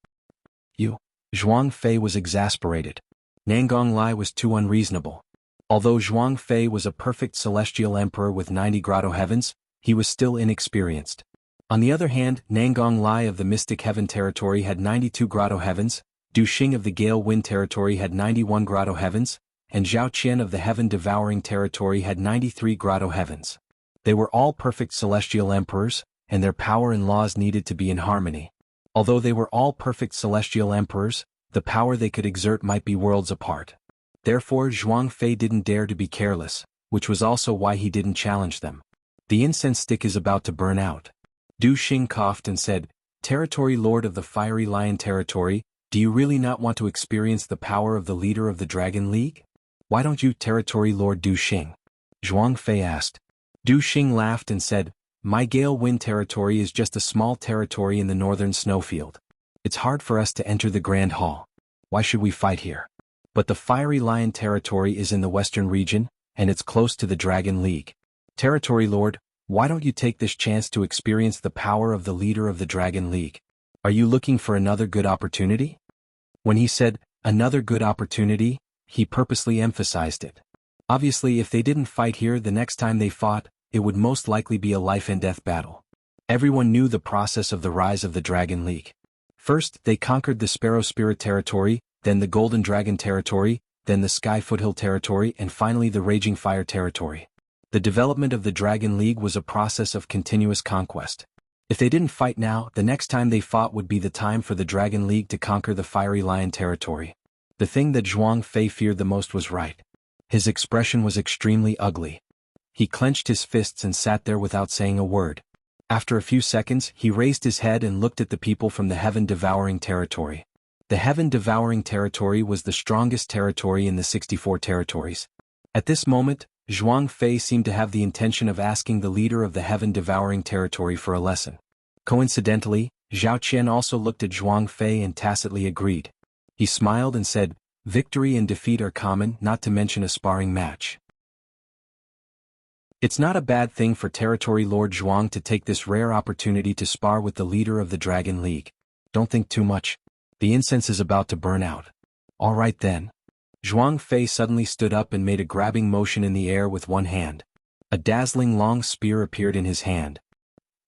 You? Zhuang Fei was exasperated. Nangong Lai was too unreasonable. Although Zhuang Fei was a perfect celestial emperor with 90 grotto heavens, he was still inexperienced. On the other hand, Nangong Lai of the Mystic Heaven Territory had 92 grotto heavens, Du Xing of the Gale Wind Territory had 91 grotto heavens, and Zhao Qian of the Heaven Devouring Territory had 93 grotto heavens. They were all perfect celestial emperors, and their power and laws needed to be in harmony. Although they were all perfect celestial emperors, the power they could exert might be worlds apart. Therefore Zhuang Fei didn't dare to be careless, which was also why he didn't challenge them. The incense stick is about to burn out. Du Xing coughed and said, Territory Lord of the Fiery Lion Territory, do you really not want to experience the power of the leader of the Dragon League? Why don't you, Territory Lord Du Xing? Zhuang Fei asked. Du Xing laughed and said, My Gale Wind Territory is just a small territory in the northern snowfield. It's hard for us to enter the Grand Hall. Why should we fight here? But the Fiery Lion Territory is in the western region, and it's close to the Dragon League. Territory Lord, why don't you take this chance to experience the power of the leader of the Dragon League? Are you looking for another good opportunity? When he said, another good opportunity, he purposely emphasized it. Obviously, if they didn't fight here the next time they fought, it would most likely be a life-and-death battle. Everyone knew the process of the rise of the Dragon League. First, they conquered the Sparrow Spirit Territory, then the Golden Dragon Territory, then the Sky Foothill Territory, and finally the Raging Fire Territory. The development of the Dragon League was a process of continuous conquest. If they didn't fight now, the next time they fought would be the time for the Dragon League to conquer the Fiery Lion Territory. The thing that Zhuang Fei feared the most was right. His expression was extremely ugly. He clenched his fists and sat there without saying a word. After a few seconds, he raised his head and looked at the people from the Heaven Devouring Territory. The Heaven Devouring Territory was the strongest territory in the 64 territories. At this moment, Zhuang Fei seemed to have the intention of asking the leader of the Heaven Devouring Territory for a lesson. Coincidentally, Zhao Qian also looked at Zhuang Fei and tacitly agreed. He smiled and said, Victory and defeat are common, not to mention a sparring match. It's not a bad thing for Territory Lord Zhuang to take this rare opportunity to spar with the leader of the Dragon League. Don't think too much. The incense is about to burn out. All right then. Zhuang Fei suddenly stood up and made a grabbing motion in the air with one hand. A dazzling long spear appeared in his hand.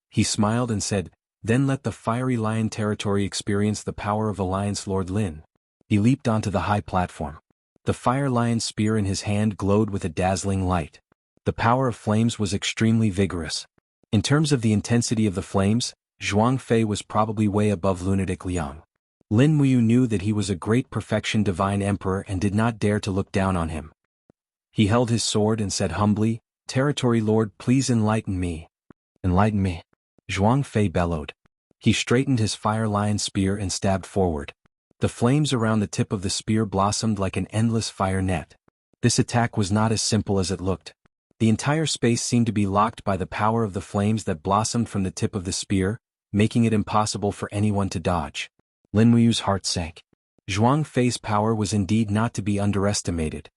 He smiled and said, "Then let the fiery lion territory experience the power of Alliance Lord Lin." He leaped onto the high platform. The fire lion spear in his hand glowed with a dazzling light. The power of flames was extremely vigorous. In terms of the intensity of the flames, Zhuang Fei was probably way above lunatic Liang. Lin Muyu knew that he was a great perfection divine emperor and did not dare to look down on him. He held his sword and said humbly, "Territory Lord, please enlighten me." "Enlighten me?" Zhuang Fei bellowed. He straightened his fire lion spear and stabbed forward. The flames around the tip of the spear blossomed like an endless fire net. This attack was not as simple as it looked. The entire space seemed to be locked by the power of the flames that blossomed from the tip of the spear, making it impossible for anyone to dodge. Lin Muyu's heart sank. Zhuang Fei's power was indeed not to be underestimated.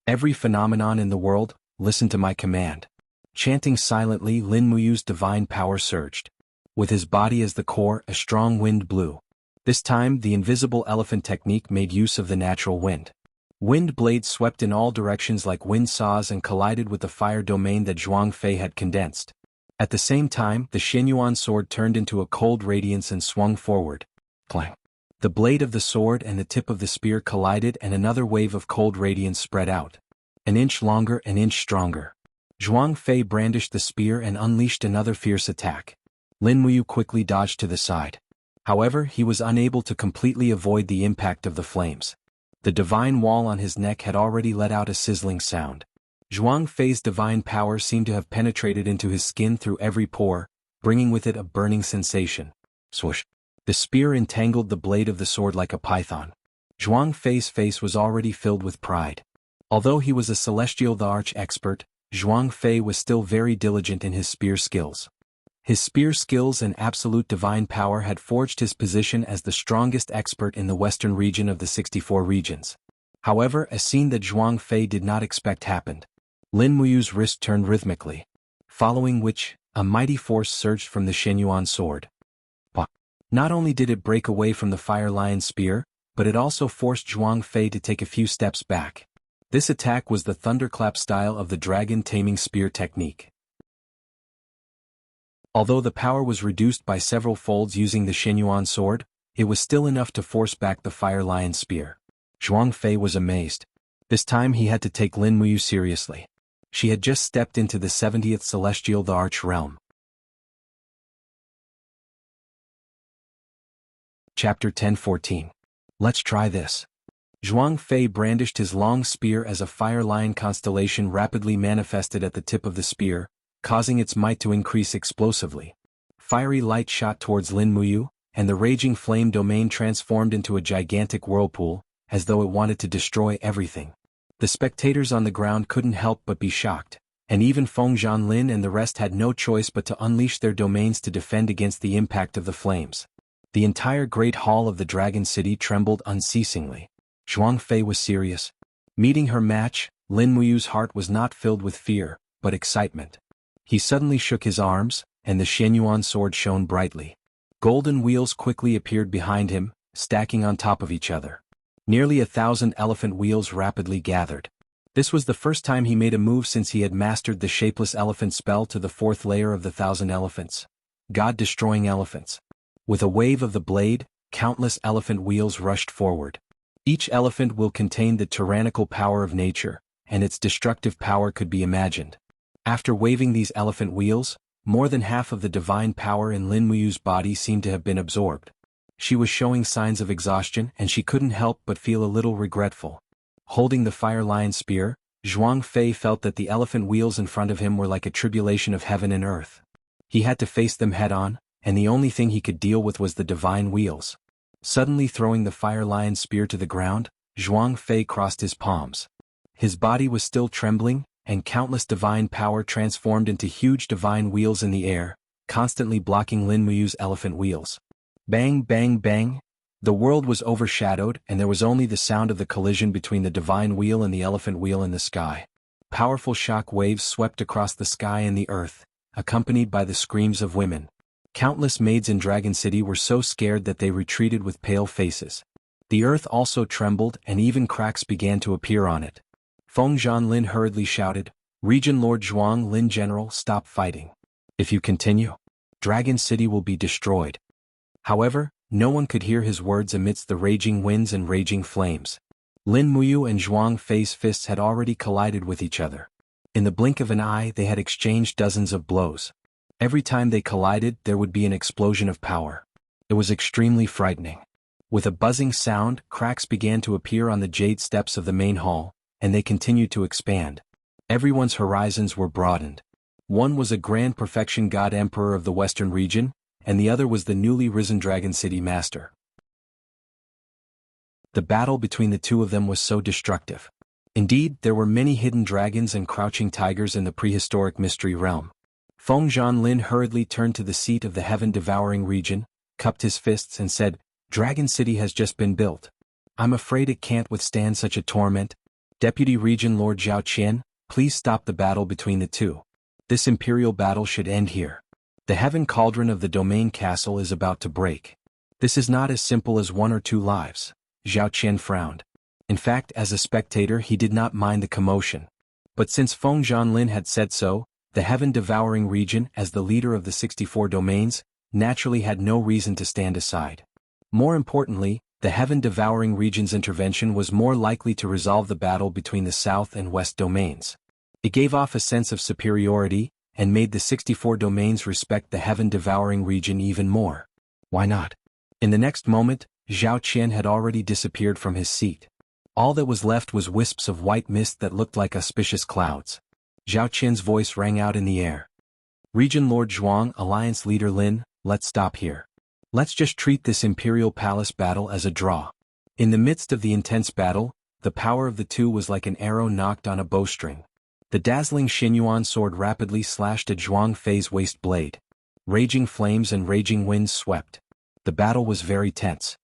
"Every phenomenon in the world, listen to my command." Chanting silently, Lin Muyu's divine power surged. With his body as the core, a strong wind blew. This time, the invisible elephant technique made use of the natural wind. Wind blades swept in all directions like wind saws and collided with the fire domain that Zhuang Fei had condensed. At the same time, the Xianyuan sword turned into a cold radiance and swung forward. Clang! The blade of the sword and the tip of the spear collided and another wave of cold radiance spread out. An inch longer, an inch stronger. Zhuang Fei brandished the spear and unleashed another fierce attack. Lin Muyu quickly dodged to the side. However, he was unable to completely avoid the impact of the flames. The divine wall on his neck had already let out a sizzling sound. Zhuang Fei's divine power seemed to have penetrated into his skin through every pore, bringing with it a burning sensation. Swoosh! The spear entangled the blade of the sword like a python. Zhuang Fei's face was already filled with pride. Although he was a celestial the arch expert, Zhuang Fei was still very diligent in his spear skills. His spear skills and absolute divine power had forged his position as the strongest expert in the western region of the 64 regions. However, a scene that Zhuang Fei did not expect happened. Lin Muyu's wrist turned rhythmically, following which, a mighty force surged from the Xianyuan sword. Not only did it break away from the fire lion spear, but it also forced Zhuang Fei to take a few steps back. This attack was the thunderclap style of the dragon taming spear technique. Although the power was reduced by several folds using the Xianyuan sword, it was still enough to force back the fire lion spear. Zhuang Fei was amazed. This time he had to take Lin Muyu seriously. She had just stepped into the 70th celestial the arch realm. Chapter 10:14. Let's try this. Zhuang Fei brandished his long spear as a fire lion constellation rapidly manifested at the tip of the spear, causing its might to increase explosively. Fiery light shot towards Lin Muyu, and the raging flame domain transformed into a gigantic whirlpool, as though it wanted to destroy everything. The spectators on the ground couldn't help but be shocked, and even Feng Zhanlin and the rest had no choice but to unleash their domains to defend against the impact of the flames. The entire great hall of the Dragon City trembled unceasingly. Zhuang Fei was serious. Meeting her match, Lin Muyu's heart was not filled with fear, but excitement. He suddenly shook his arms, and the Xianyuan sword shone brightly. Golden wheels quickly appeared behind him, stacking on top of each other. Nearly 1,000 elephant wheels rapidly gathered. This was the first time he made a move since he had mastered the shapeless elephant spell to the 4th layer of the 1,000 elephants. God-destroying elephants. With a wave of the blade, countless elephant wheels rushed forward. Each elephant will contain the tyrannical power of nature, and its destructive power could be imagined. After waving these elephant wheels, more than half of the divine power in Lin Muyu's body seemed to have been absorbed. She was showing signs of exhaustion and she couldn't help but feel a little regretful. Holding the fire lion spear, Zhuang Fei felt that the elephant wheels in front of him were like a tribulation of heaven and earth. He had to face them head-on, and the only thing he could deal with was the divine wheels. Suddenly throwing the fire lion spear to the ground, Zhuang Fei crossed his palms. His body was still trembling, and countless divine power transformed into huge divine wheels in the air, constantly blocking Lin Muyu's elephant wheels. Bang, bang, bang! The world was overshadowed, and there was only the sound of the collision between the divine wheel and the elephant wheel in the sky. Powerful shock waves swept across the sky and the earth, accompanied by the screams of women. Countless maids in Dragon City were so scared that they retreated with pale faces. The earth also trembled, and even cracks began to appear on it. Feng Zhanlin hurriedly shouted, "Region Lord Zhuang Lin General, stop fighting. If you continue, Dragon City will be destroyed." However, no one could hear his words amidst the raging winds and raging flames. Lin Muyu and Zhuang Fei's fists had already collided with each other. In the blink of an eye they had exchanged dozens of blows. Every time they collided there would be an explosion of power. It was extremely frightening. With a buzzing sound, cracks began to appear on the jade steps of the main hall, and they continued to expand. Everyone's horizons were broadened. One was a grand perfection god emperor of the western region, and the other was the newly risen Dragon City master. The battle between the two of them was so destructive. Indeed, there were many hidden dragons and crouching tigers in the prehistoric mystery realm. Feng Zhanlin hurriedly turned to the seat of the heaven-devouring region, cupped his fists and said, "Dragon City has just been built. I'm afraid it can't withstand such a torment. Deputy Region Lord Zhao Qian, please stop the battle between the two. This imperial battle should end here. The heaven cauldron of the domain castle is about to break. This is not as simple as 1 or 2 lives." Zhao Qian frowned. In fact, as a spectator he did not mind the commotion. But since Feng Zhanlin had said so, the heaven-devouring region, as the leader of the 64 domains, naturally had no reason to stand aside. More importantly, the heaven-devouring region's intervention was more likely to resolve the battle between the south and west domains. It gave off a sense of superiority, and made the 64 domains respect the heaven-devouring region even more. Why not? In the next moment, Zhao Qian had already disappeared from his seat. All that was left was wisps of white mist that looked like auspicious clouds. Zhao Qian's voice rang out in the air. "Region Lord Zhuang, Alliance Leader Lin, let's stop here. Let's just treat this Imperial Palace battle as a draw." In the midst of the intense battle, the power of the two was like an arrow knocked on a bowstring. The dazzling Xinyuan sword rapidly slashed at Zhuang Fei's waist blade. Raging flames and raging winds swept. The battle was very tense.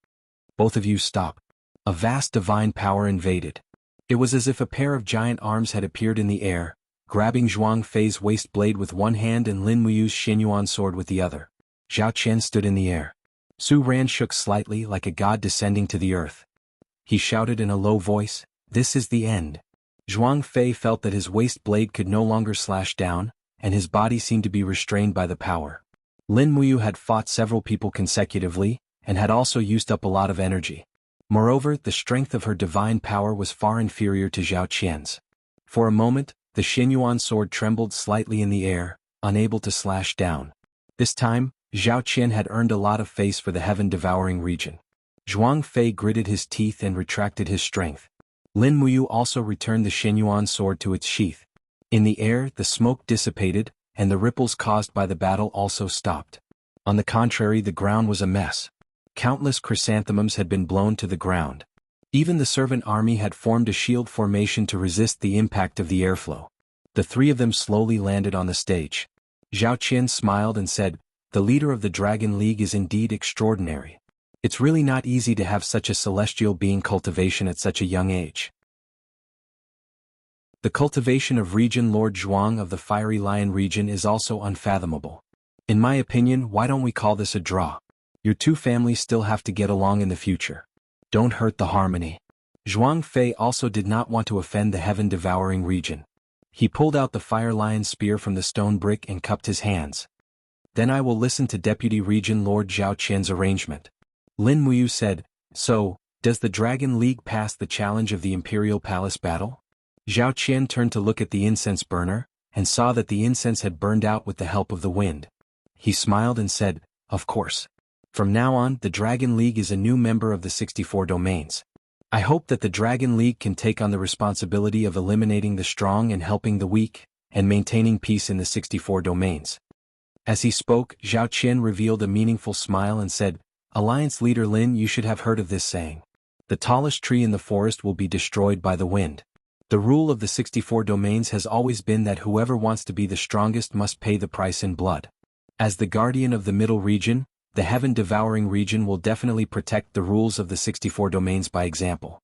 "Both of you stop." A vast divine power invaded. It was as if a pair of giant arms had appeared in the air, grabbing Zhuang Fei's waist blade with one hand and Lin Muyu's Xinyuan sword with the other. Zhao Qian stood in the air. Su Ran shook slightly like a god descending to the earth. He shouted in a low voice, "This is the end." Zhuang Fei felt that his waist blade could no longer slash down, and his body seemed to be restrained by the power. Lin Muyu had fought several people consecutively, and had also used up a lot of energy. Moreover, the strength of her divine power was far inferior to Zhao Qian's. For a moment, the Xinyuan sword trembled slightly in the air, unable to slash down. This time, Zhao Qian had earned a lot of face for the heaven-devouring region. Zhuang Fei gritted his teeth and retracted his strength. Lin Muyu also returned the Xinyuan sword to its sheath. In the air, the smoke dissipated, and the ripples caused by the battle also stopped. On the contrary, the ground was a mess. Countless chrysanthemums had been blown to the ground. Even the servant army had formed a shield formation to resist the impact of the airflow. The three of them slowly landed on the stage. Zhao Qian smiled and said, "The leader of the Dragon League is indeed extraordinary. It's really not easy to have such a celestial being cultivation at such a young age." The cultivation of Region Lord Zhuang of the Fiery Lion region is also unfathomable. In my opinion, why don't we call this a draw? Your two families still have to get along in the future. Don't hurt the harmony. Zhuang Fei also did not want to offend the heaven-devouring region. He pulled out the Fire Lion spear from the stone brick and cupped his hands. "Then I will listen to Deputy Region Lord Zhao Qian's arrangement." Lin Muyu said, "So, does the Dragon League pass the challenge of the Imperial Palace battle?" Zhao Qian turned to look at the incense burner, and saw that the incense had burned out with the help of the wind. He smiled and said, "Of course. From now on, the Dragon League is a new member of the 64 domains. I hope that the Dragon League can take on the responsibility of eliminating the strong and helping the weak, and maintaining peace in the 64 domains." As he spoke, Zhao Qian revealed a meaningful smile and said, "Alliance Leader Lin, you should have heard of this saying. The tallest tree in the forest will be destroyed by the wind. The rule of the 64 domains has always been that whoever wants to be the strongest must pay the price in blood. As the guardian of the middle region, the heaven-devouring region will definitely protect the rules of the 64 domains by example.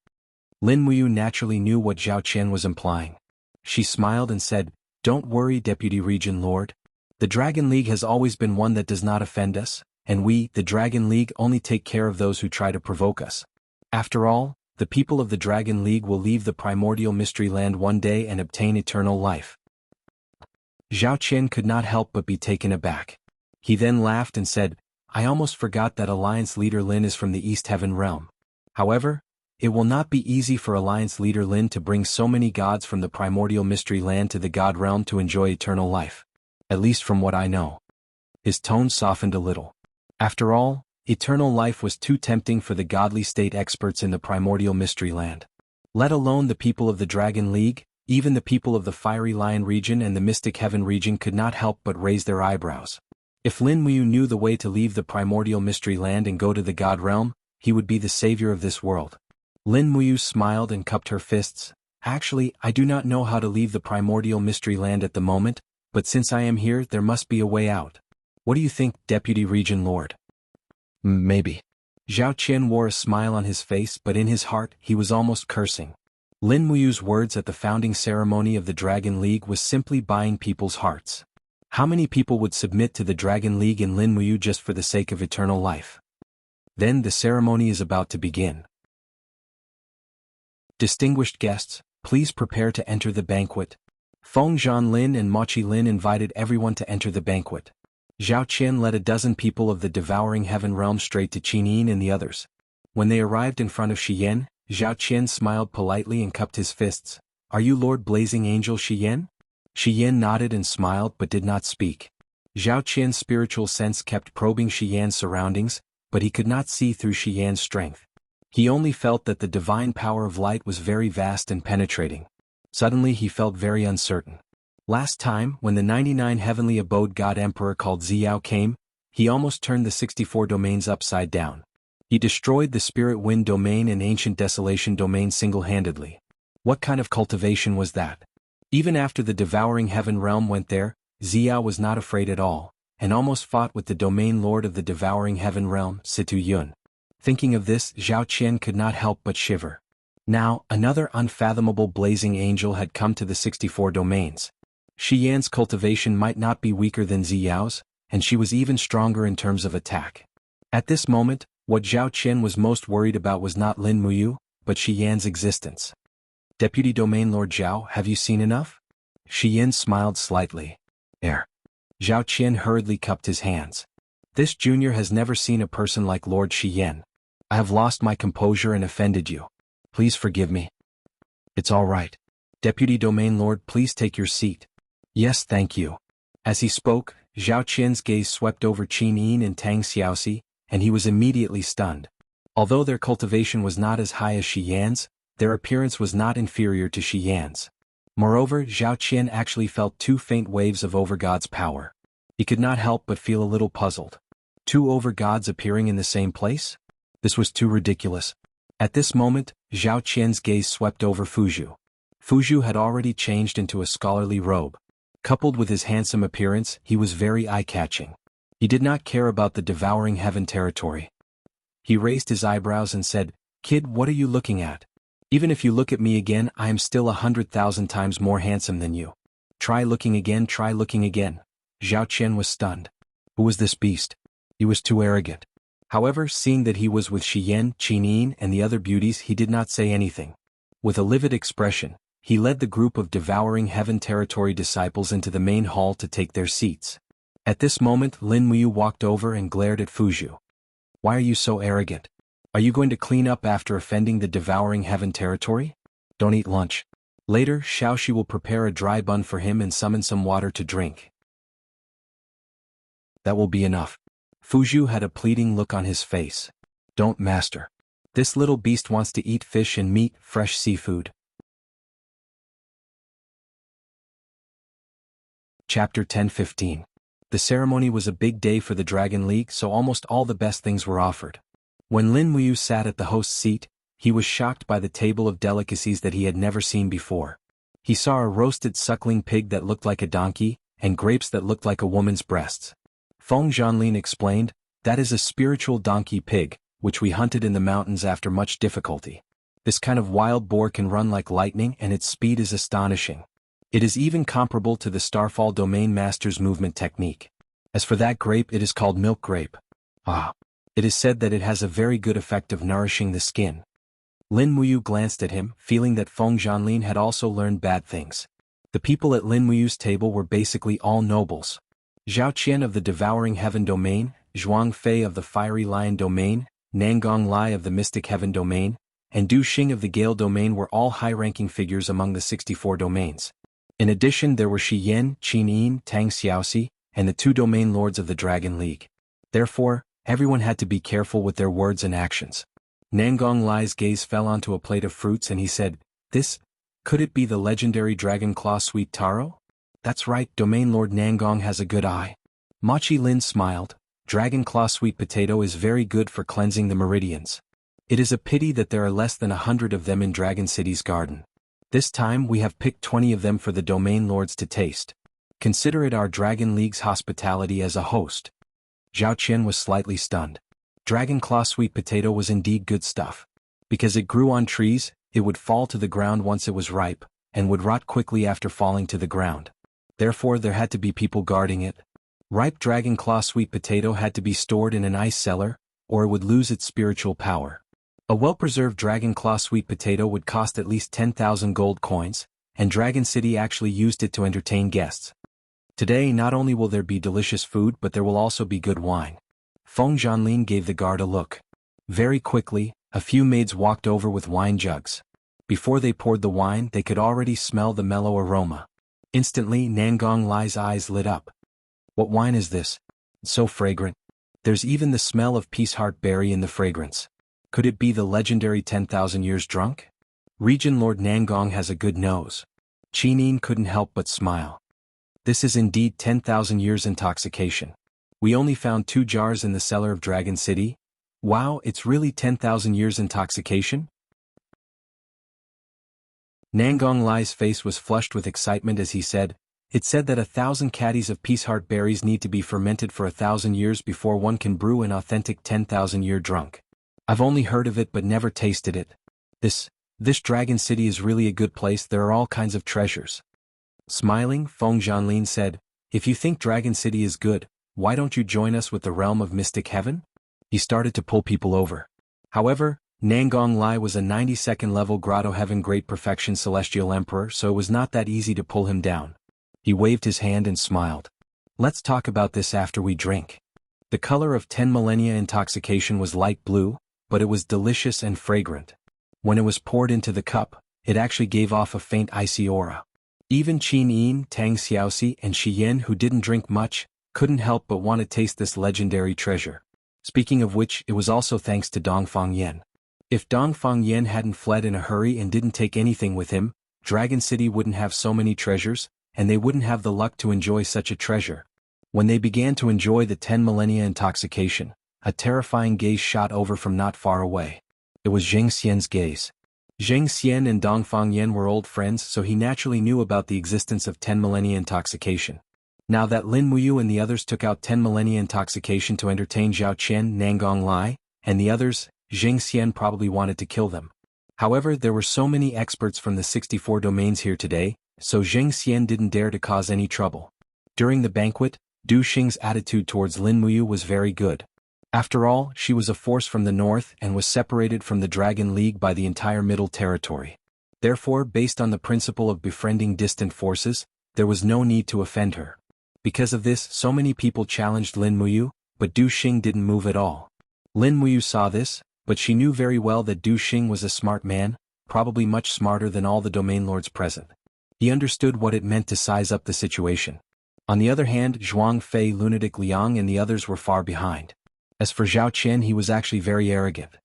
Lin Muyu naturally knew what Zhao Qian was implying. She smiled and said, "Don't worry, Deputy Region Lord. The Dragon League has always been one that does not offend us, and we, the Dragon League, only take care of those who try to provoke us. After all, the people of the Dragon League will leave the primordial mystery land one day and obtain eternal life." Zhao Qian could not help but be taken aback. He then laughed and said, "I almost forgot that Alliance Leader Lin is from the East Heaven Realm. However, it will not be easy for Alliance Leader Lin to bring so many gods from the primordial mystery land to the God Realm to enjoy eternal life. At least from what I know." His tone softened a little. After all, eternal life was too tempting for the godly state experts in the primordial mystery land. Let alone the people of the Dragon League, even the people of the Fiery Lion region and the Mystic Heaven region could not help but raise their eyebrows. If Lin Muyu knew the way to leave the primordial mystery land and go to the God Realm, he would be the savior of this world. Lin Muyu smiled and cupped her fists. "Actually, I do not know how to leave the primordial mystery land at the moment, but since I am here, there must be a way out. What do you think, Deputy Region Lord?" "Maybe." Zhao Qian wore a smile on his face, but in his heart, he was almost cursing. Lin Muyu's words at the founding ceremony of the Dragon League was simply buying people's hearts. How many people would submit to the Dragon League and Lin Muyu just for the sake of eternal life? Then the ceremony is about to begin. Distinguished guests, please prepare to enter the banquet. Feng Zhanlin and Mochi Lin invited everyone to enter the banquet. Zhao Qian led a dozen people of the devouring heaven realm straight to Qin Yin and the others. When they arrived in front of Shiyen, Zhao Qian smiled politely and cupped his fists. "Are you Lord Blazing Angel Shiyen?" Shiyen nodded and smiled but did not speak. Zhao Qian's spiritual sense kept probing Shiyan's surroundings, but he could not see through Shiyan's strength. He only felt that the divine power of light was very vast and penetrating. Suddenly he felt very uncertain. Last time, when the 99 heavenly abode god emperor called Ziyao came, he almost turned the 64 domains upside down. He destroyed the spirit wind domain and ancient desolation domain single-handedly. What kind of cultivation was that? Even after the devouring heaven realm went there, Ziyao was not afraid at all, and almost fought with the domain lord of the devouring heaven realm, Situ Yun. Thinking of this, Zhao Qian could not help but shiver. Now, another unfathomable blazing angel had come to the 64 domains. Shiyan's cultivation might not be weaker than Ziyao's, and she was even stronger in terms of attack. At this moment, what Zhao Qian was most worried about was not Lin Muyu, but Shiyan's existence. "Deputy Domain Lord Zhao, have you seen enough?" Shiyan smiled slightly. Zhao Qian hurriedly cupped his hands. "This junior has never seen a person like Lord Shiyan. I have lost my composure and offended you. Please forgive me." "It's all right. Deputy Domain Lord, please take your seat." "Yes, thank you." As he spoke, Zhao Qian's gaze swept over Qin Yin and Tang Xiaoxi, and he was immediately stunned. Although their cultivation was not as high as Shiyan's, their appearance was not inferior to Shiyan's. Moreover, Zhao Qian actually felt two faint waves of Overgod's power. He could not help but feel a little puzzled. Two Overgods appearing in the same place? This was too ridiculous. At this moment, Zhao Qian's gaze swept over Fuzhu. Fuzhu had already changed into a scholarly robe. Coupled with his handsome appearance, he was very eye-catching. He did not care about the devouring heaven territory. He raised his eyebrows and said, "Kid, what are you looking at? Even if you look at me again, I am still 100,000 times more handsome than you. Try looking again, try looking again." Zhao Qian was stunned. Who was this beast? He was too arrogant. However, seeing that he was with Shiyen, Qin Yin, and the other beauties, he did not say anything. With a livid expression, he led the group of devouring heaven territory disciples into the main hall to take their seats. At this moment, Lin Muyu walked over and glared at Fuzhu. "Why are you so arrogant? Are you going to clean up after offending the devouring heaven territory? Don't eat lunch. Later, Xiaoxi will prepare a dry bun for him and summon some water to drink. That will be enough." Fuzhu had a pleading look on his face. "Don't, master. This little beast wants to eat fish and meat, fresh seafood." Chapter 10-15. The ceremony was a big day for the Dragon League, so almost all the best things were offered. When Lin Muyu sat at the host's seat, he was shocked by the table of delicacies that he had never seen before. He saw a roasted suckling pig that looked like a donkey, and grapes that looked like a woman's breasts. Feng Zhanlin explained, That is a spiritual donkey pig, which we hunted in the mountains after much difficulty. This kind of wild boar can run like lightning and its speed is astonishing. It is even comparable to the Starfall Domain Master's movement technique. As for that grape, it is called milk grape. It is said that it has a very good effect of nourishing the skin. Lin Muyu glanced at him, feeling that Feng Zhanlin had also learned bad things. The people at Lin Muyu's table were basically all nobles. Zhao Qian of the Devouring Heaven Domain, Zhuang Fei of the Fiery Lion Domain, Nangong Lai of the Mystic Heaven Domain, and Du Xing of the Gale Domain were all high-ranking figures among the 64 domains. In addition, there were Shi Yan, Qin Yin, Tang Xiaoxi, and the 2 domain lords of the Dragon League. Therefore, everyone had to be careful with their words and actions. Nangong Lai's gaze fell onto a plate of fruits and he said, could it be the legendary Dragon Claw Sweet Taro? That's right, Domain Lord Nangong has a good eye. Machi Lin smiled. Dragon Claw Sweet Potato is very good for cleansing the meridians. It is a pity that there are less than 100 of them in Dragon City's garden. This time we have picked 20 of them for the Domain Lords to taste. Consider it our Dragon League's hospitality as a host. Zhao Qian was slightly stunned. Dragon Claw Sweet Potato was indeed good stuff. Because it grew on trees, it would fall to the ground once it was ripe, and would rot quickly after falling to the ground. Therefore there had to be people guarding it. Ripe Dragon Claw Sweet Potato had to be stored in an ice cellar, or it would lose its spiritual power. A well-preserved Dragon Claw Sweet Potato would cost at least 10,000 gold coins, and Dragon City actually used it to entertain guests. Today not only will there be delicious food but there will also be good wine. Feng Zhanlin gave the guard a look. Very quickly, a few maids walked over with wine jugs. Before they poured the wine they could already smell the mellow aroma. Instantly Nangong Lai's eyes lit up. What wine is this? It's so fragrant. There's even the smell of Peaceheart Berry in the fragrance. Could it be the legendary 10,000 years drunk? Region Lord Nangong has a good nose. Qinin couldn't help but smile. This is indeed 10,000 years intoxication. We only found 2 jars in the cellar of Dragon City. Wow, it's really 10,000 years intoxication? Nangong Lai's face was flushed with excitement as he said, it said that 1,000 caddies of Peaceheart berries need to be fermented for 1,000 years before one can brew an authentic 10,000-year drunk. I've only heard of it but never tasted it. This Dragon City is really a good place, there are all kinds of treasures. Smiling, Feng Zhanlin said, if you think Dragon City is good, why don't you join us with the realm of Mystic Heaven? He started to pull people over. However, Nangong Lai was a 92nd level Grotto Heaven Great Perfection Celestial Emperor, so it was not that easy to pull him down. He waved his hand and smiled. Let's talk about this after we drink. The color of 10 millennia intoxication was light blue, but it was delicious and fragrant. When it was poured into the cup, it actually gave off a faint icy aura. Even Qin Yin, Tang Xiaoxi, and Shi Yan, who didn't drink much, couldn't help but want to taste this legendary treasure. Speaking of which, it was also thanks to Dongfang Yan. If Dongfang Yan hadn't fled in a hurry and didn't take anything with him, Dragon City wouldn't have so many treasures, and they wouldn't have the luck to enjoy such a treasure. When they began to enjoy the 10 millennia intoxication, a terrifying gaze shot over from not far away. It was Zheng Xian's gaze. Zheng Xian and Dongfang Yan were old friends, so he naturally knew about the existence of 10 millennia intoxication. Now that Lin Muyu and the others took out 10 millennia intoxication to entertain Zhao Qian, Nangong Lai, and the others, Zheng Xian probably wanted to kill them. However, there were so many experts from the 64 domains here today, so Zheng Xian didn't dare to cause any trouble. During the banquet, Du Xing's attitude towards Lin Muyu was very good. After all, she was a force from the north and was separated from the Dragon League by the entire Middle Territory. Therefore, based on the principle of befriending distant forces, there was no need to offend her. Because of this, so many people challenged Lin Muyu, but Du Xing didn't move at all. Lin Muyu saw this, but she knew very well that Du Xing was a smart man, probably much smarter than all the domain lords present. He understood what it meant to size up the situation. On the other hand, Zhuang Fei, Lunatic Liang and the others were far behind. As for Zhao Qian, he was actually very arrogant.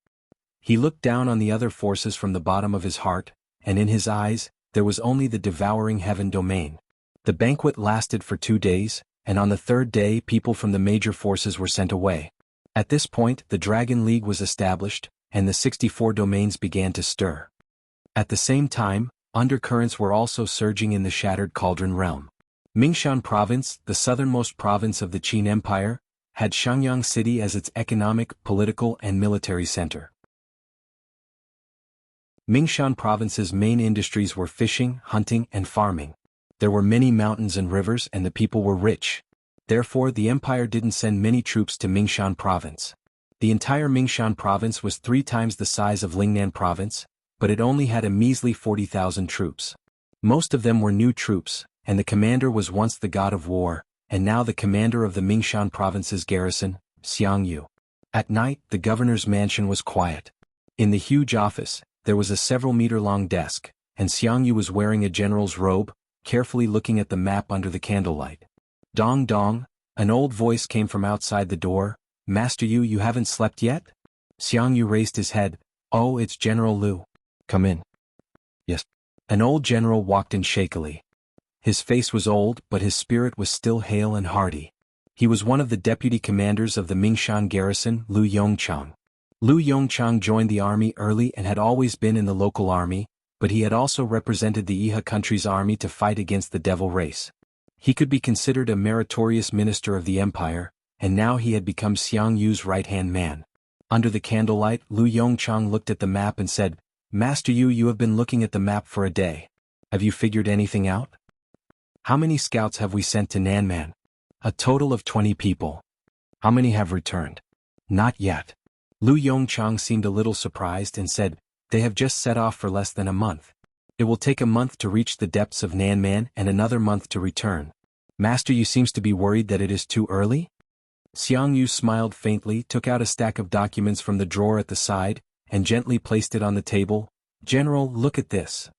He looked down on the other forces from the bottom of his heart, and in his eyes, there was only the Devouring Heaven domain. The banquet lasted for 2 days, and on the 3rd day people from the major forces were sent away. At this point, the Dragon League was established, and the 64 domains began to stir. At the same time, undercurrents were also surging in the Shattered Cauldron realm. Mingshan Province, the southernmost province of the Qin Empire, had Shangyang City as its economic, political, and military center. Mingshan province's main industries were fishing, hunting, and farming. There were many mountains and rivers and the people were rich. Therefore the empire didn't send many troops to Mingshan province. The entire Mingshan province was 3 times the size of Lingnan province, but it only had a measly 40,000 troops. Most of them were new troops, and the commander was once the god of war, and now the commander of the Mingshan province's garrison, Xiang Yu. At night, the governor's mansion was quiet. In the huge office, there was a several-meter-long desk, and Xiang Yu was wearing a general's robe, carefully looking at the map under the candlelight. Dong dong, an old voice came from outside the door. Master Yu, you haven't slept yet? Xiang Yu raised his head. Oh, it's General Liu. Come in. Yes. An old general walked in shakily. His face was old, but his spirit was still hale and hearty. He was one of the deputy commanders of the Mingshan garrison, Lu Yongchang. Lu Yongchang joined the army early and had always been in the local army, but he had also represented the Iha country's army to fight against the devil race. He could be considered a meritorious minister of the empire, and now he had become Xiang Yu's right-hand man. Under the candlelight, Lu Yongchang looked at the map and said, Master Yu, you have been looking at the map for a day. Have you figured anything out? How many scouts have we sent to Nanman? A total of 20 people. How many have returned? Not yet. Lu Yongchang seemed a little surprised and said, They have just set off for less than a month. It will take a month to reach the depths of Nanman and another month to return. Master Yu seems to be worried that it is too early? Xiang Yu smiled faintly, took out a stack of documents from the drawer at the side, and gently placed it on the table. General, look at this.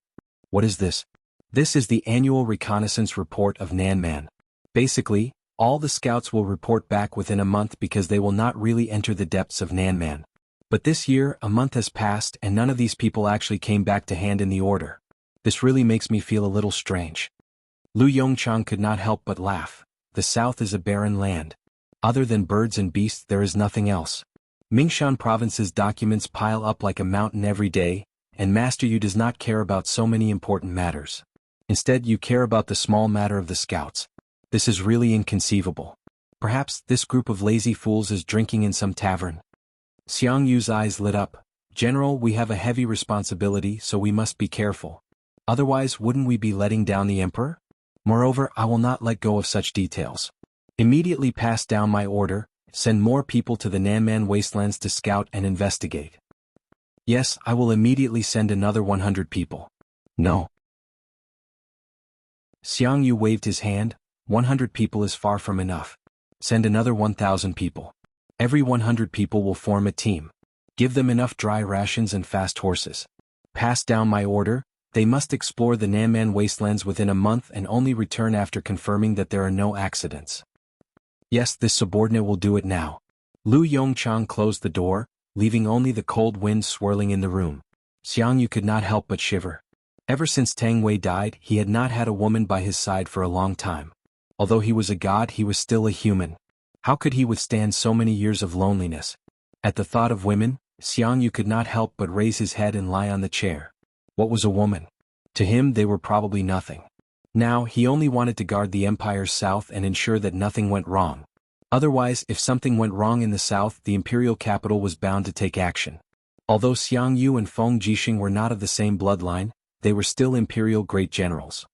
What is this? This is the annual reconnaissance report of Nanman. Basically, all the scouts will report back within a month because they will not really enter the depths of Nanman. But this year, a month has passed and none of these people actually came back to hand in the order. This really makes me feel a little strange. Lu Yongchang could not help but laugh. The south is a barren land. Other than birds and beasts there is nothing else. Mingshan province's documents pile up like a mountain every day, and Master Yu does not care about so many important matters. Instead you care about the small matter of the scouts. This is really inconceivable. Perhaps this group of lazy fools is drinking in some tavern. Xiang Yu's eyes lit up. General, we have a heavy responsibility, so we must be careful. Otherwise, wouldn't we be letting down the emperor? Moreover, I will not let go of such details. Immediately pass down my order, send more people to the Nanman wastelands to scout and investigate. Yes, I will immediately send another 100 people. No. Xiang Yu waved his hand. 100 people is far from enough. Send another 1,000 people. Every 100 people will form a team. Give them enough dry rations and fast horses. Pass down my order. They must explore the Nanman wastelands within a month and only return after confirming that there are no accidents. Yes, this subordinate will do it now. Lu Yongchang closed the door, leaving only the cold wind swirling in the room. Xiang Yu could not help but shiver. Ever since Tang Wei died, he had not had a woman by his side for a long time. Although he was a god, he was still a human. How could he withstand so many years of loneliness? At the thought of women, Xiang Yu could not help but raise his head and lie on the chair. What was a woman? To him they were probably nothing. Now he only wanted to guard the empire's south and ensure that nothing went wrong. Otherwise, if something went wrong in the south, the imperial capital was bound to take action. Although Xiang Yu and Feng Jixing were not of the same bloodline, they were still imperial great generals.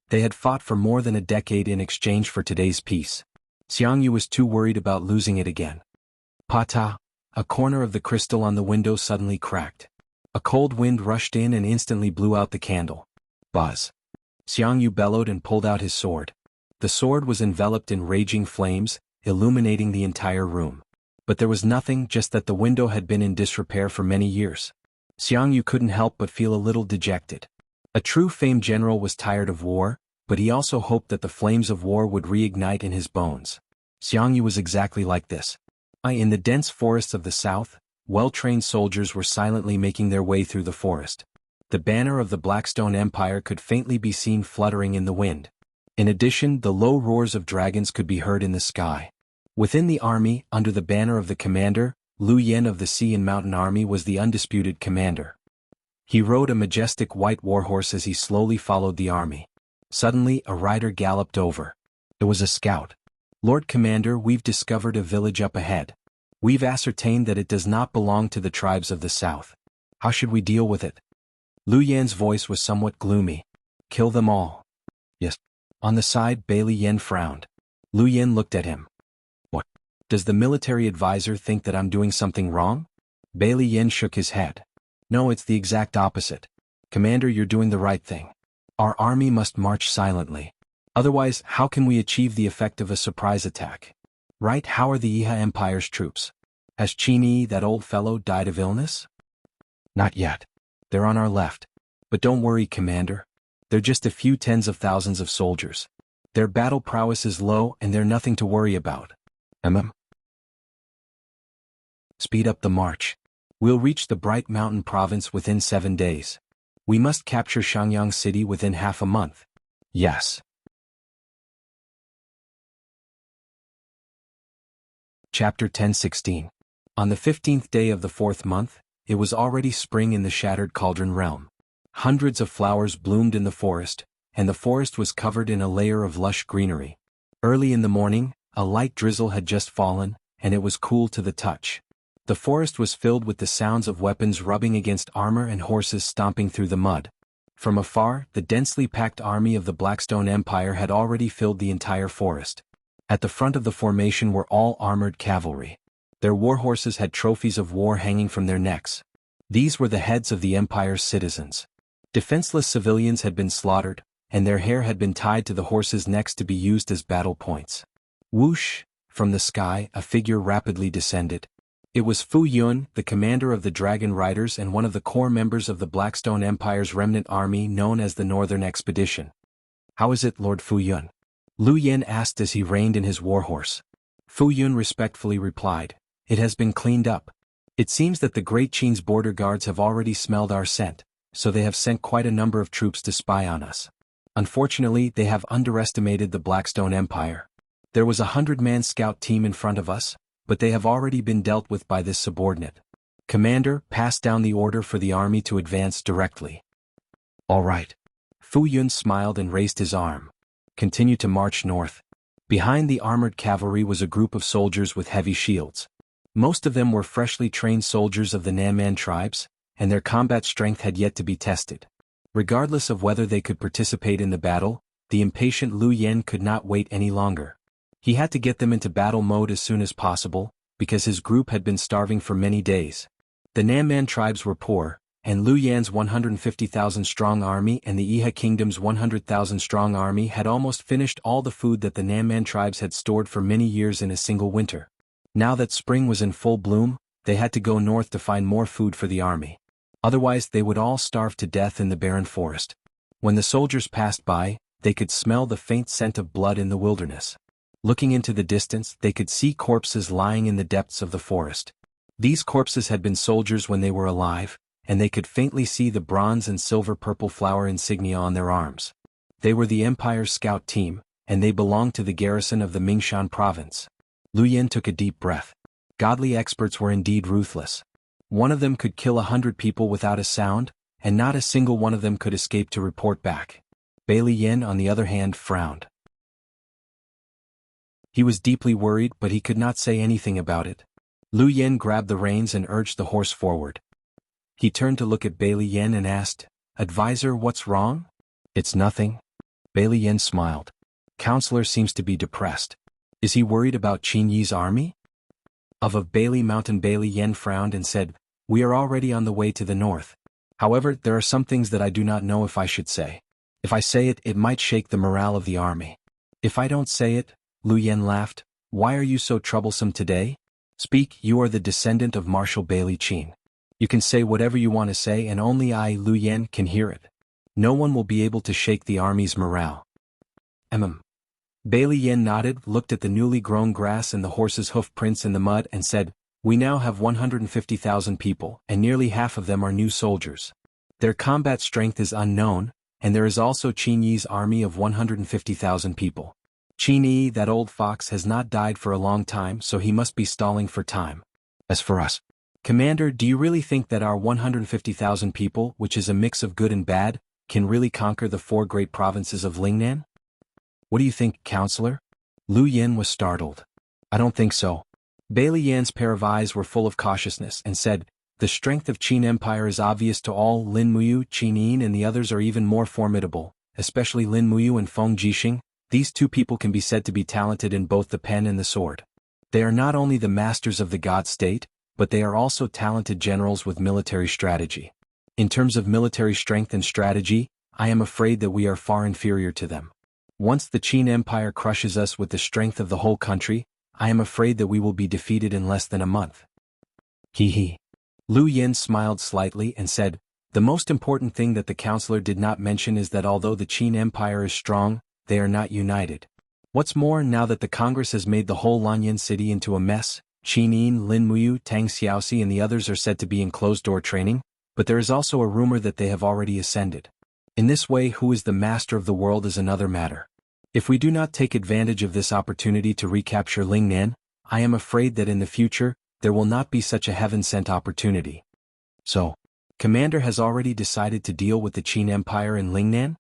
They had fought for more than a decade in exchange for today's peace. Xiang Yu was too worried about losing it again. Pata! A corner of the crystal on the window suddenly cracked. A cold wind rushed in and instantly blew out the candle. Buzz! Xiang Yu bellowed and pulled out his sword. The sword was enveloped in raging flames, illuminating the entire room. But there was nothing, just that the window had been in disrepair for many years. Xiang Yu couldn't help but feel a little dejected. A true famed general was tired of war, but he also hoped that the flames of war would reignite in his bones. Xiang Yu was exactly like this. In the dense forests of the south, well-trained soldiers were silently making their way through the forest. The banner of the Blackstone Empire could faintly be seen fluttering in the wind. In addition, the low roars of dragons could be heard in the sky. Within the army, under the banner of the commander, Lu Yen of the Sea and Mountain Army was the undisputed commander. He rode a majestic white warhorse as he slowly followed the army. Suddenly, a rider galloped over. It was a scout. Lord Commander, we've discovered a village up ahead. We've ascertained that it does not belong to the tribes of the south. How should we deal with it? Lu Yan's voice was somewhat gloomy. Kill them all. Yes. On the side, Bailey Yen frowned. Lu Yan looked at him. What? Does the military advisor think that I'm doing something wrong? Bailey Yen shook his head. No, it's the exact opposite. Commander, you're doing the right thing. Our army must march silently. Otherwise, how can we achieve the effect of a surprise attack? Right? How are the Iha Empire's troops? Has Qin, that old fellow, died of illness? Not yet. They're on our left. But don't worry, Commander. They're just a few tens of thousands of soldiers. Their battle prowess is low and they're nothing to worry about. Speed up the march. We'll reach the Bright Mountain province within 7 days. We must capture Shangyang City within half a month. Yes. Chapter 10:16. On the 15th day of the 4th month, it was already spring in the Shattered Cauldron realm. Hundreds of flowers bloomed in the forest, and the forest was covered in a layer of lush greenery. Early in the morning, a light drizzle had just fallen, and it was cool to the touch. The forest was filled with the sounds of weapons rubbing against armor and horses stomping through the mud. From afar, the densely packed army of the Blackstone Empire had already filled the entire forest. At the front of the formation were all armored cavalry. Their warhorses had trophies of war hanging from their necks. These were the heads of the Empire's citizens. Defenseless civilians had been slaughtered, and their hair had been tied to the horses' necks to be used as battle points. Whoosh! From the sky, a figure rapidly descended. It was Fu Yun, the commander of the Dragon Riders and one of the core members of the Blackstone Empire's remnant army known as the Northern Expedition. How is it, Lord Fu Yun? Lu Yen asked as he reined in his warhorse. Fu Yun respectfully replied, It has been cleaned up. It seems that the Great Qin's border guards have already smelled our scent, so they have sent quite a number of troops to spy on us. Unfortunately, they have underestimated the Blackstone Empire. There was a 100-man scout team in front of us, but they have already been dealt with by this subordinate. Commander, pass down the order for the army to advance directly. All right. Fu Yun smiled and raised his arm. Continue to march north. Behind the armored cavalry was a group of soldiers with heavy shields. Most of them were freshly trained soldiers of the Nanman tribes, and their combat strength had yet to be tested. Regardless of whether they could participate in the battle, the impatient Lu Yen could not wait any longer. He had to get them into battle mode as soon as possible, because his group had been starving for many days. The Nanman tribes were poor, and Lu Yan's 150,000-strong army and the Iha Kingdom's 100,000-strong army had almost finished all the food that the Nanman tribes had stored for many years in a single winter. Now that spring was in full bloom, they had to go north to find more food for the army. Otherwise they would all starve to death in the barren forest. When the soldiers passed by, they could smell the faint scent of blood in the wilderness. Looking into the distance, they could see corpses lying in the depths of the forest. These corpses had been soldiers when they were alive, and they could faintly see the bronze and silver-purple flower insignia on their arms. They were the Empire's scout team, and they belonged to the garrison of the Mingshan province. Lu Yen took a deep breath. Godly experts were indeed ruthless. One of them could kill 100 people without a sound, and not a single one of them could escape to report back. Bailey Yen, on the other hand, frowned. He was deeply worried, but he could not say anything about it. Lu Yen grabbed the reins and urged the horse forward. He turned to look at Bailey Yen and asked, Advisor, what's wrong? It's nothing. Bailey Yen smiled. Counselor seems to be depressed. Is he worried about Qin Yi's army? Of Bailey Mountain. Bailey Yen frowned and said, We are already on the way to the north. However, there are some things that I do not know if I should say. If I say it, it might shake the morale of the army. If I don't say it, Lu Yen laughed, Why are you so troublesome today? Speak, you are the descendant of Marshal Bailey Qin. You can say whatever you want to say and only I, Lu Yen, can hear it. No one will be able to shake the army's morale. Bailey Yen nodded, looked at the newly grown grass and the horses' hoof prints in the mud and said, We now have 150,000 people, and nearly half of them are new soldiers. Their combat strength is unknown, and there is also Qin Yi's army of 150,000 people. Qin Yi, that old fox, has not died for a long time, so he must be stalling for time. As for us, Commander, do you really think that our 150,000 people, which is a mix of good and bad, can really conquer the 4 great provinces of Lingnan? What do you think, Counselor? Lu Yin was startled. I don't think so. Bailey Yan's pair of eyes were full of cautiousness and said, the strength of Qin Empire is obvious to all. Lin Muyu, Qin Yin and the others are even more formidable, especially Lin Muyu and Feng Jixing. These two people can be said to be talented in both the pen and the sword. They are not only the masters of the God state, but they are also talented generals with military strategy. In terms of military strength and strategy, I am afraid that we are far inferior to them. Once the Qin Empire crushes us with the strength of the whole country, I am afraid that we will be defeated in less than a month. He. Lu Yin smiled slightly and said, the most important thing that the counselor did not mention is that although the Qin Empire is strong, they are not united. What's more, now that the Congress has made the whole Lanyan city into a mess, Qin Yin, Lin Muyu, Tang Xiaoxi and the others are said to be in closed-door training, but there is also a rumor that they have already ascended. In this way, who is the master of the world is another matter. If we do not take advantage of this opportunity to recapture Lingnan, I am afraid that in the future, there will not be such a heaven-sent opportunity. So, Commander has already decided to deal with the Qin Empire in Lingnan?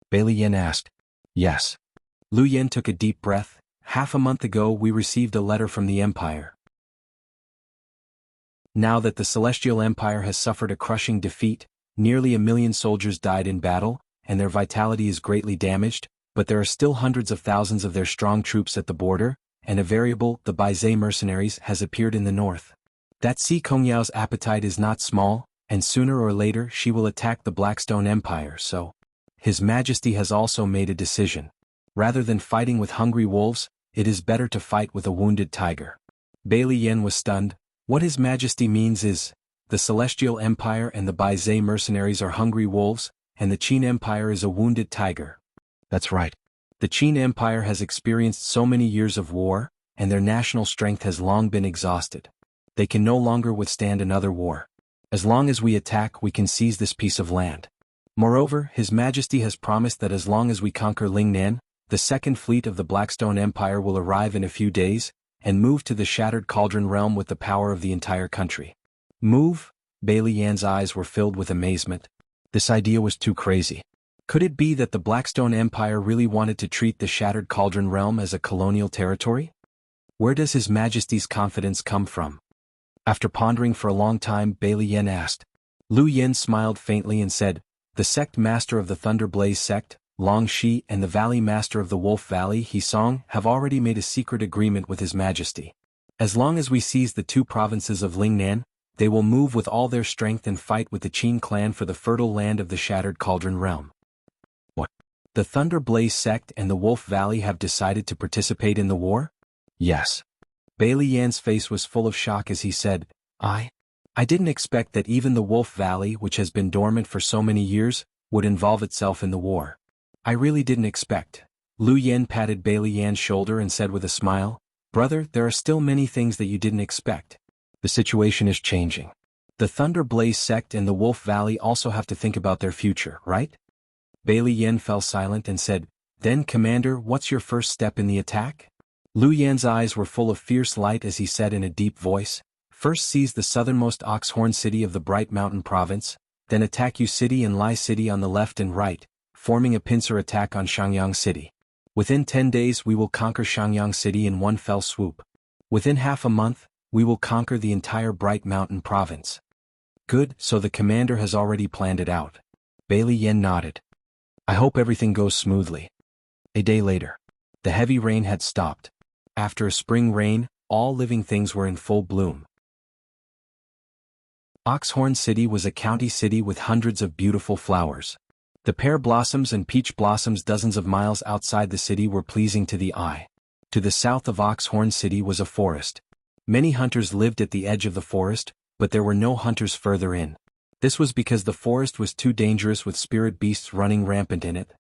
Bailey Yin asked. Yes. Lu Yin took a deep breath. Half a month ago we received a letter from the Empire. Now that the Celestial Empire has suffered a crushing defeat, nearly 1 million soldiers died in battle, and their vitality is greatly damaged, but there are still hundreds of thousands of their strong troops at the border, and a variable, the Baizé mercenaries, has appeared in the north. That Si Kongyao's appetite is not small, and sooner or later she will attack the Blackstone Empire, so His Majesty has also made a decision. Rather than fighting with hungry wolves, it is better to fight with a wounded tiger. Bailey Yin was stunned. What His Majesty means is, the Celestial Empire and the Baizé mercenaries are hungry wolves, and the Qin Empire is a wounded tiger. That's right. The Qin Empire has experienced so many years of war, and their national strength has long been exhausted. They can no longer withstand another war. As long as we attack, we can seize this piece of land. Moreover, His Majesty has promised that as long as we conquer Lingnan, the second fleet of the Blackstone Empire will arrive in a few days, and move to the Shattered Cauldron realm with the power of the entire country. Move? Bailey Yan's eyes were filled with amazement. This idea was too crazy. Could it be that the Blackstone Empire really wanted to treat the Shattered Cauldron realm as a colonial territory? Where does His Majesty's confidence come from? After pondering for a long time, Bailey Yin asked. Lu Yin smiled faintly and said, the sect master of the Thunder Blaze sect, Long Shi, and the valley master of the Wolf Valley, He Song, have already made a secret agreement with His Majesty. As long as we seize the 2 provinces of Lingnan, they will move with all their strength and fight with the Qin clan for the fertile land of the Shattered Cauldron realm. What? The Thunder Blaze sect and the Wolf Valley have decided to participate in the war? Yes. Bailey Yan's face was full of shock as he said, I didn't expect that even the Wolf Valley, which has been dormant for so many years, would involve itself in the war. I really didn't expect. Lu Yin patted Bailey Yan's shoulder and said with a smile, Brother, there are still many things that you didn't expect. The situation is changing. The Thunder Blaze sect and the Wolf Valley also have to think about their future, right? Bailey Yin fell silent and said, Then, Commander, what's your first step in the attack? Lu Yan's eyes were full of fierce light as he said in a deep voice, First seize the southernmost Oxhorn city of the Bright Mountain province, then attack Yu City and Lai City on the left and right, forming a pincer attack on Shangyang City. Within 10 days we will conquer Shangyang City in one fell swoop. Within half a month, we will conquer the entire Bright Mountain province. Good, so the commander has already planned it out. Bailey Yin nodded. I hope everything goes smoothly. A day later. The heavy rain had stopped. After a spring rain, all living things were in full bloom. Oxhorn City was a county city with hundreds of beautiful flowers. The pear blossoms and peach blossoms dozens of miles outside the city were pleasing to the eye. To the south of Oxhorn City was a forest. Many hunters lived at the edge of the forest, but there were no hunters further in. This was because the forest was too dangerous with spirit beasts running rampant in it.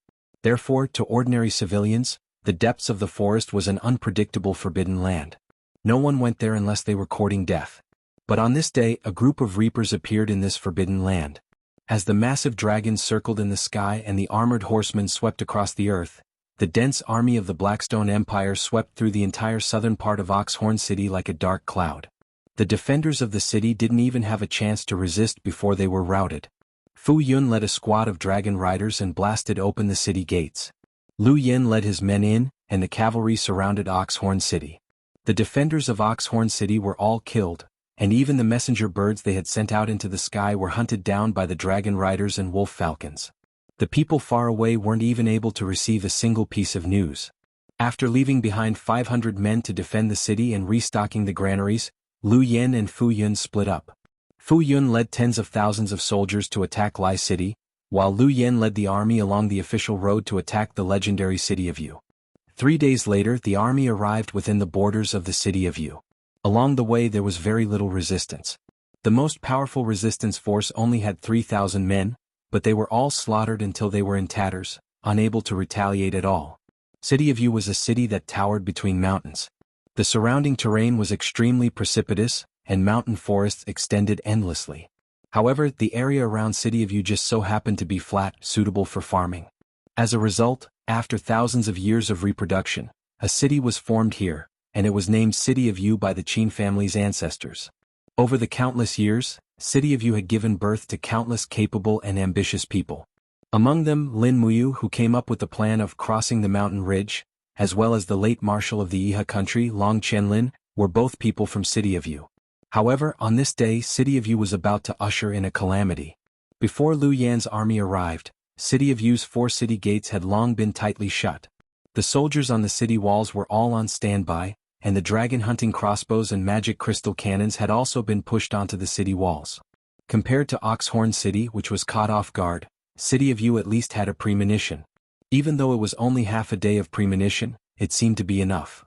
Therefore, to ordinary civilians, the depths of the forest was an unpredictable forbidden land. No one went there unless they were courting death. But on this day, a group of reapers appeared in this forbidden land. As the massive dragons circled in the sky and the armored horsemen swept across the earth, the dense army of the Blackstone Empire swept through the entire southern part of Oxhorn City like a dark cloud. The defenders of the city didn't even have a chance to resist before they were routed. Fu Yun led a squad of dragon riders and blasted open the city gates. Lu Yin led his men in, and the cavalry surrounded Oxhorn City. The defenders of Oxhorn City were all killed, and even the messenger birds they had sent out into the sky were hunted down by the dragon riders and wolf falcons. The people far away weren't even able to receive a single piece of news. After leaving behind 500 men to defend the city and restocking the granaries, Lu Yin and Fu Yun split up. Fu Yun led tens of thousands of soldiers to attack Lai City, while Lu Yin led the army along the official road to attack the legendary city of Yu. 3 days later the army arrived within the borders of the city of Yu. Along the way there was very little resistance. The most powerful resistance force only had 3,000 men, but they were all slaughtered until they were in tatters, unable to retaliate at all. City of Yu was a city that towered between mountains. The surrounding terrain was extremely precipitous, and mountain forests extended endlessly. However, the area around City of Yu just so happened to be flat, suitable for farming. As a result, after thousands of years of reproduction, a city was formed here, and it was named City of Yu by the Qin family's ancestors. Over the countless years, City of Yu had given birth to countless capable and ambitious people. Among them Lin Muyu, who came up with the plan of crossing the mountain ridge, as well as the late marshal of the Iha country Long Qianlin, were both people from City of Yu. However, on this day City of Yu was about to usher in a calamity. Before Lu Yan's army arrived, City of Yu's 4 city gates had long been tightly shut. The soldiers on the city walls were all on standby, and the dragon-hunting crossbows and magic crystal cannons had also been pushed onto the city walls. Compared to Oxhorn City, which was caught off guard, City of Yu at least had a premonition. Even though it was only half a day of premonition, it seemed to be enough.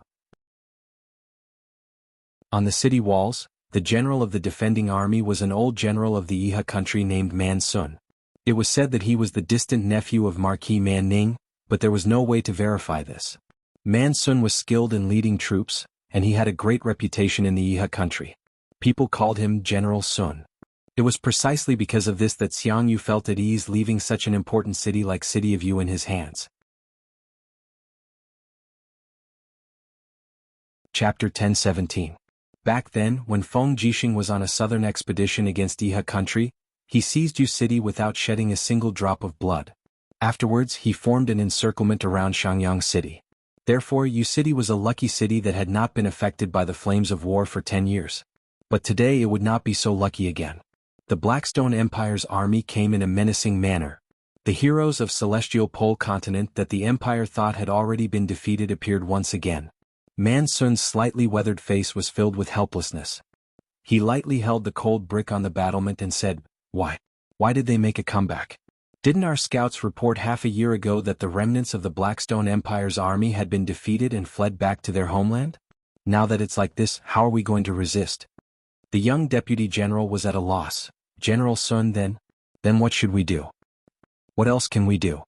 On the city walls, the general of the defending army was an old general of the Iha country named Man Sun. It was said that he was the distant nephew of Marquis Man Ning, but there was no way to verify this. Man Sun was skilled in leading troops, and he had a great reputation in the Iha country. People called him General Sun. It was precisely because of this that Xiang Yu felt at ease leaving such an important city like City of Yu in his hands. Chapter 10:17. Back then, when Feng Jixing was on a southern expedition against Iha country, he seized Yu City without shedding a single drop of blood. Afterwards, he formed an encirclement around Shangyang City. Therefore, Yu City was a lucky city that had not been affected by the flames of war for 10 years. But today it would not be so lucky again. The Blackstone Empire's army came in a menacing manner. The heroes of Celestial Pole Continent that the Empire thought had already been defeated appeared once again. Man Sun's slightly weathered face was filled with helplessness. He lightly held the cold brick on the battlement and said, "Why? Why did they make a comeback? Didn't our scouts report half a year ago that the remnants of the Blackstone Empire's army had been defeated and fled back to their homeland? Now that it's like this, how are we going to resist?" The young deputy general was at a loss. "General Sun, then what should we do? What else can we do?"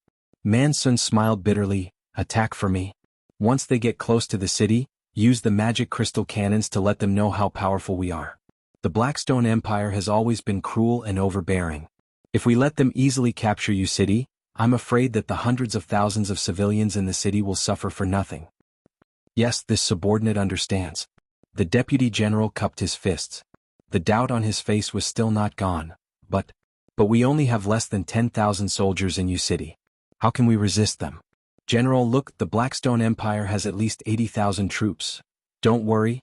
Man Sun smiled bitterly. "Attack for me. Once they get close to the city, use the magic crystal cannons to let them know how powerful we are. The Blackstone Empire has always been cruel and overbearing. If we let them easily capture Yu City, I'm afraid that the hundreds of thousands of civilians in the city will suffer for nothing." Yes, this subordinate understands. The deputy general cupped his fists. The doubt on his face was still not gone. But we only have less than 10,000 soldiers in Yu City. How can we resist them? General, look, the Blackstone Empire has at least 80,000 troops. Don't worry.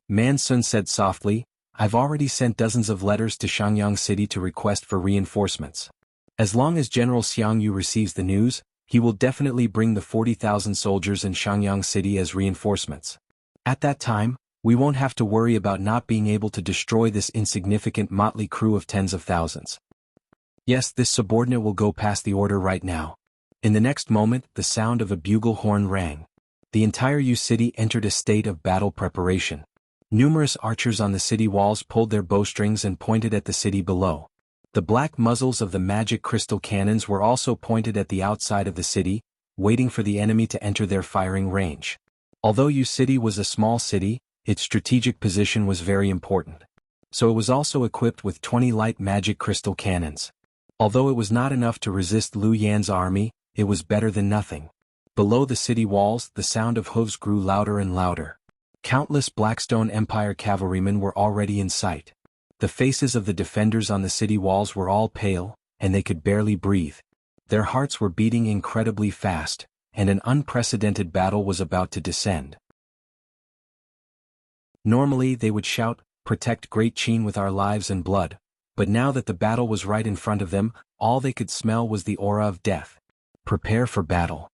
Man Sun said softly, "I've already sent dozens of letters to Shangyang City to request for reinforcements. As long as General Xiang Yu receives the news, he will definitely bring the 40,000 soldiers in Shangyang City as reinforcements. At that time, we won't have to worry about not being able to destroy this insignificant motley crew of tens of thousands." Yes, this subordinate will go past the order right now. In the next moment, the sound of a bugle horn rang. The entire Yu City entered a state of battle preparation. Numerous archers on the city walls pulled their bowstrings and pointed at the city below. The black muzzles of the magic crystal cannons were also pointed at the outside of the city, waiting for the enemy to enter their firing range. Although Yu City was a small city, its strategic position was very important. So it was also equipped with 20 light magic crystal cannons. Although it was not enough to resist Lu Yan's army, it was better than nothing. Below the city walls, the sound of hooves grew louder and louder. Countless Blackstone Empire cavalrymen were already in sight. The faces of the defenders on the city walls were all pale, and they could barely breathe. Their hearts were beating incredibly fast, and an unprecedented battle was about to descend. Normally they would shout, "Protect Great Qin with our lives and blood," but now that the battle was right in front of them, all they could smell was the aura of death. Prepare for battle.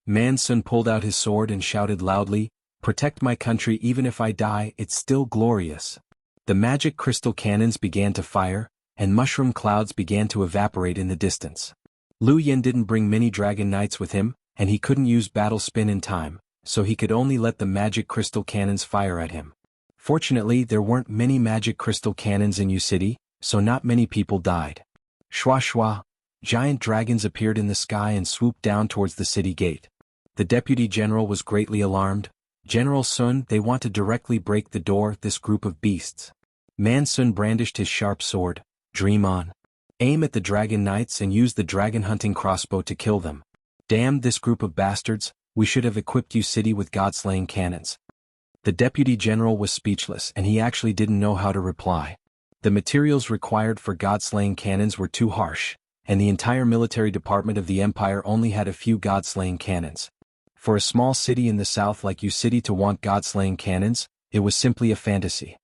Man Sun pulled out his sword and shouted loudly, "Protect my country even if I die, it's still glorious." The magic crystal cannons began to fire, and mushroom clouds began to evaporate in the distance. Lu Yen didn't bring many dragon knights with him, and he couldn't use battle spin in time, so he could only let the magic crystal cannons fire at him. Fortunately, there weren't many magic crystal cannons in Yu City, so not many people died. Shwa shwa, giant dragons appeared in the sky and swooped down towards the city gate. The deputy general was greatly alarmed. "General Sun, they want to directly break the door, this group of beasts." Man Sun brandished his sharp sword. "Dream on. Aim at the dragon knights and use the dragon hunting crossbow to kill them." "Damn this group of bastards, we should have equipped Yu City with god-slaying cannons." The deputy general was speechless and he actually didn't know how to reply. The materials required for god-slaying cannons were too harsh, and the entire military department of the empire only had a few god-slaying cannons. For a small city in the south like Yu City to want god-slaying cannons, it was simply a fantasy.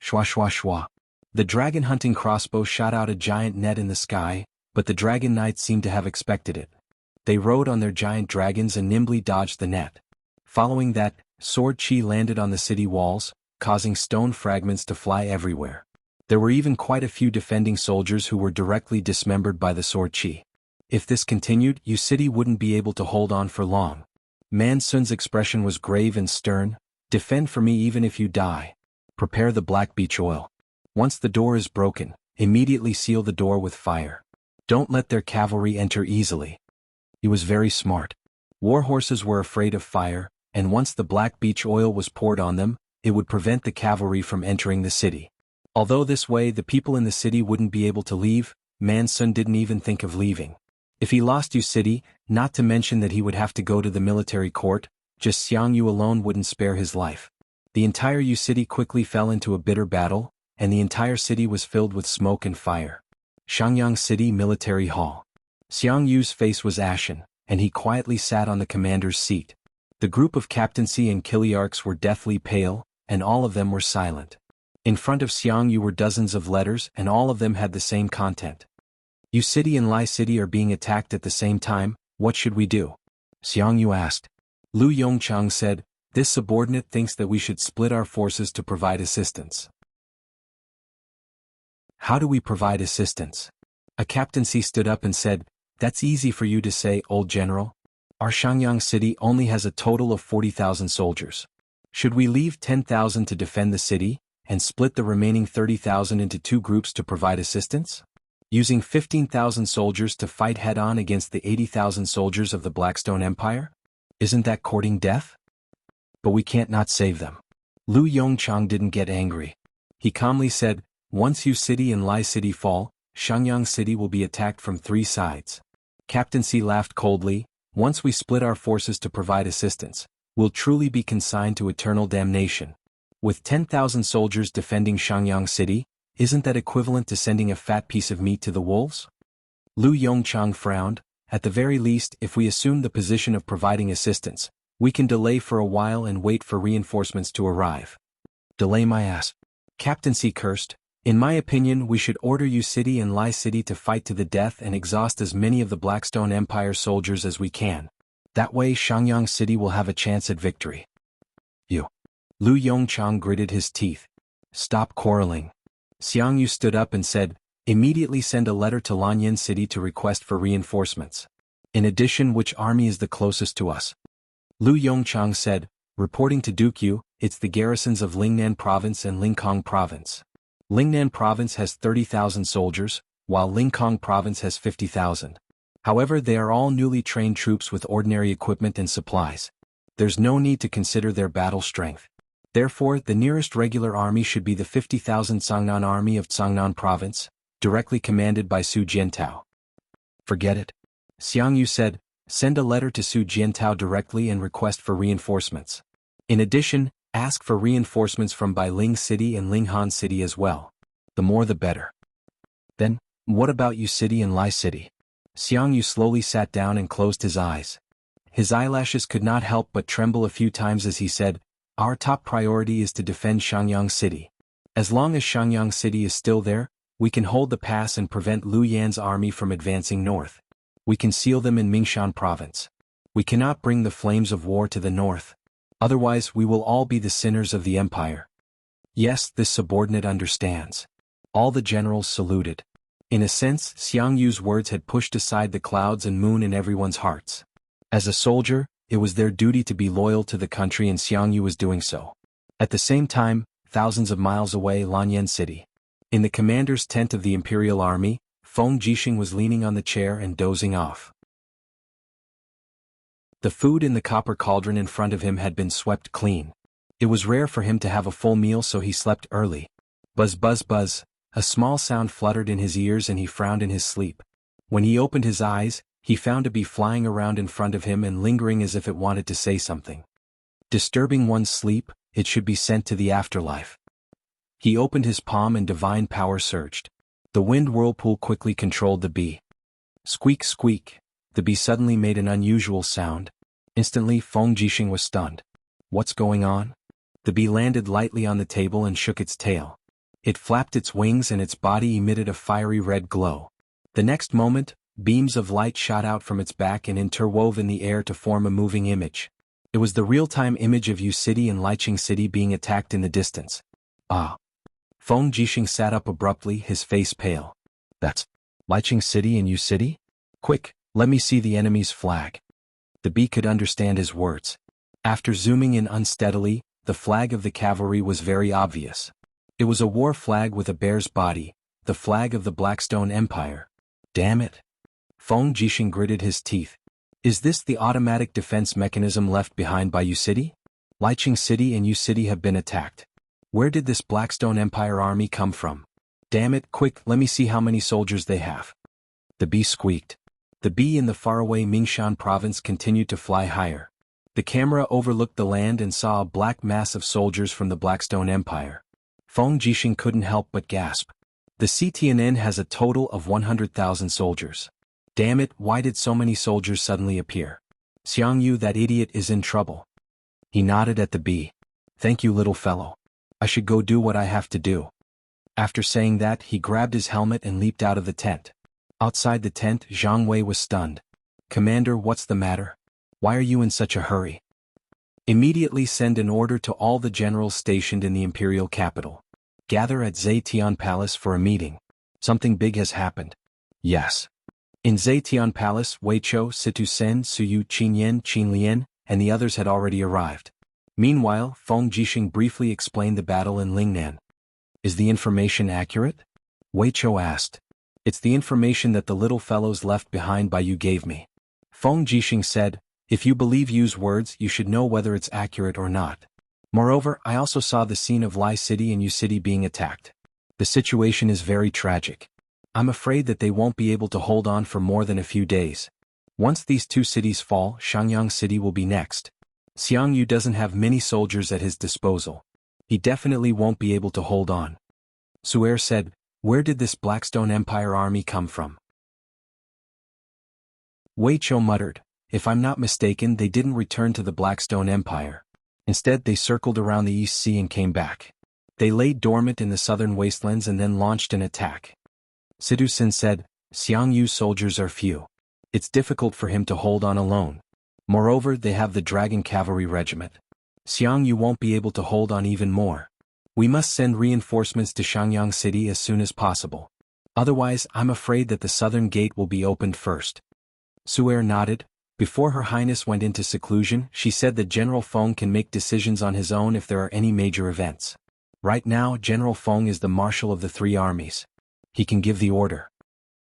Shwa shwa shwa. The dragon hunting crossbow shot out a giant net in the sky, but the dragon knights seemed to have expected it. They rode on their giant dragons and nimbly dodged the net. Following that, sword chi landed on the city walls, causing stone fragments to fly everywhere. There were even quite a few defending soldiers who were directly dismembered by the sword chi. If this continued, Yu City wouldn't be able to hold on for long. Man Sun's expression was grave and stern. "Defend for me even if you die. Prepare the black beech oil. Once the door is broken, immediately seal the door with fire. Don't let their cavalry enter easily." He was very smart. War horses were afraid of fire, and once the black beech oil was poured on them, it would prevent the cavalry from entering the city. Although this way the people in the city wouldn't be able to leave, Man Sun didn't even think of leaving. If he lost Yu City, not to mention that he would have to go to the military court, just Xiang Yu alone wouldn't spare his life. The entire Yu City quickly fell into a bitter battle, and the entire city was filled with smoke and fire. Shangyang City Military Hall. Xiang Yu's face was ashen, and he quietly sat on the commander's seat. The group of captaincy and kiliarchs were deathly pale, and all of them were silent. In front of Xiang Yu were dozens of letters, and all of them had the same content. "Yu City and Lai City are being attacked at the same time, what should we do?" Xiang Yu asked. Lu Yongchang said, "This subordinate thinks that we should split our forces to provide assistance." "How do we provide assistance?" A captaincy stood up and said, "That's easy for you to say, old general. Our Shangyang city only has a total of 40,000 soldiers. Should we leave 10,000 to defend the city, and split the remaining 30,000 into two groups to provide assistance? Using 15,000 soldiers to fight head-on against the 80,000 soldiers of the Blackstone Empire? Isn't that courting death? But we can't not save them." Lu Yongchang didn't get angry. He calmly said, "Once Yu City and Lai City fall, Shangyang City will be attacked from three sides." Captaincy laughed coldly. "Once we split our forces to provide assistance, we'll truly be consigned to eternal damnation. With 10,000 soldiers defending Shangyang City, isn't that equivalent to sending a fat piece of meat to the wolves?" Lu Yongchang frowned. "At the very least, if we assume the position of providing assistance, we can delay for a while and wait for reinforcements to arrive." "Delay my ass." Captaincy cursed. "In my opinion, we should order Yu City and Lai City to fight to the death and exhaust as many of the Blackstone Empire soldiers as we can. That way Shangyang City will have a chance at victory." "You." Lu Yongchang gritted his teeth. "Stop quarreling." Xiang Yu stood up and said, "Immediately send a letter to Lanyan City to request for reinforcements. In addition, which army is the closest to us?" Lu Yongchang said, "Reporting to Duke Yu, it's the garrisons of Lingnan Province and Lingkong Province. Lingnan Province has 30,000 soldiers, while Lingkong Province has 50,000. However, they are all newly trained troops with ordinary equipment and supplies. There's no need to consider their battle strength. Therefore, the nearest regular army should be the 50,000 Sangnan Army of Sangnan Province, directly commanded by Su Jiantao." "Forget it." Xiang Yu said, "Send a letter to Su Jiantao directly and request for reinforcements. In addition, ask for reinforcements from Bailing City and Linghan City as well. The more the better." "Then, what about Yu City and Lai City?" Xiang Yu slowly sat down and closed his eyes. his eyelashes could not help but tremble a few times as he said, "Our top priority is to defend Shangyang City. As long as Shangyang City is still there, we can hold the pass and prevent Liu Yan's army from advancing north. We can seal them in Mingshan province. We cannot bring the flames of war to the north. Otherwise we will all be the sinners of the empire." Yes, this subordinate understands. All the generals saluted. In a sense, Xiang Yu's words had pushed aside the clouds and moon in everyone's hearts. As a soldier, it was their duty to be loyal to the country, and Xiang Yu was doing so. At the same time, thousands of miles away, Lanyan City. In the commander's tent of the Imperial Army, Feng Jixing was leaning on the chair and dozing off. The food in the copper cauldron in front of him had been swept clean. It was rare for him to have a full meal, so he slept early. Buzz buzz buzz, a small sound fluttered in his ears and he frowned in his sleep. When he opened his eyes, he found a bee flying around in front of him and lingering as if it wanted to say something. Disturbing one's sleep, it should be sent to the afterlife. He opened his palm and divine power surged. The wind whirlpool quickly controlled the bee. Squeak squeak, the bee suddenly made an unusual sound. Instantly Feng Jixing was stunned. What's going on? The bee landed lightly on the table and shook its tail. It flapped its wings and its body emitted a fiery red glow. The next moment, beams of light shot out from its back and interwove in the air to form a moving image. It was the real-time image of Yu City and Liqing City being attacked in the distance. Ah! Feng Jixing sat up abruptly, his face pale. That's Liqing City and Yu City? Quick, let me see the enemy's flag. The bee could understand his words. After zooming in unsteadily, the flag of the cavalry was very obvious. It was a war flag with a bear's body, the flag of the Blackstone Empire. Damn it! Feng Jixing gritted his teeth. Is this the automatic defense mechanism left behind by Yu City? Liqing City and Yu City have been attacked. Where did this Blackstone Empire army come from? Damn it, quick, let me see how many soldiers they have. The bee squeaked. The bee in the faraway Mingshan province continued to fly higher. The camera overlooked the land and saw a black mass of soldiers from the Blackstone Empire. Feng Jixing couldn't help but gasp. The CTNN has a total of 100,000 soldiers. Damn it, why did so many soldiers suddenly appear? Xiang Yu, that idiot, is in trouble. He nodded at the bee. Thank you, little fellow. I should go do what I have to do. After saying that, he grabbed his helmet and leaped out of the tent. Outside the tent, Zhang Wei was stunned. Commander, what's the matter? Why are you in such a hurry? Immediately send an order to all the generals stationed in the imperial capital. Gather at Zetian Palace for a meeting. Something big has happened. Yes. In Zetian Palace, Weiqiu, Situ Sen, Suyu, Qinyan, Qinlian, and the others had already arrived. Meanwhile, Feng Jixing briefly explained the battle in Lingnan. Is the information accurate? Weiqiu asked. It's the information that the little fellows left behind by you gave me. Feng Jixing said, if you believe Yu's words, you should know whether it's accurate or not. Moreover, I also saw the scene of Lai City and Yu City being attacked. The situation is very tragic. I'm afraid that they won't be able to hold on for more than a few days. Once these two cities fall, Shangyang City will be next. Xiang Yu doesn't have many soldiers at his disposal. He definitely won't be able to hold on. Su'er said, where did this Blackstone Empire army come from? Weiqiu muttered, if I'm not mistaken, they didn't return to the Blackstone Empire. Instead, they circled around the East Sea and came back. They lay dormant in the southern wastelands and then launched an attack. Situ Sin said, Xiang Yu's soldiers are few. It's difficult for him to hold on alone. Moreover, they have the Dragon Cavalry Regiment. Xiang Yu won't be able to hold on even more. We must send reinforcements to Shangyang City as soon as possible. Otherwise, I'm afraid that the southern gate will be opened first. Su'er nodded. Before Her Highness went into seclusion, she said that General Feng can make decisions on his own if there are any major events. Right now, General Feng is the marshal of the three armies. He can give the order.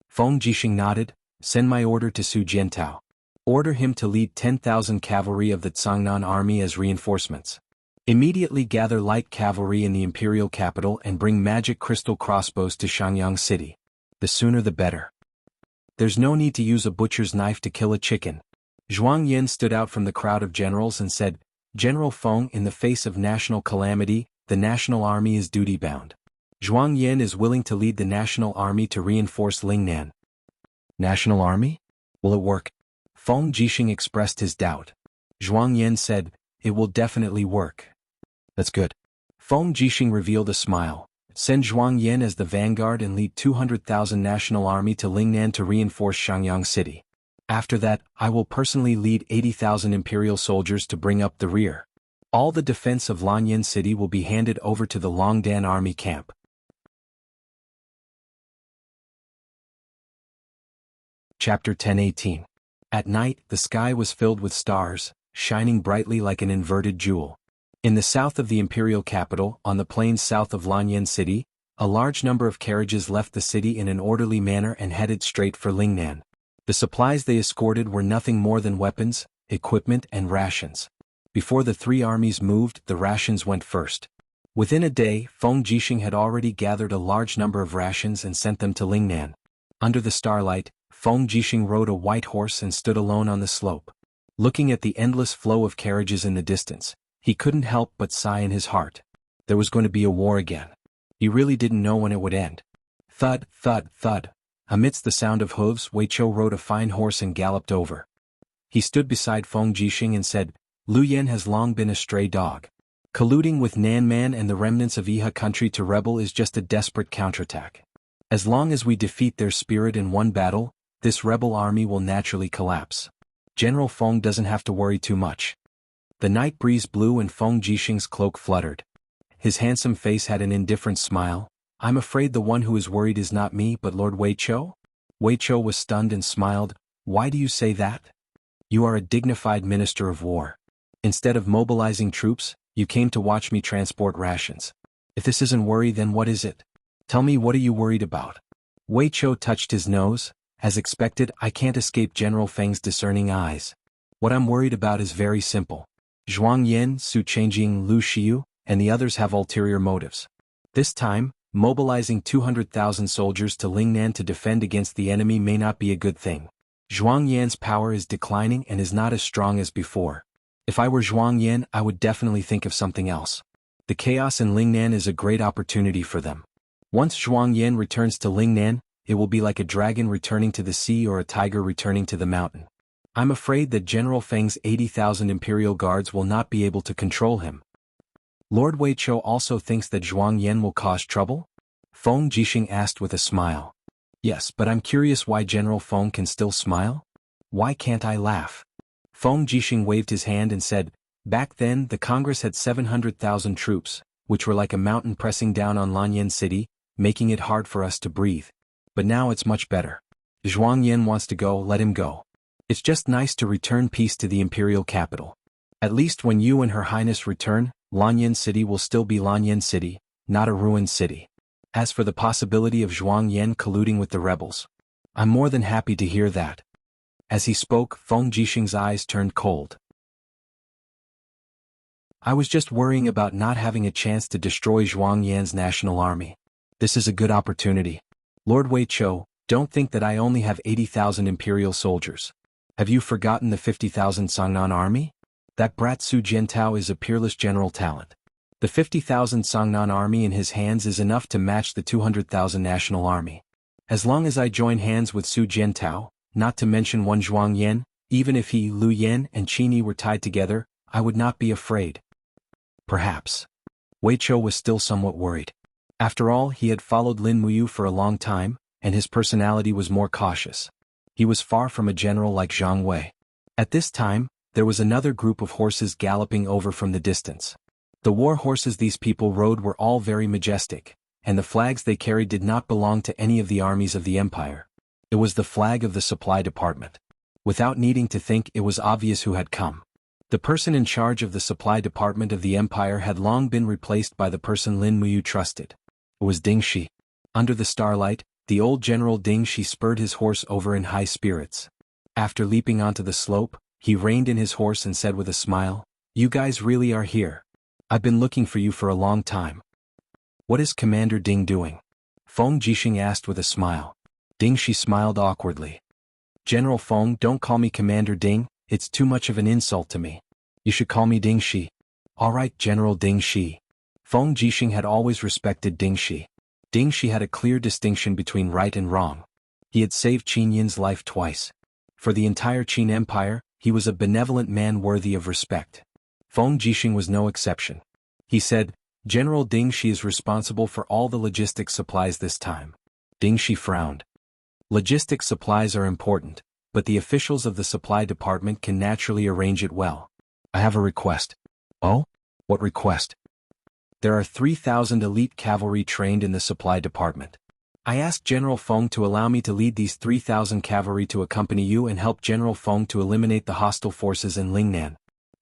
Feng Jixing nodded. Send my order to Su Jiantao. Order him to lead 10,000 cavalry of the Tsangnan army as reinforcements. Immediately gather light cavalry in the imperial capital and bring magic crystal crossbows to Shangyang City. The sooner the better. There's no need to use a butcher's knife to kill a chicken. Zhuang Yin stood out from the crowd of generals and said, General Feng, in the face of national calamity, the national army is duty-bound. Zhuang Yin is willing to lead the national army to reinforce Lingnan. National army? Will it work? Feng Jixing expressed his doubt. Zhuang Yan said, "It will definitely work." "That's good." Feng Jixing revealed a smile. "Send Zhuang Yan as the vanguard and lead 200,000 National Army to Lingnan to reinforce Shangyang City. After that, I will personally lead 80,000 Imperial soldiers to bring up the rear. All the defense of Lanyan City will be handed over to the Longdan Army camp." Chapter 10:18. At night, the sky was filled with stars, shining brightly like an inverted jewel. In the south of the imperial capital, on the plains south of Lanyan City, a large number of carriages left the city in an orderly manner and headed straight for Lingnan. The supplies they escorted were nothing more than weapons, equipment and rations. Before the three armies moved, the rations went first. Within a day, Feng Jixing had already gathered a large number of rations and sent them to Lingnan. Under the starlight, Feng Jixing rode a white horse and stood alone on the slope. Looking at the endless flow of carriages in the distance, he couldn't help but sigh in his heart. There was going to be a war again. He really didn't know when it would end. Thud, thud, thud. Amidst the sound of hooves, Weiqiu rode a fine horse and galloped over. He stood beside Feng Jixing and said, "Lu Yan has long been a stray dog. Colluding with Nanman and the remnants of Iha country to rebel is just a desperate counterattack. As long as we defeat their spirit in one battle, this rebel army will naturally collapse. General Feng doesn't have to worry too much." The night breeze blew and Feng Jixing's cloak fluttered. His handsome face had an indifferent smile. "I'm afraid the one who is worried is not me but Lord Weiqiu." Weiqiu was stunned and smiled. "Why do you say that? You are a dignified minister of war. Instead of mobilizing troops, you came to watch me transport rations. If this isn't worry, then what is it? Tell me, what are you worried about?" Weiqiu touched his nose. "As expected, I can't escape General Feng's discerning eyes. What I'm worried about is very simple. Zhuang Yan, Su Chengjing, Lu Xiu, and the others have ulterior motives. This time, mobilizing 200,000 soldiers to Lingnan to defend against the enemy may not be a good thing. Zhuang Yan's power is declining and is not as strong as before. If I were Zhuang Yan, I would definitely think of something else. The chaos in Lingnan is a great opportunity for them. Once Zhuang Yan returns to Lingnan, it will be like a dragon returning to the sea or a tiger returning to the mountain. I'm afraid that General Feng's 80,000 Imperial Guards will not be able to control him." "Lord Weiqiu also thinks that Zhuang Yan will cause trouble?" Feng Jixing asked with a smile. "Yes, but I'm curious why General Feng can still smile? Why can't I laugh?" Feng Jixing waved his hand and said, "Back then the Congress had 700,000 troops, which were like a mountain pressing down on Lanyan City, making it hard for us to breathe. But now it's much better. Zhuang Yan wants to go, let him go. It's just nice to return peace to the imperial capital. At least when you and Her Highness return, Lanyan City will still be Lanyan City, not a ruined city. As for the possibility of Zhuang Yan colluding with the rebels, I'm more than happy to hear that." As he spoke, Feng Jixing's eyes turned cold. "I was just worrying about not having a chance to destroy Zhuang Yan's national army. This is a good opportunity. Lord Weiqiu, don't think that I only have 80,000 imperial soldiers. Have you forgotten the 50,000 Songnan army? That brat Su Jiantao is a peerless general talent. The 50,000 Songnan army in his hands is enough to match the 200,000 national army. As long as I join hands with Su Jiantao, not to mention one Zhuang Yan, even if he, Lu Yan and Qini were tied together, I would not be afraid." Perhaps. Weiqiu was still somewhat worried. After all, he had followed Lin Muyu for a long time, and his personality was more cautious. He was far from a general like Zhang Wei. At this time, there was another group of horses galloping over from the distance. The war horses these people rode were all very majestic, and the flags they carried did not belong to any of the armies of the empire. It was the flag of the supply department. Without needing to think, it was obvious who had come. The person in charge of the supply department of the empire had long been replaced by the person Lin Muyu trusted. It was Ding Shi. Under the starlight, the old General Ding Shi spurred his horse over in high spirits. After leaping onto the slope, he reined in his horse and said with a smile, "You guys really are here. I've been looking for you for a long time." "What is Commander Ding doing?" Feng Jixing asked with a smile. Ding Shi smiled awkwardly. "General Feng, don't call me Commander Ding, it's too much of an insult to me. You should call me Ding Shi." "All right, General Ding Shi." Feng Jixing had always respected Ding Shi. Ding Shi had a clear distinction between right and wrong. He had saved Qin Yin's life twice. For the entire Qin Empire, he was a benevolent man worthy of respect. Feng Jixing was no exception. He said, General Ding Shi is responsible for all the logistics supplies this time. Ding Shi frowned. Logistics supplies are important, but the officials of the supply department can naturally arrange it well. I have a request. Oh? What request? There are 3,000 elite cavalry trained in the supply department. I asked General Feng to allow me to lead these 3,000 cavalry to accompany you and help General Feng to eliminate the hostile forces in Lingnan.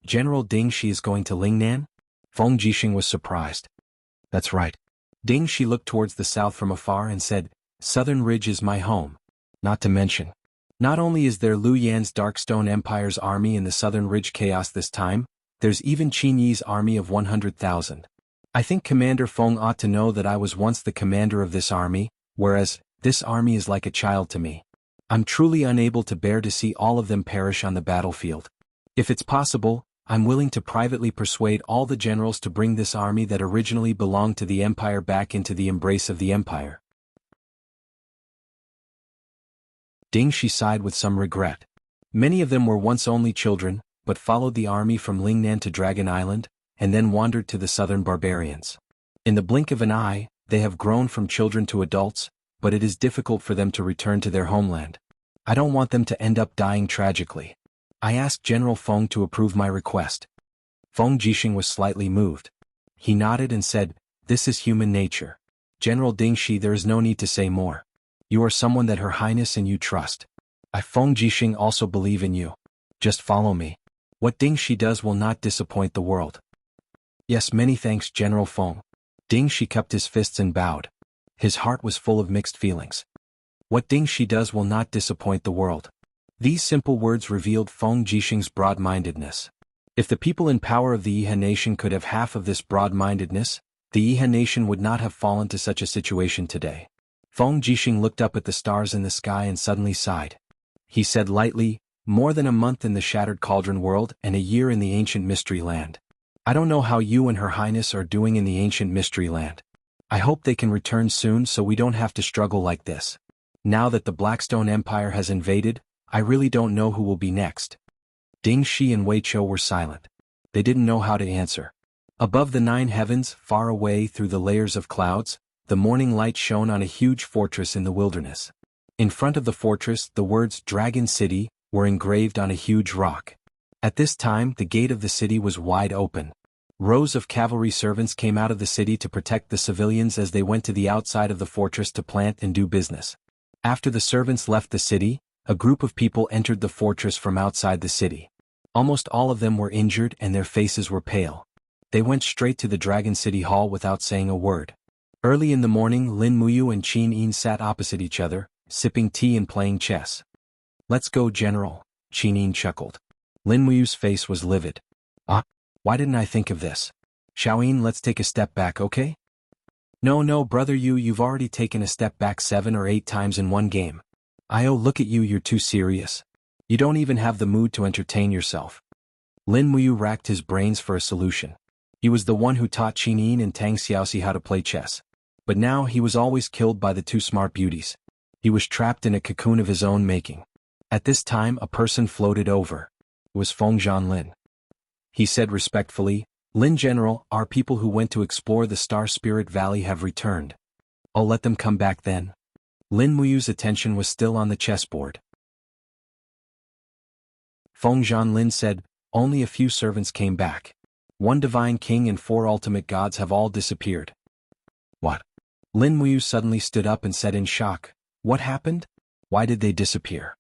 General Ding Shi is going to Lingnan? Feng Jixing was surprised. That's right. Ding Shi looked towards the south from afar and said, Southern Ridge is my home. Not to mention, not only is there Liu Yan's Darkstone Empire's army in the Southern Ridge chaos this time, there's even Qin Yi's army of 100,000. I think Commander Feng ought to know that I was once the commander of this army, whereas, this army is like a child to me. I'm truly unable to bear to see all of them perish on the battlefield. If it's possible, I'm willing to privately persuade all the generals to bring this army that originally belonged to the Empire back into the embrace of the Empire. Ding Shi sighed with some regret. Many of them were once only children, but followed the army from Lingnan to Dragon Island, and then wandered to the southern barbarians. In the blink of an eye, they have grown from children to adults, but it is difficult for them to return to their homeland. I don't want them to end up dying tragically. I asked General Feng to approve my request. Feng Jixing was slightly moved. He nodded and said, This is human nature. General Ding Shi, there is no need to say more. You are someone that Her Highness and you trust. I, Feng Jixing, also believe in you. Just follow me. What Ding Shi does will not disappoint the world. Yes, many thanks, General Feng. Ding Shi cupped his fists and bowed. His heart was full of mixed feelings. What Ding Shi does will not disappoint the world. These simple words revealed Feng Jixing's broad-mindedness. If the people in power of the Yihe nation could have half of this broad-mindedness, the Yihe nation would not have fallen to such a situation today. Feng Jixing looked up at the stars in the sky and suddenly sighed. He said lightly, More than a month in the Shattered Cauldron world and a year in the Ancient Mystery Land. I don't know how you and Her Highness are doing in the Ancient Mystery Land. I hope they can return soon so we don't have to struggle like this. Now that the Blackstone Empire has invaded, I really don't know who will be next. Ding Shi and Wei Chou were silent. They didn't know how to answer. Above the 9 heavens, far away through the layers of clouds, the morning light shone on a huge fortress in the wilderness. In front of the fortress, the words Dragon City were engraved on a huge rock. At this time, the gate of the city was wide open. Rows of cavalry servants came out of the city to protect the civilians as they went to the outside of the fortress to plant and do business. After the servants left the city, a group of people entered the fortress from outside the city. Almost all of them were injured and their faces were pale. They went straight to the Dragon City Hall without saying a word. Early in the morning, Lin Muyu and Qin Yin sat opposite each other, sipping tea and playing chess. Let's go, General, Qin Yin chuckled. Lin Muyu's face was livid. Why didn't I think of this? Xiaoyin, let's take a step back, okay? No, brother, you've already taken a step back 7 or 8 times in one game. Look at you, you're too serious. You don't even have the mood to entertain yourself. Lin Muyu racked his brains for a solution. He was the one who taught Qin Yin and Tang Xiaoxi how to play chess. But now he was always killed by the 2 smart beauties. He was trapped in a cocoon of his own making. At this time, a person floated over. It was Feng Zhanlin. He said respectfully, Lin General, our people who went to explore the Star Spirit Valley have returned. I'll let them come back then. Lin Muyu's attention was still on the chessboard. Feng Zhanlin said, only a few servants came back. 1 divine king and 4 ultimate gods have all disappeared. What? Lin Muyu suddenly stood up and said in shock, what happened? Why did they disappear?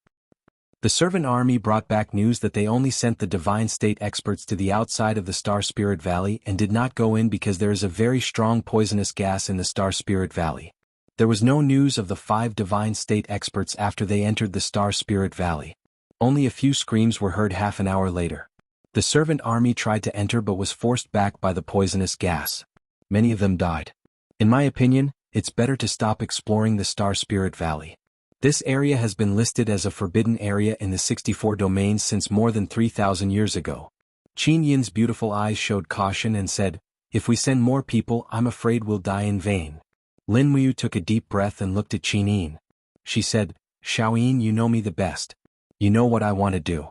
The servant army brought back news that they only sent the divine state experts to the outside of the Star Spirit Valley and did not go in because there is a very strong poisonous gas in the Star Spirit Valley. There was no news of the 5 divine state experts after they entered the Star Spirit Valley. Only a few screams were heard half an hour later. The servant army tried to enter but was forced back by the poisonous gas. Many of them died. In my opinion, it's better to stop exploring the Star Spirit Valley. This area has been listed as a forbidden area in the 64 domains since more than 3,000 years ago. Qin Yin's beautiful eyes showed caution and said, if we send more people, I'm afraid we'll die in vain. Lin Muyu took a deep breath and looked at Qin Yin. She said, Xiaoyin, you know me the best. You know what I want to do.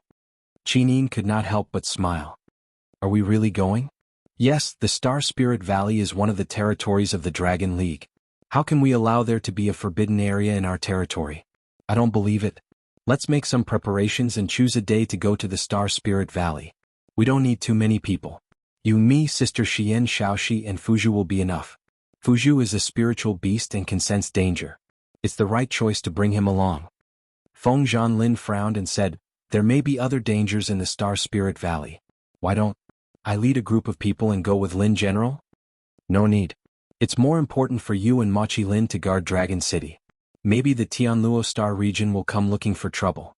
Qinin could not help but smile. Are we really going? Yes, the Star Spirit Valley is one of the territories of the Dragon League. How can we allow there to be a forbidden area in our territory? I don't believe it. Let's make some preparations and choose a day to go to the Star Spirit Valley. We don't need too many people. You, me, Sister Xian, Shaoxi, and Fuzhu will be enough. Fuzhu is a spiritual beast and can sense danger. It's the right choice to bring him along. Feng Zhanlin frowned and said, there may be other dangers in the Star Spirit Valley. Why don't I lead a group of people and go with Lin General? No need. It's more important for you and Machi Lin to guard Dragon City. Maybe the Tianluo Star region will come looking for trouble.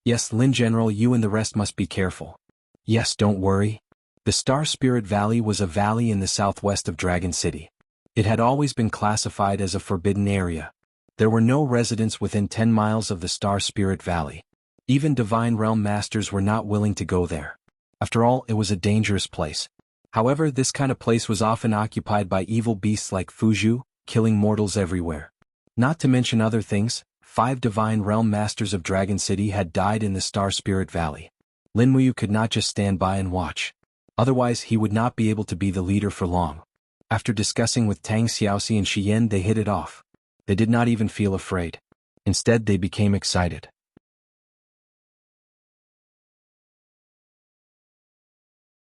Yes, Lin General, you and the rest must be careful. Yes, don't worry. The Star Spirit Valley was a valley in the southwest of Dragon City. It had always been classified as a forbidden area. There were no residents within 10 miles of the Star Spirit Valley. Even Divine Realm Masters were not willing to go there. After all, it was a dangerous place. However, this kind of place was often occupied by evil beasts like Fuzhu, killing mortals everywhere. Not to mention other things, 5 Divine Realm Masters of Dragon City had died in the Star Spirit Valley. Lin Muyu could not just stand by and watch. Otherwise, he would not be able to be the leader for long. After discussing with Tang Xiaoxi and Shi Yan, they hit it off. They did not even feel afraid. Instead, they became excited.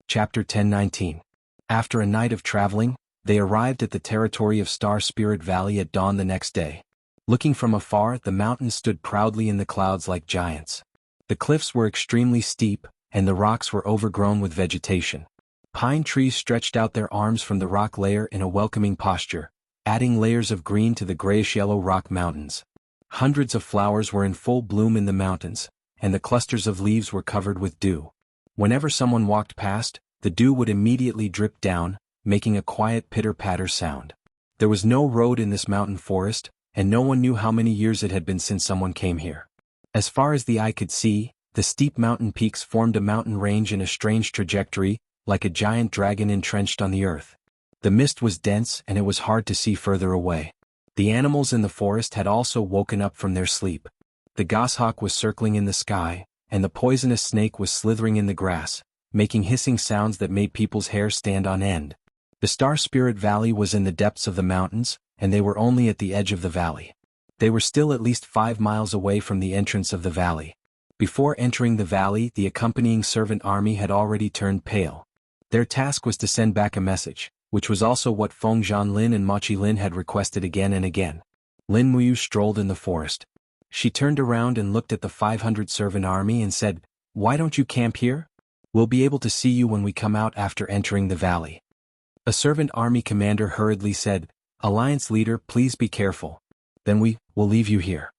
Chapter 10:19. After a night of traveling, they arrived at the territory of Star Spirit Valley at dawn the next day. Looking from afar, the mountains stood proudly in the clouds like giants. The cliffs were extremely steep, and the rocks were overgrown with vegetation. Pine trees stretched out their arms from the rock layer in a welcoming posture, adding layers of green to the grayish-yellow rock mountains. Hundreds of flowers were in full bloom in the mountains, and the clusters of leaves were covered with dew. Whenever someone walked past, the dew would immediately drip down, making a quiet pitter-patter sound. There was no road in this mountain forest, and no one knew how many years it had been since someone came here. As far as the eye could see, the steep mountain peaks formed a mountain range in a strange trajectory, like a giant dragon entrenched on the earth. The mist was dense and it was hard to see further away. The animals in the forest had also woken up from their sleep. The goshawk was circling in the sky, and the poisonous snake was slithering in the grass, making hissing sounds that made people's hair stand on end. The Star Spirit Valley was in the depths of the mountains, and they were only at the edge of the valley. They were still at least 5 miles away from the entrance of the valley. Before entering the valley, the accompanying servant army had already turned pale. Their task was to send back a message, which was also what Feng Zhanlin and Machi Lin had requested again and again. Lin Muyu strolled in the forest. She turned around and looked at the 500 servant army and said, "Why don't you camp here? We'll be able to see you when we come out after entering the valley." A servant army commander hurriedly said, "Alliance leader, please be careful. Then we will leave you here.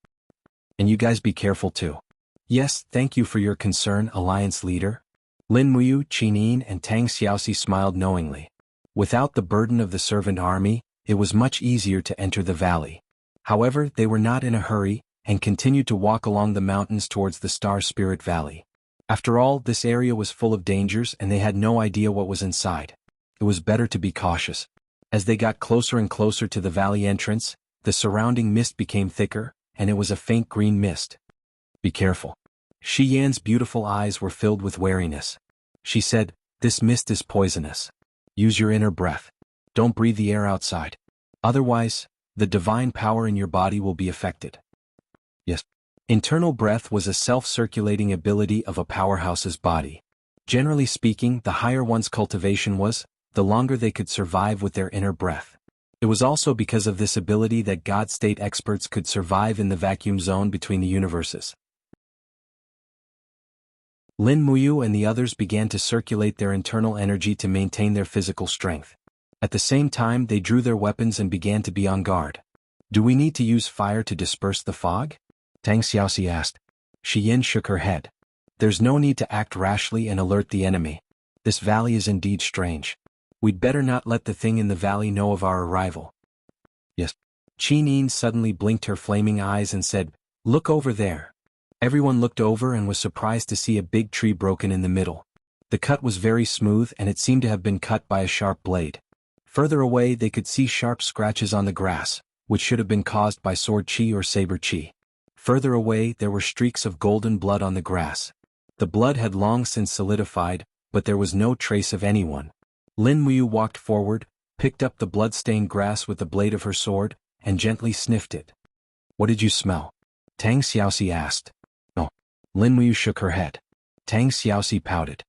And you guys be careful too." "Yes, thank you for your concern, Alliance leader." Lin Muyu, Qinin, and Tang Xiaoxi smiled knowingly. Without the burden of the servant army, it was much easier to enter the valley. However, they were not in a hurry, and continued to walk along the mountains towards the Star Spirit Valley. After all, this area was full of dangers and they had no idea what was inside. It was better to be cautious. As they got closer and closer to the valley entrance, the surrounding mist became thicker, and it was a faint green mist. "Be careful." Shi Yan's beautiful eyes were filled with wariness. She said, "This mist is poisonous. Use your inner breath. Don't breathe the air outside. Otherwise, the divine power in your body will be affected." Yes. Internal breath was a self-circulating ability of a powerhouse's body. Generally speaking, the higher one's cultivation was, the longer they could survive with their inner breath. It was also because of this ability that God State experts could survive in the vacuum zone between the universes. Lin Muyu and the others began to circulate their internal energy to maintain their physical strength. At the same time, they drew their weapons and began to be on guard. "Do we need to use fire to disperse the fog?" Tang Xiaoxi asked. Shi Yan shook her head. "There's no need to act rashly and alert the enemy. This valley is indeed strange. We'd better not let the thing in the valley know of our arrival." "Yes." Qinin suddenly blinked her flaming eyes and said, "Look over there." Everyone looked over and was surprised to see a big tree broken in the middle. The cut was very smooth and it seemed to have been cut by a sharp blade. Further away they could see sharp scratches on the grass, which should have been caused by sword chi or saber chi. Further away there were streaks of golden blood on the grass. The blood had long since solidified, but there was no trace of anyone. Lin Muyu walked forward, picked up the blood-stained grass with the blade of her sword, and gently sniffed it. "What did you smell?" Tang Xiaoxi asked. "Oh." Lin Muyu shook her head. Tang Xiaoxi pouted.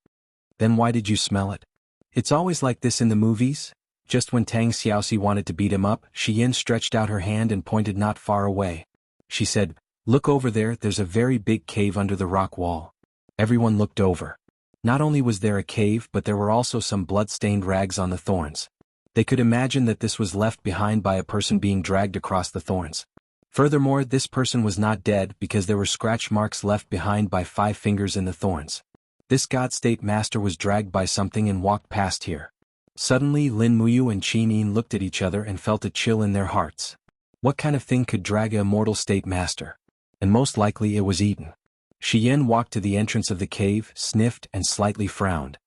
"Then why did you smell it?" "It's always like this in the movies." Just when Tang Xiaoxi wanted to beat him up, Shi Yin stretched out her hand and pointed not far away. She said, "Look over there, there's a very big cave under the rock wall." Everyone looked over. Not only was there a cave, but there were also some blood-stained rags on the thorns. They could imagine that this was left behind by a person being dragged across the thorns. Furthermore, this person was not dead because there were scratch marks left behind by 5 fingers in the thorns. This God-state master was dragged by something and walked past here. Suddenly Lin Muyu and Qin Yin looked at each other and felt a chill in their hearts. What kind of thing could drag a immortal state master? And most likely it was eaten. Shi Yin walked to the entrance of the cave, sniffed and slightly frowned.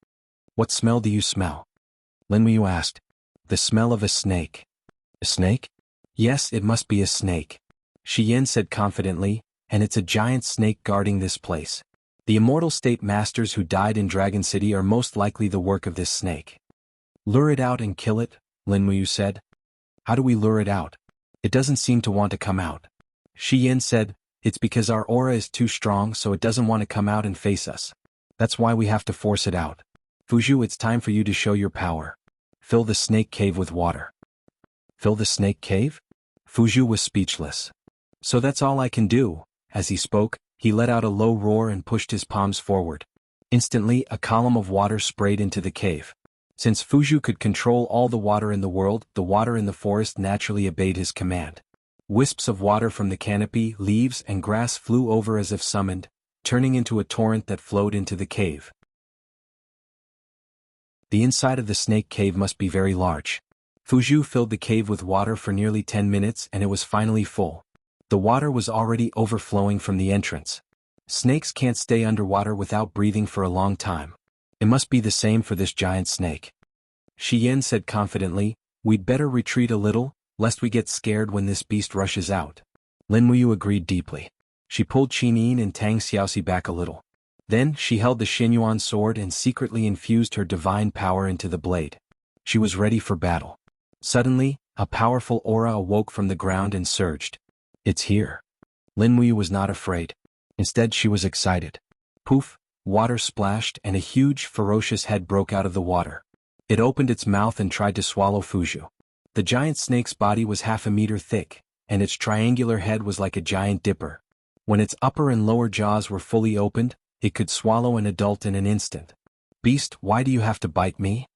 "What smell do you smell?" Lin Muyu asked. "The smell of a snake." "A snake?" "Yes, it must be a snake," Shi Yin said confidently, "and it's a giant snake guarding this place. The immortal state masters who died in Dragon City are most likely the work of this snake." "Lure it out and kill it," Lin Muyu said. "How do we lure it out? It doesn't seem to want to come out." Shi Yin said, "It's because our aura is too strong, so it doesn't want to come out and face us. That's why we have to force it out. Fuzhu, it's time for you to show your power. Fill the snake cave with water." "Fill the snake cave?" Fuzhu was speechless. "So that's all I can do." As he spoke, he let out a low roar and pushed his palms forward. Instantly, a column of water sprayed into the cave. Since Fuzhu could control all the water in the world, the water in the forest naturally obeyed his command. Wisps of water from the canopy, leaves, and grass flew over as if summoned, turning into a torrent that flowed into the cave. The inside of the snake cave must be very large. Fuzhu filled the cave with water for nearly 10 minutes and it was finally full. The water was already overflowing from the entrance. Snakes can't stay underwater without breathing for a long time. It must be the same for this giant snake. Shi Yin said confidently, "We'd better retreat a little, lest we get scared when this beast rushes out." Lin Muyu agreed deeply. She pulled Qin Yin and Tang Xiaoxi back a little. Then she held the Xinyuan sword and secretly infused her divine power into the blade. She was ready for battle. Suddenly, a powerful aura awoke from the ground and surged. "It's here." Lin Muyu was not afraid. Instead she was excited. Poof! Water splashed and a huge, ferocious head broke out of the water. It opened its mouth and tried to swallow Fuzhu. The giant snake's body was 1/2 meter thick, and its triangular head was like a giant dipper. When its upper and lower jaws were fully opened, it could swallow an adult in an instant. "Beast, why do you have to bite me?"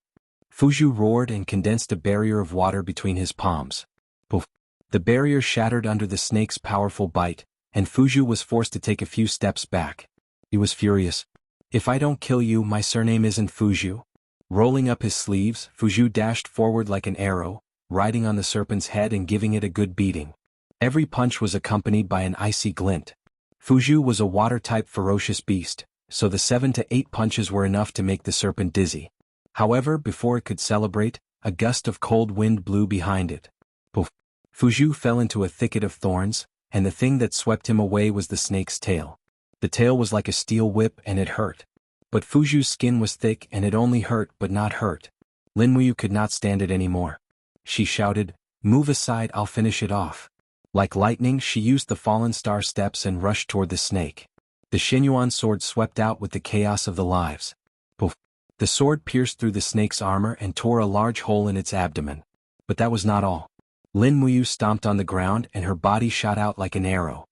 Fuzhu roared and condensed a barrier of water between his palms. Poof! The barrier shattered under the snake's powerful bite, and Fuzhu was forced to take a few steps back. He was furious. "If I don't kill you, my surname isn't Fuzhu." Rolling up his sleeves, Fuzhu dashed forward like an arrow, riding on the serpent's head and giving it a good beating. Every punch was accompanied by an icy glint. Fuzhu was a water-type ferocious beast, so the 7 to 8 punches were enough to make the serpent dizzy. However, before it could celebrate, a gust of cold wind blew behind it. Poof! Fuzhu fell into a thicket of thorns, and the thing that swept him away was the snake's tail. The tail was like a steel whip and it hurt. But Fuzhu's skin was thick and it only hurt but not hurt. Lin Muyu could not stand it anymore. She shouted, "Move aside, I'll finish it off." Like lightning she used the fallen star steps and rushed toward the snake. The Xinyuan sword swept out with the chaos of the lives. Poof! The sword pierced through the snake's armor and tore a large hole in its abdomen. But that was not all. Lin Muyu stomped on the ground and her body shot out like an arrow.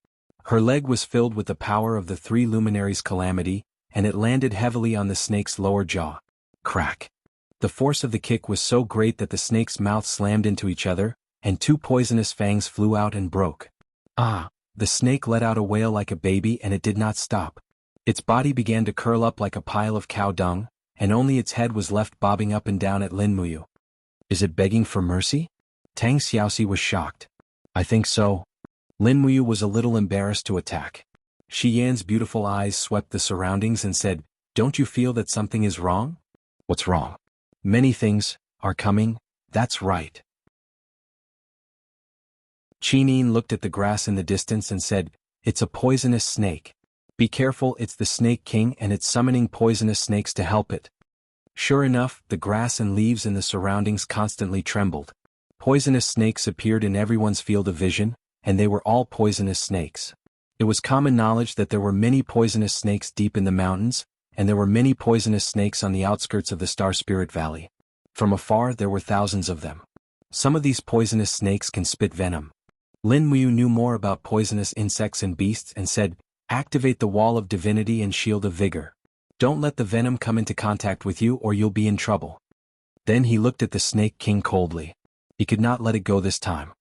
Her leg was filled with the power of the 3 luminaries' calamity, and it landed heavily on the snake's lower jaw. Crack! The force of the kick was so great that the snake's mouth slammed into each other, and 2 poisonous fangs flew out and broke. Ah! The snake let out a wail like a baby and it did not stop. Its body began to curl up like a pile of cow dung, and only its head was left bobbing up and down at Lin Muyu. "Is it begging for mercy?" Tang Xiaoxi was shocked. "I think so." Lin Muyu was a little embarrassed to attack. Shi Yan's beautiful eyes swept the surroundings and said, "Don't you feel that something is wrong?" "What's wrong?" "Many things are coming, that's right." Qin Yin looked at the grass in the distance and said, It's a poisonous snake. Be careful, it's the Snake King and it's summoning poisonous snakes to help it. Sure enough, the grass and leaves in the surroundings constantly trembled. Poisonous snakes appeared in everyone's field of vision, and they were all poisonous snakes. It was common knowledge that there were many poisonous snakes deep in the mountains, and there were many poisonous snakes on the outskirts of the Star Spirit Valley. From afar there were thousands of them. Some of these poisonous snakes can spit venom. Lin Muyu knew more about poisonous insects and beasts and said, "Activate the wall of divinity and shield of vigor. Don't let the venom come into contact with you or you'll be in trouble." Then he looked at the Snake King coldly. He could not let it go this time.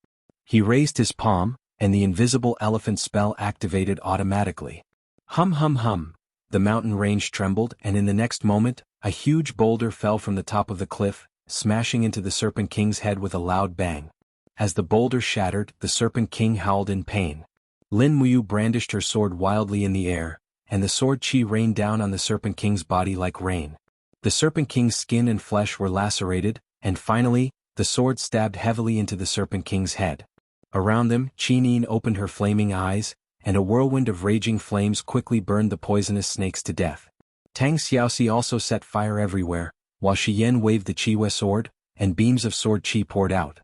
He raised his palm, and the invisible elephant spell activated automatically. Hum hum hum. The mountain range trembled, and in the next moment, a huge boulder fell from the top of the cliff, smashing into the Serpent King's head with a loud bang. As the boulder shattered, the Serpent King howled in pain. Lin Muyu brandished her sword wildly in the air, and the sword chi rained down on the Serpent King's body like rain. The Serpent King's skin and flesh were lacerated, and finally, the sword stabbed heavily into the Serpent King's head. Around them, Qinyin opened her flaming eyes, and a whirlwind of raging flames quickly burned the poisonous snakes to death. Tang Xiaoxi also set fire everywhere, while Shi Yan waved the Qihua sword, and beams of sword chi poured out.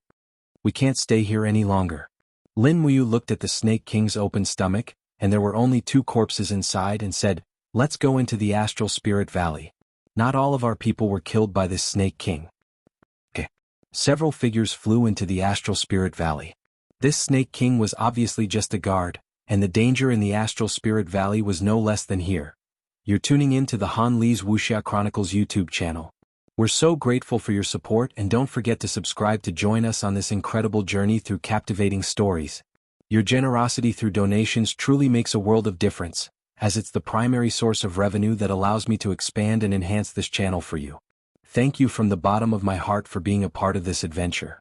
"We can't stay here any longer." Lin Muyu looked at the Snake King's open stomach, and there were only 2 corpses inside and said, "Let's go into the Astral Spirit Valley. Not all of our people were killed by this Snake King." Several figures flew into the Astral Spirit Valley. This Snake King was obviously just a guard, and the danger in the Astral Spirit Valley was no less than here. You're tuning in to the Han Li's Wuxia Chronicles YouTube channel. We're so grateful for your support, and don't forget to subscribe to join us on this incredible journey through captivating stories. Your generosity through donations truly makes a world of difference, as it's the primary source of revenue that allows me to expand and enhance this channel for you. Thank you from the bottom of my heart for being a part of this adventure.